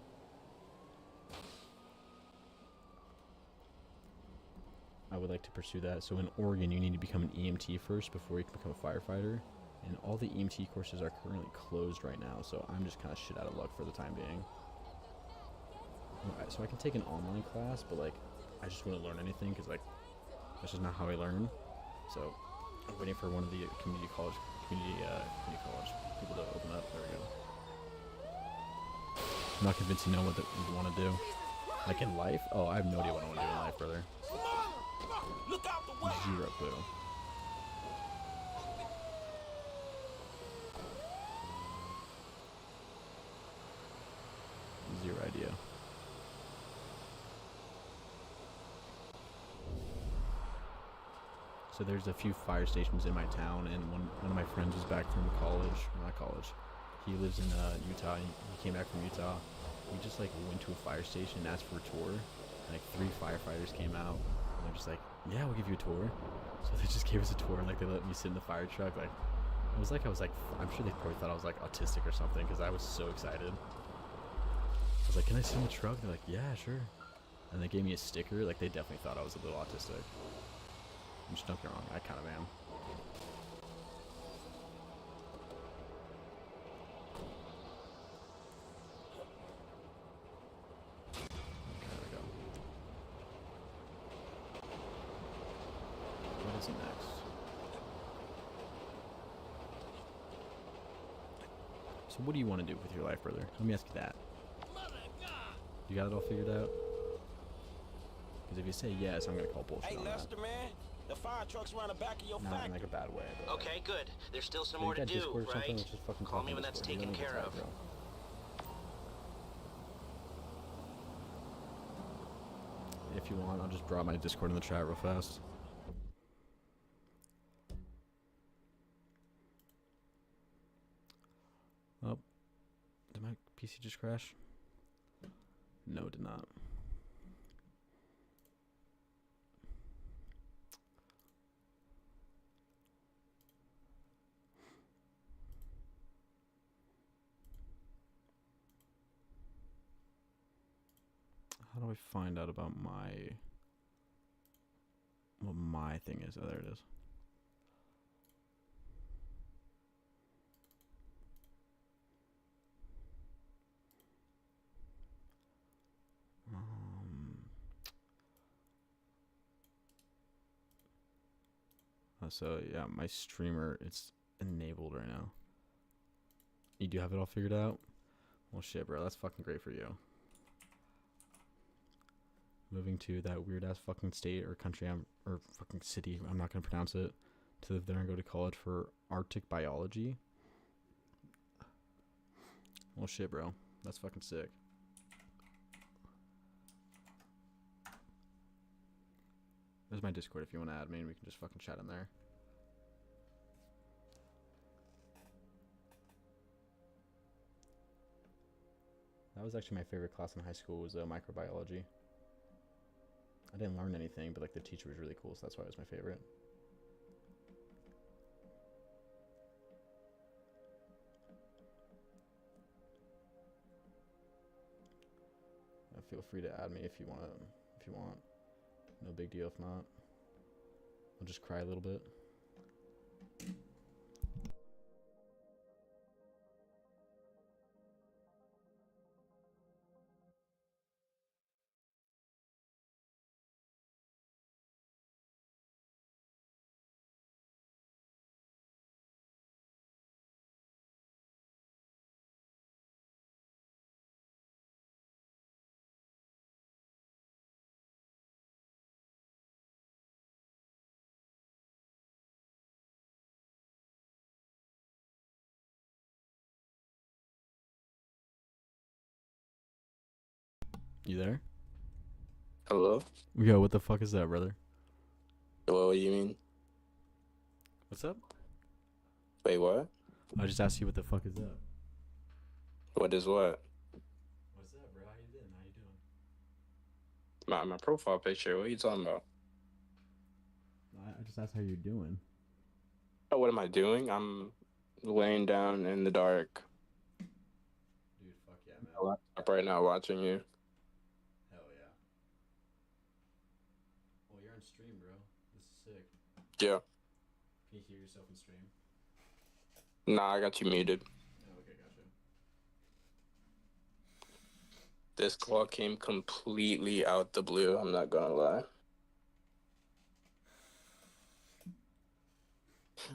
[SPEAKER 1] I would like to pursue that. So in Oregon, you need to become an EMT first before you can become a firefighter. And all the EMT courses are currently closed right now, so I'm just kind of shit out of luck for the time being. So I can take an online class, but like, I just wouldn't learn anything because like, that's just not how I learn. So I'm waiting for one of the community college people to open up. There we go. I'm not convinced you know what you want to do. Like in life? Oh, I have no idea what I want to do in life, brother.
[SPEAKER 10] Look out the way.
[SPEAKER 1] Zero clue. Zero idea. So there's a few fire stations in my town, and one of my friends was back from college, or not college. He lives in Utah. He came back from Utah. We just like went to a fire station and asked for a tour. Like 3 firefighters came out, and they're just like, "Yeah, we'll give you a tour." So they just gave us a tour, and like they let me sit in the fire truck. Like I was like, I'm sure they probably thought I was like autistic or something, because I was so excited. I was like, "Can I sit in the truck?" They're like, "Yeah, sure." And they gave me a sticker. Like they definitely thought I was a little autistic. Just don't get wrong, I kind of am. Okay, there we go. What is next? So what do you want to do with your life, brother? Let me ask you that. You got it all figured out? Because if you say yes, I'm going to call bullshit on that.
[SPEAKER 6] Man. The fire truck's around the back of your
[SPEAKER 1] Not
[SPEAKER 6] factory.
[SPEAKER 1] in like a bad way. But
[SPEAKER 6] Okay, good. There's still some
[SPEAKER 1] so
[SPEAKER 6] more
[SPEAKER 1] you
[SPEAKER 6] to
[SPEAKER 1] got
[SPEAKER 6] do,
[SPEAKER 1] Discord or something?
[SPEAKER 6] right?
[SPEAKER 1] Let's just fucking
[SPEAKER 6] Call
[SPEAKER 1] talk
[SPEAKER 6] me
[SPEAKER 1] on
[SPEAKER 6] when that's
[SPEAKER 1] Discord. You
[SPEAKER 6] taken
[SPEAKER 1] don't need to
[SPEAKER 6] care
[SPEAKER 1] type,
[SPEAKER 6] of.
[SPEAKER 1] bro. If you want, I'll just drop my Discord in the chat real fast. Oh, did my PC just crash? No, it did not. How do I find out about what my thing is? Oh, there it is. So yeah, my streamer, it's enabled right now. You do have it all figured out? Well, shit, bro, that's fucking great for you. Moving to that weird ass fucking state or country, or fucking city, I'm not gonna pronounce it, to live there and go to college for Arctic biology. Well, shit, bro, that's fucking sick. There's my Discord if you want to add me, and we can just fucking chat in there. That was actually my favorite class in high school, was microbiology. I didn't learn anything, but like the teacher was really cool, so that's why it was my favorite. Feel free to add me if you want. No big deal if not. I'll just cry a little bit. You there?
[SPEAKER 12] Hello?
[SPEAKER 1] Yo, what the fuck is that, brother?
[SPEAKER 12] What do you mean?
[SPEAKER 1] What's up?
[SPEAKER 12] Wait, what?
[SPEAKER 1] I just asked you what the fuck is up.
[SPEAKER 12] What is what?
[SPEAKER 1] What's up, bro? How you been? How you doing?
[SPEAKER 12] My profile picture. What are you talking about?
[SPEAKER 1] I just asked how you're doing.
[SPEAKER 12] Oh, what am I doing? I'm laying down in the dark.
[SPEAKER 1] Dude, fuck yeah, man.
[SPEAKER 12] I'm right now watching you.
[SPEAKER 1] Hell yeah. Well, you're on stream, bro. This is sick.
[SPEAKER 12] Yeah.
[SPEAKER 1] Can you hear yourself in stream?
[SPEAKER 12] Nah, I got you muted.
[SPEAKER 1] Oh, okay, gotcha.
[SPEAKER 12] This call came completely out the blue, I'm not gonna lie.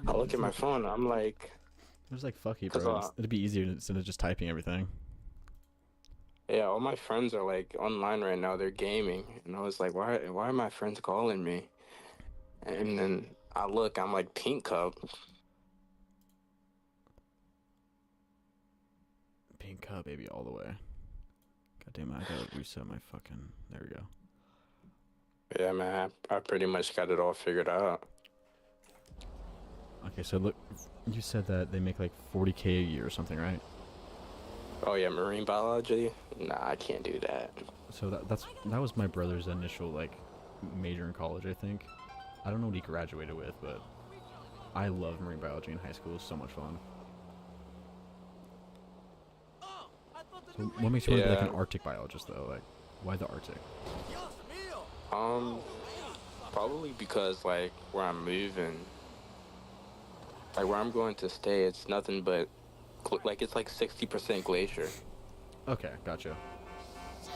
[SPEAKER 12] I look at my phone, I'm like...
[SPEAKER 1] I was like, fuck you, bro. It'd be easier instead of just typing everything.
[SPEAKER 12] Yeah, all my friends are like online right now, they're gaming. And I was like, why are my friends calling me? And then I look, I'm like, Pink Cup.
[SPEAKER 1] Pink Cup, baby, all the way. God damn it, I gotta reset my fucking... There we go.
[SPEAKER 12] Yeah, man, I pretty much got it all figured out.
[SPEAKER 1] Okay, so look, you said that they make like 40K a year or something, right?
[SPEAKER 12] Oh yeah, marine biology? Nah, I can't do that.
[SPEAKER 1] So that was my brother's initial like major in college, I think. I don't know what he graduated with, but I loved marine biology in high school. It was so much fun. So what makes you want to be like an Arctic biologist though? Like, why the Arctic?
[SPEAKER 12] Probably because like where I'm moving, like where I'm going to stay, it's nothing but like it's like 60% glacier.
[SPEAKER 1] Okay, gotcha.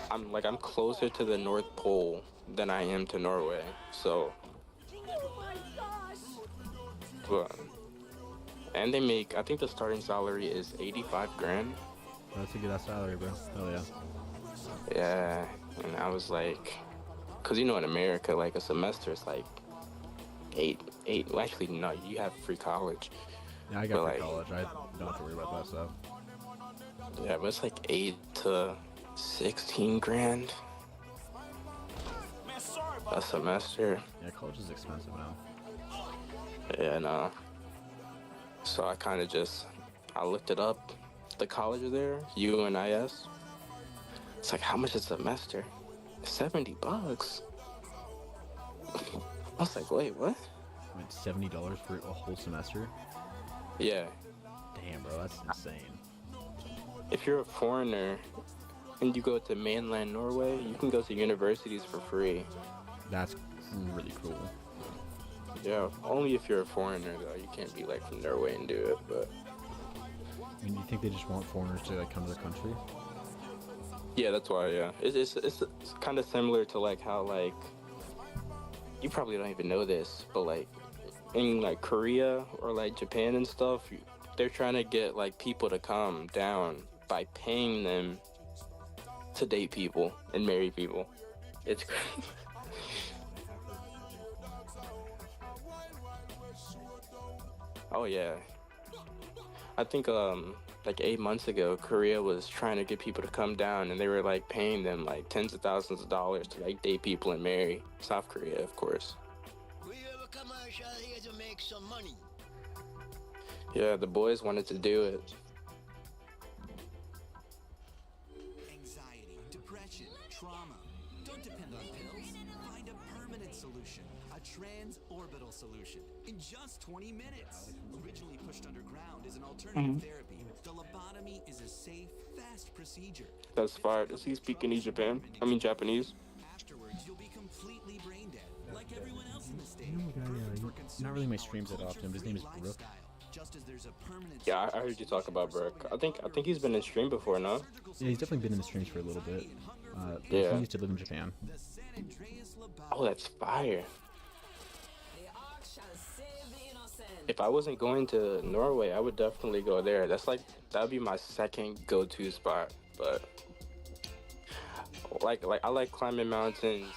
[SPEAKER 12] I'm closer to the North Pole than I am to Norway, so. But, and they make, I think the starting salary is 85 grand.
[SPEAKER 1] That's a good ass salary, bro. Hell yeah.
[SPEAKER 12] Yeah, and I was like, cause you know in America, like a semester is like eight. Well, actually, no, you have free college.
[SPEAKER 1] Yeah, I got free college. I don't have to worry about that stuff.
[SPEAKER 12] Yeah, but it's like 8 to 16 grand a semester.
[SPEAKER 1] Yeah, college is expensive now.
[SPEAKER 12] Yeah, no. So I kind of just, I looked it up. The college there, UNIS. It's like, how much a semester? $70. I was like, wait, what?
[SPEAKER 1] Wait, $70 for a whole semester?
[SPEAKER 12] Yeah.
[SPEAKER 1] Damn, bro, that's insane.
[SPEAKER 12] If you're a foreigner and you go to mainland Norway, you can go to universities for free.
[SPEAKER 1] That's really cool.
[SPEAKER 12] Yeah, only if you're a foreigner though. You can't be like from Norway and do it, but...
[SPEAKER 1] I mean, you think they just want foreigners to like come to their country?
[SPEAKER 12] Yeah, that's why, yeah. It's kind of similar to like how like... You probably don't even know this, but like in like Korea or like Japan and stuff, they're trying to get like people to come down by paying them to date people and marry people. It's crazy. Oh yeah. I think like 8 months ago, Korea was trying to get people to come down, and they were like paying them like tens of thousands of dollars to like date people and marry. South Korea, of course.
[SPEAKER 2] We have a commercial here to make some money.
[SPEAKER 12] Yeah, the boys wanted to do it.
[SPEAKER 8] Anxiety, depression, trauma. Don't depend on pills. Find a permanent solution. A trans-orbital solution. In just 20 minutes. Originally pushed underground as an alternative therapy, the lobotomy is a safe, fast procedure.
[SPEAKER 12] That's fire. Does he speak any Japanese?
[SPEAKER 8] Afterwards, you'll be completely brain dead, like everyone else in the state.
[SPEAKER 1] Not really my streams that often. His name is Brooke.
[SPEAKER 8] Just as there's a permanent...
[SPEAKER 12] Yeah, I heard you talk about Brooke. I think he's been in stream before, no?
[SPEAKER 1] Yeah, he's definitely been in the streams for a little bit.
[SPEAKER 12] Yeah.
[SPEAKER 1] He used to live in Japan.
[SPEAKER 12] Oh, that's fire. If I wasn't going to Norway, I would definitely go there. That'd be my second go-to spot. But like I like climbing mountains.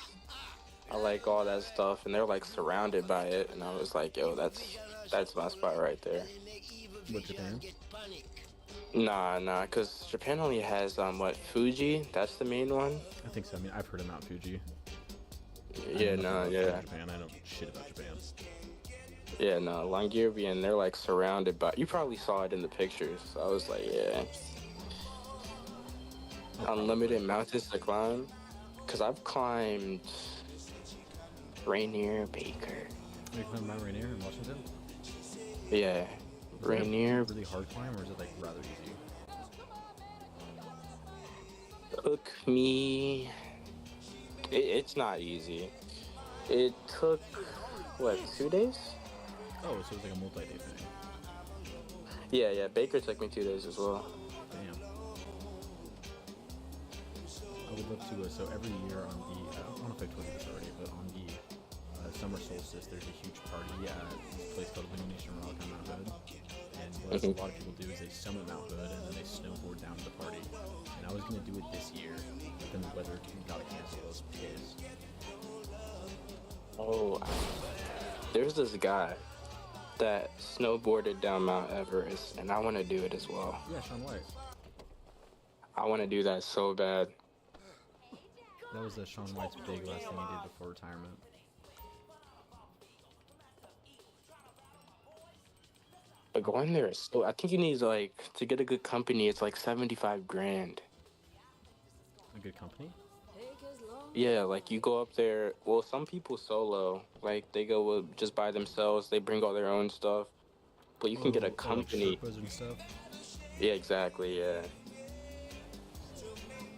[SPEAKER 12] I like all that stuff, and they're like surrounded by it. And I was like, yo, that's my spot right there.
[SPEAKER 1] What, Japan?
[SPEAKER 12] Nah, cause Japan only has Fuji. That's the main one.
[SPEAKER 1] I think so. I mean, I've heard of Mount Fuji.
[SPEAKER 12] Yeah, yeah.
[SPEAKER 1] Japan. I know shit about Japan.
[SPEAKER 12] Yeah, no, Longyearbyen, they're like surrounded by... You probably saw it in the pictures. So I was like, yeah. Unlimited mountains to climb. Because I've climbed Rainier, Baker.
[SPEAKER 1] You climbed Mount Rainier in Washington?
[SPEAKER 12] Yeah,
[SPEAKER 1] Is that a
[SPEAKER 12] Rainier
[SPEAKER 1] really hard climb, or is it like rather easy?
[SPEAKER 12] took me. It's not easy. It took what, 2 days?
[SPEAKER 1] Oh, so it's like a multi-day thing.
[SPEAKER 12] Yeah. Baker took me 2 days as well.
[SPEAKER 1] Damn. I would love to. So every year on the, I don't know if I told you this already, but on the summer solstice, there's a huge party at this place called Illumination Rock on Mount Hood. And what a lot of people do is they summit Mount Hood and then they snowboard down to the party. And I was gonna do it this year, but then the weather got canceled. I was pissed.
[SPEAKER 12] Oh, there's this guy that snowboarded down Mount Everest, and I want to do it as well.
[SPEAKER 1] Yeah, Shaun White.
[SPEAKER 12] I want to do that so bad.
[SPEAKER 1] That was Shaun White's big last thing he did before retirement.
[SPEAKER 12] But going there is so. I think you need like to get a good company. It's like 75 grand.
[SPEAKER 1] A good company?
[SPEAKER 12] Yeah, like you go up there. Well, some people solo. Like they go just by themselves. They bring all their own stuff. But you can get a company.
[SPEAKER 1] Like Sherpas and stuff?
[SPEAKER 12] Yeah, exactly. Yeah.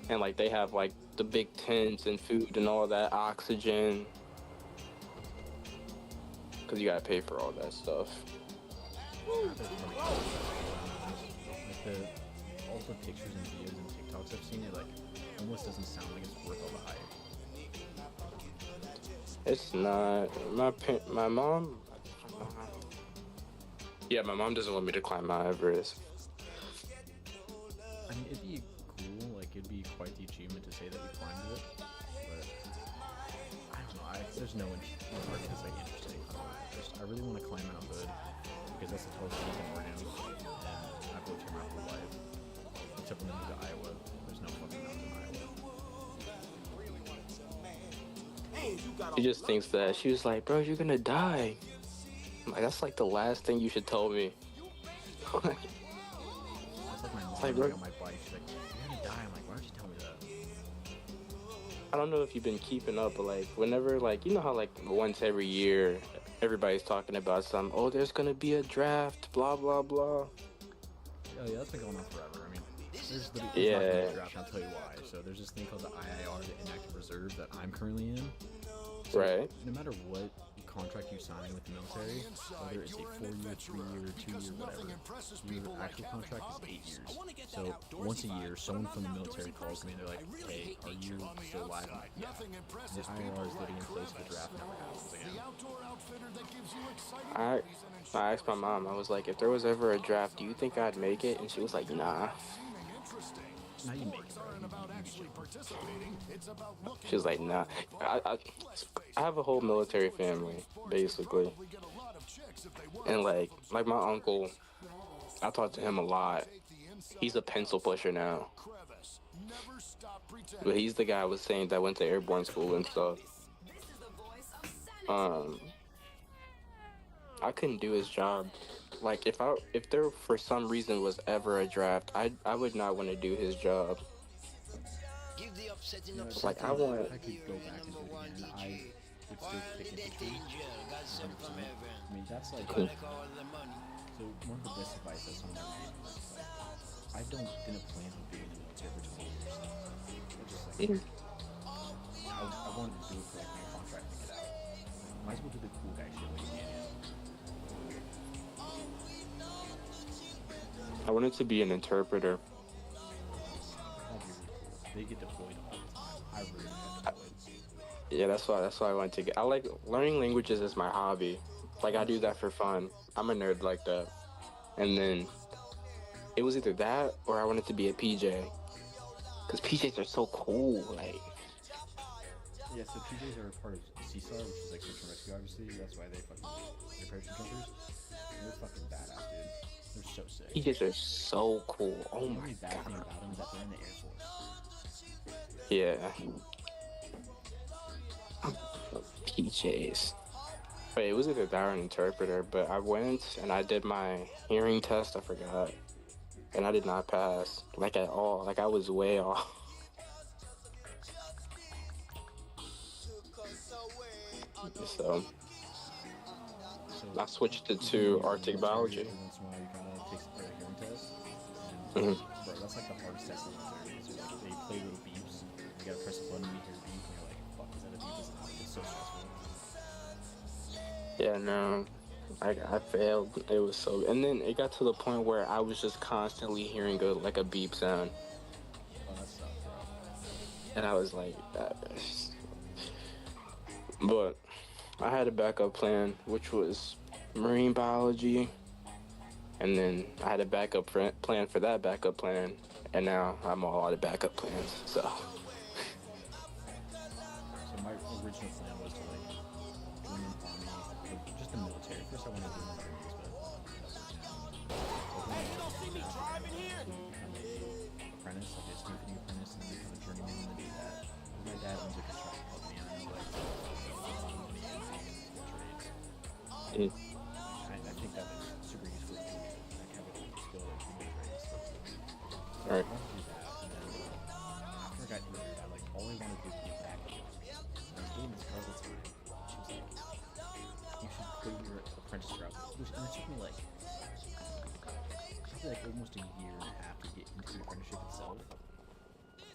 [SPEAKER 12] And like they have like the big tents and food and all that, oxygen. Cause you gotta pay for all that stuff.
[SPEAKER 1] Like all the pictures and videos and TikToks I've seen, it like almost doesn't sound like it's worth all the hype.
[SPEAKER 12] It's not. My mom. Yeah, my mom doesn't want me to climb Mount Everest.
[SPEAKER 1] I mean, it'd be cool. Like it'd be quite the achievement to say that we climbed it. But I don't know. There's no part that's like interesting. I really want to climb Mount Hood because that's the tallest peak in Oregon, and I've lived here my whole life. Except when I moved to Iowa, there's no fucking mountains in Iowa.
[SPEAKER 12] She just thinks that. She was like, bro, you're gonna die. I'm like, that's like the last thing you should tell me.
[SPEAKER 1] That's like my mom
[SPEAKER 12] like,
[SPEAKER 1] on my bike. She's like, you're gonna die. I'm like, why don't you tell me that?
[SPEAKER 12] I don't know if you've been keeping up, but like whenever, like, you know how like once every year everybody's talking about some, oh, there's gonna be a draft, blah blah blah.
[SPEAKER 1] Oh yeah, that's been going on forever. I mean, there's not gonna be a draft, and I'll tell you why. So there's this thing called the IIR, the Inactive Reserve, that I'm currently in. So
[SPEAKER 12] right.
[SPEAKER 1] No matter what contract you sign with the military, whether it's a 4-year, 3-year, 2-year, whatever, your actual contract is 8 years. So once a year, someone from the military calls me and they're like, hey, are you still alive? I'm like, yeah. The IIR is living in place, the draft never happens again.
[SPEAKER 12] I asked my mom, I was like, if there was ever a draft, do you think I'd make it? And she was like, nah.
[SPEAKER 1] Now you make it, bro.
[SPEAKER 12] She was like, nah. I have a whole military family, basically. And like my uncle, I talk to him a lot. He's a pencil pusher now. But he's the guy I was saying that went to airborne school and stuff. I couldn't do his job. Like if there for some reason was ever a draft, I would not want to do his job. Like I want.
[SPEAKER 1] If I could go back and do it again, I would still pick infantry. 100%. I mean, that's like.
[SPEAKER 12] Cool.
[SPEAKER 1] So one of the best advice that someone ever gave me was like, I didn't plan on being in the military for 20 years. I just like, I wanted to do it for like my contract to get out. Might as well do the cool guy shit like you can.
[SPEAKER 12] I wanted to be an interpreter.
[SPEAKER 1] That'd be really cool. They get deployed all the time. I really get deployed.
[SPEAKER 12] Yeah, that's why I wanted to get. I like learning languages is my hobby. Like I do that for fun. I'm a nerd like that. And then it was either that or I wanted to be a PJ. Cause PJs are so cool. Like.
[SPEAKER 1] Yeah, so PJs are part of CSAR, which is like search and rescue, obviously. That's why they're parachute jumpers. They're fucking badass, dude. They're so sick.
[SPEAKER 12] PJs are so cool. Oh
[SPEAKER 1] the
[SPEAKER 12] my
[SPEAKER 1] only bad thing
[SPEAKER 12] god.
[SPEAKER 1] about them is that they're in the Air Force.
[SPEAKER 12] Yeah. PJs. Wait, it was either that or an interpreter, but I went and I did my hearing test, I forgot. And I did not pass. Like at all. Like I was way off.
[SPEAKER 1] So
[SPEAKER 12] So I switched it to Arctic Biology.
[SPEAKER 1] Every once in a while, you kind of take some part of hearing test.
[SPEAKER 12] Mhm.
[SPEAKER 1] Bro, that's like the hardest test in the military. So like they play little beeps. You gotta press a button, you hear a beep, and you're like, "Fuck, is that a beep? Is it not?" It's so stressful.
[SPEAKER 12] Yeah, no, I failed. It was so, and then it got to the point where I was just constantly hearing like a beep sound,
[SPEAKER 1] Oh, that sucks, bro.
[SPEAKER 12] and I was like, but I had a backup plan, which was marine biology, and then I had a backup plan for that backup plan, and now I'm all out of backup plans. So
[SPEAKER 1] So my original plan was to like join an army, like, just the military. First, I wanted to join the Marines, but hey, you don't see me driving here. Become a apprentice, like a smithing apprentice, and become a journeyman and then do that. My dad owns a construction company, and I know like trades. I think that was super useful to me. Like have a skill like doing trades. So I
[SPEAKER 12] Right.
[SPEAKER 1] wanted to do that, and then after I got injured, all I wanted to do was get back in the army. And I was dating this girl at the time. She was like, "You should quit your apprentice route," and it took me like probably like almost a year and a half to get into the apprenticeship itself.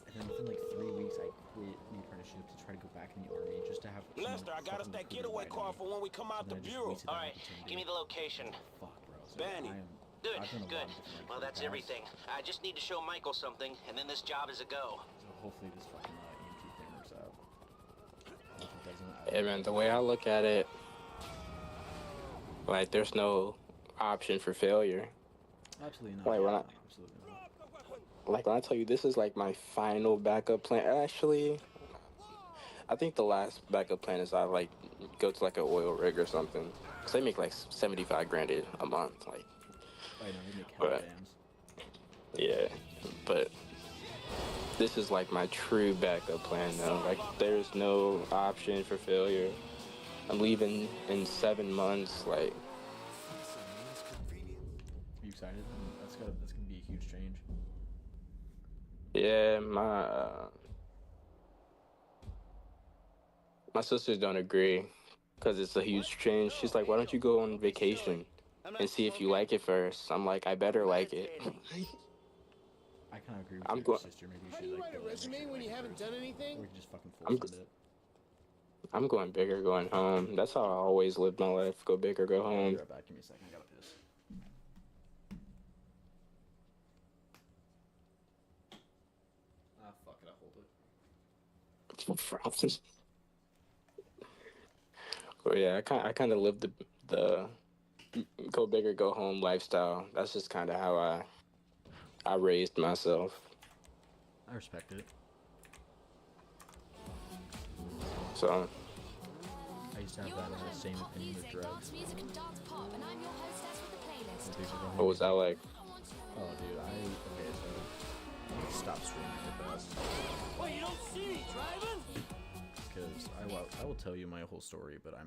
[SPEAKER 1] And then within like 3 weeks, I quit the apprenticeship to try to go back in the army just to have.
[SPEAKER 10] Lester, I got us that getaway car for when we come out the bureau.
[SPEAKER 6] All right, give me the location.
[SPEAKER 1] Fuck, bro. So
[SPEAKER 10] Benny.
[SPEAKER 6] Good,
[SPEAKER 1] I've done a lot
[SPEAKER 6] good.
[SPEAKER 1] of different,
[SPEAKER 6] Well, that's
[SPEAKER 1] paths.
[SPEAKER 6] everything. I just need to show Michael something, and then this job is a go.
[SPEAKER 1] So hopefully this fucking EMT thing works out. If it doesn't,
[SPEAKER 12] yeah, man, the way I look at it, like there's no option for failure.
[SPEAKER 1] Absolutely not.
[SPEAKER 12] Like, when
[SPEAKER 1] Absolutely not.
[SPEAKER 12] Like when I tell you this is like my final backup plan. Actually, I think the last backup plan is I like go to like an oil rig or something. Cause they make like 75 grand a month. Like,
[SPEAKER 1] I know, they make hella
[SPEAKER 12] but
[SPEAKER 1] dams.
[SPEAKER 12] yeah, but this is like my true backup plan though. Like there's no option for failure. I'm leaving in 7 months. Like,
[SPEAKER 1] Are you excited? That's gonna be a huge change.
[SPEAKER 12] yeah, my sisters don't agree because it's a huge change. She's like, why don't you go on vacation and see if you like it first? I'm like, I better like it.
[SPEAKER 1] I kind of agree with
[SPEAKER 12] I'm
[SPEAKER 1] your
[SPEAKER 12] go-
[SPEAKER 1] sister. Maybe you
[SPEAKER 5] How
[SPEAKER 1] should
[SPEAKER 5] do you
[SPEAKER 1] like
[SPEAKER 5] write a
[SPEAKER 1] go next
[SPEAKER 5] resume
[SPEAKER 1] year,
[SPEAKER 5] when you
[SPEAKER 1] like,
[SPEAKER 5] haven't
[SPEAKER 1] first.
[SPEAKER 5] done anything?
[SPEAKER 1] Or you can just fucking
[SPEAKER 12] I'm
[SPEAKER 1] force it.
[SPEAKER 12] I'm going big or going home. That's how I always lived my life. Go big or go
[SPEAKER 1] I'll be
[SPEAKER 12] home.
[SPEAKER 1] right back. Give me a second. I gotta piss. Fuck it. I'll hold it.
[SPEAKER 12] But yeah, I kind of lived the go big or go home lifestyle. That's just kind of how I raised myself.
[SPEAKER 1] I respect it.
[SPEAKER 12] So
[SPEAKER 1] I used to have that same opinion with drugs.
[SPEAKER 12] what was that like?
[SPEAKER 1] Oh, dude, okay, so I stopped streaming with that.
[SPEAKER 6] Well, you don't see me driving?
[SPEAKER 1] Because I will tell you my whole story, but I'm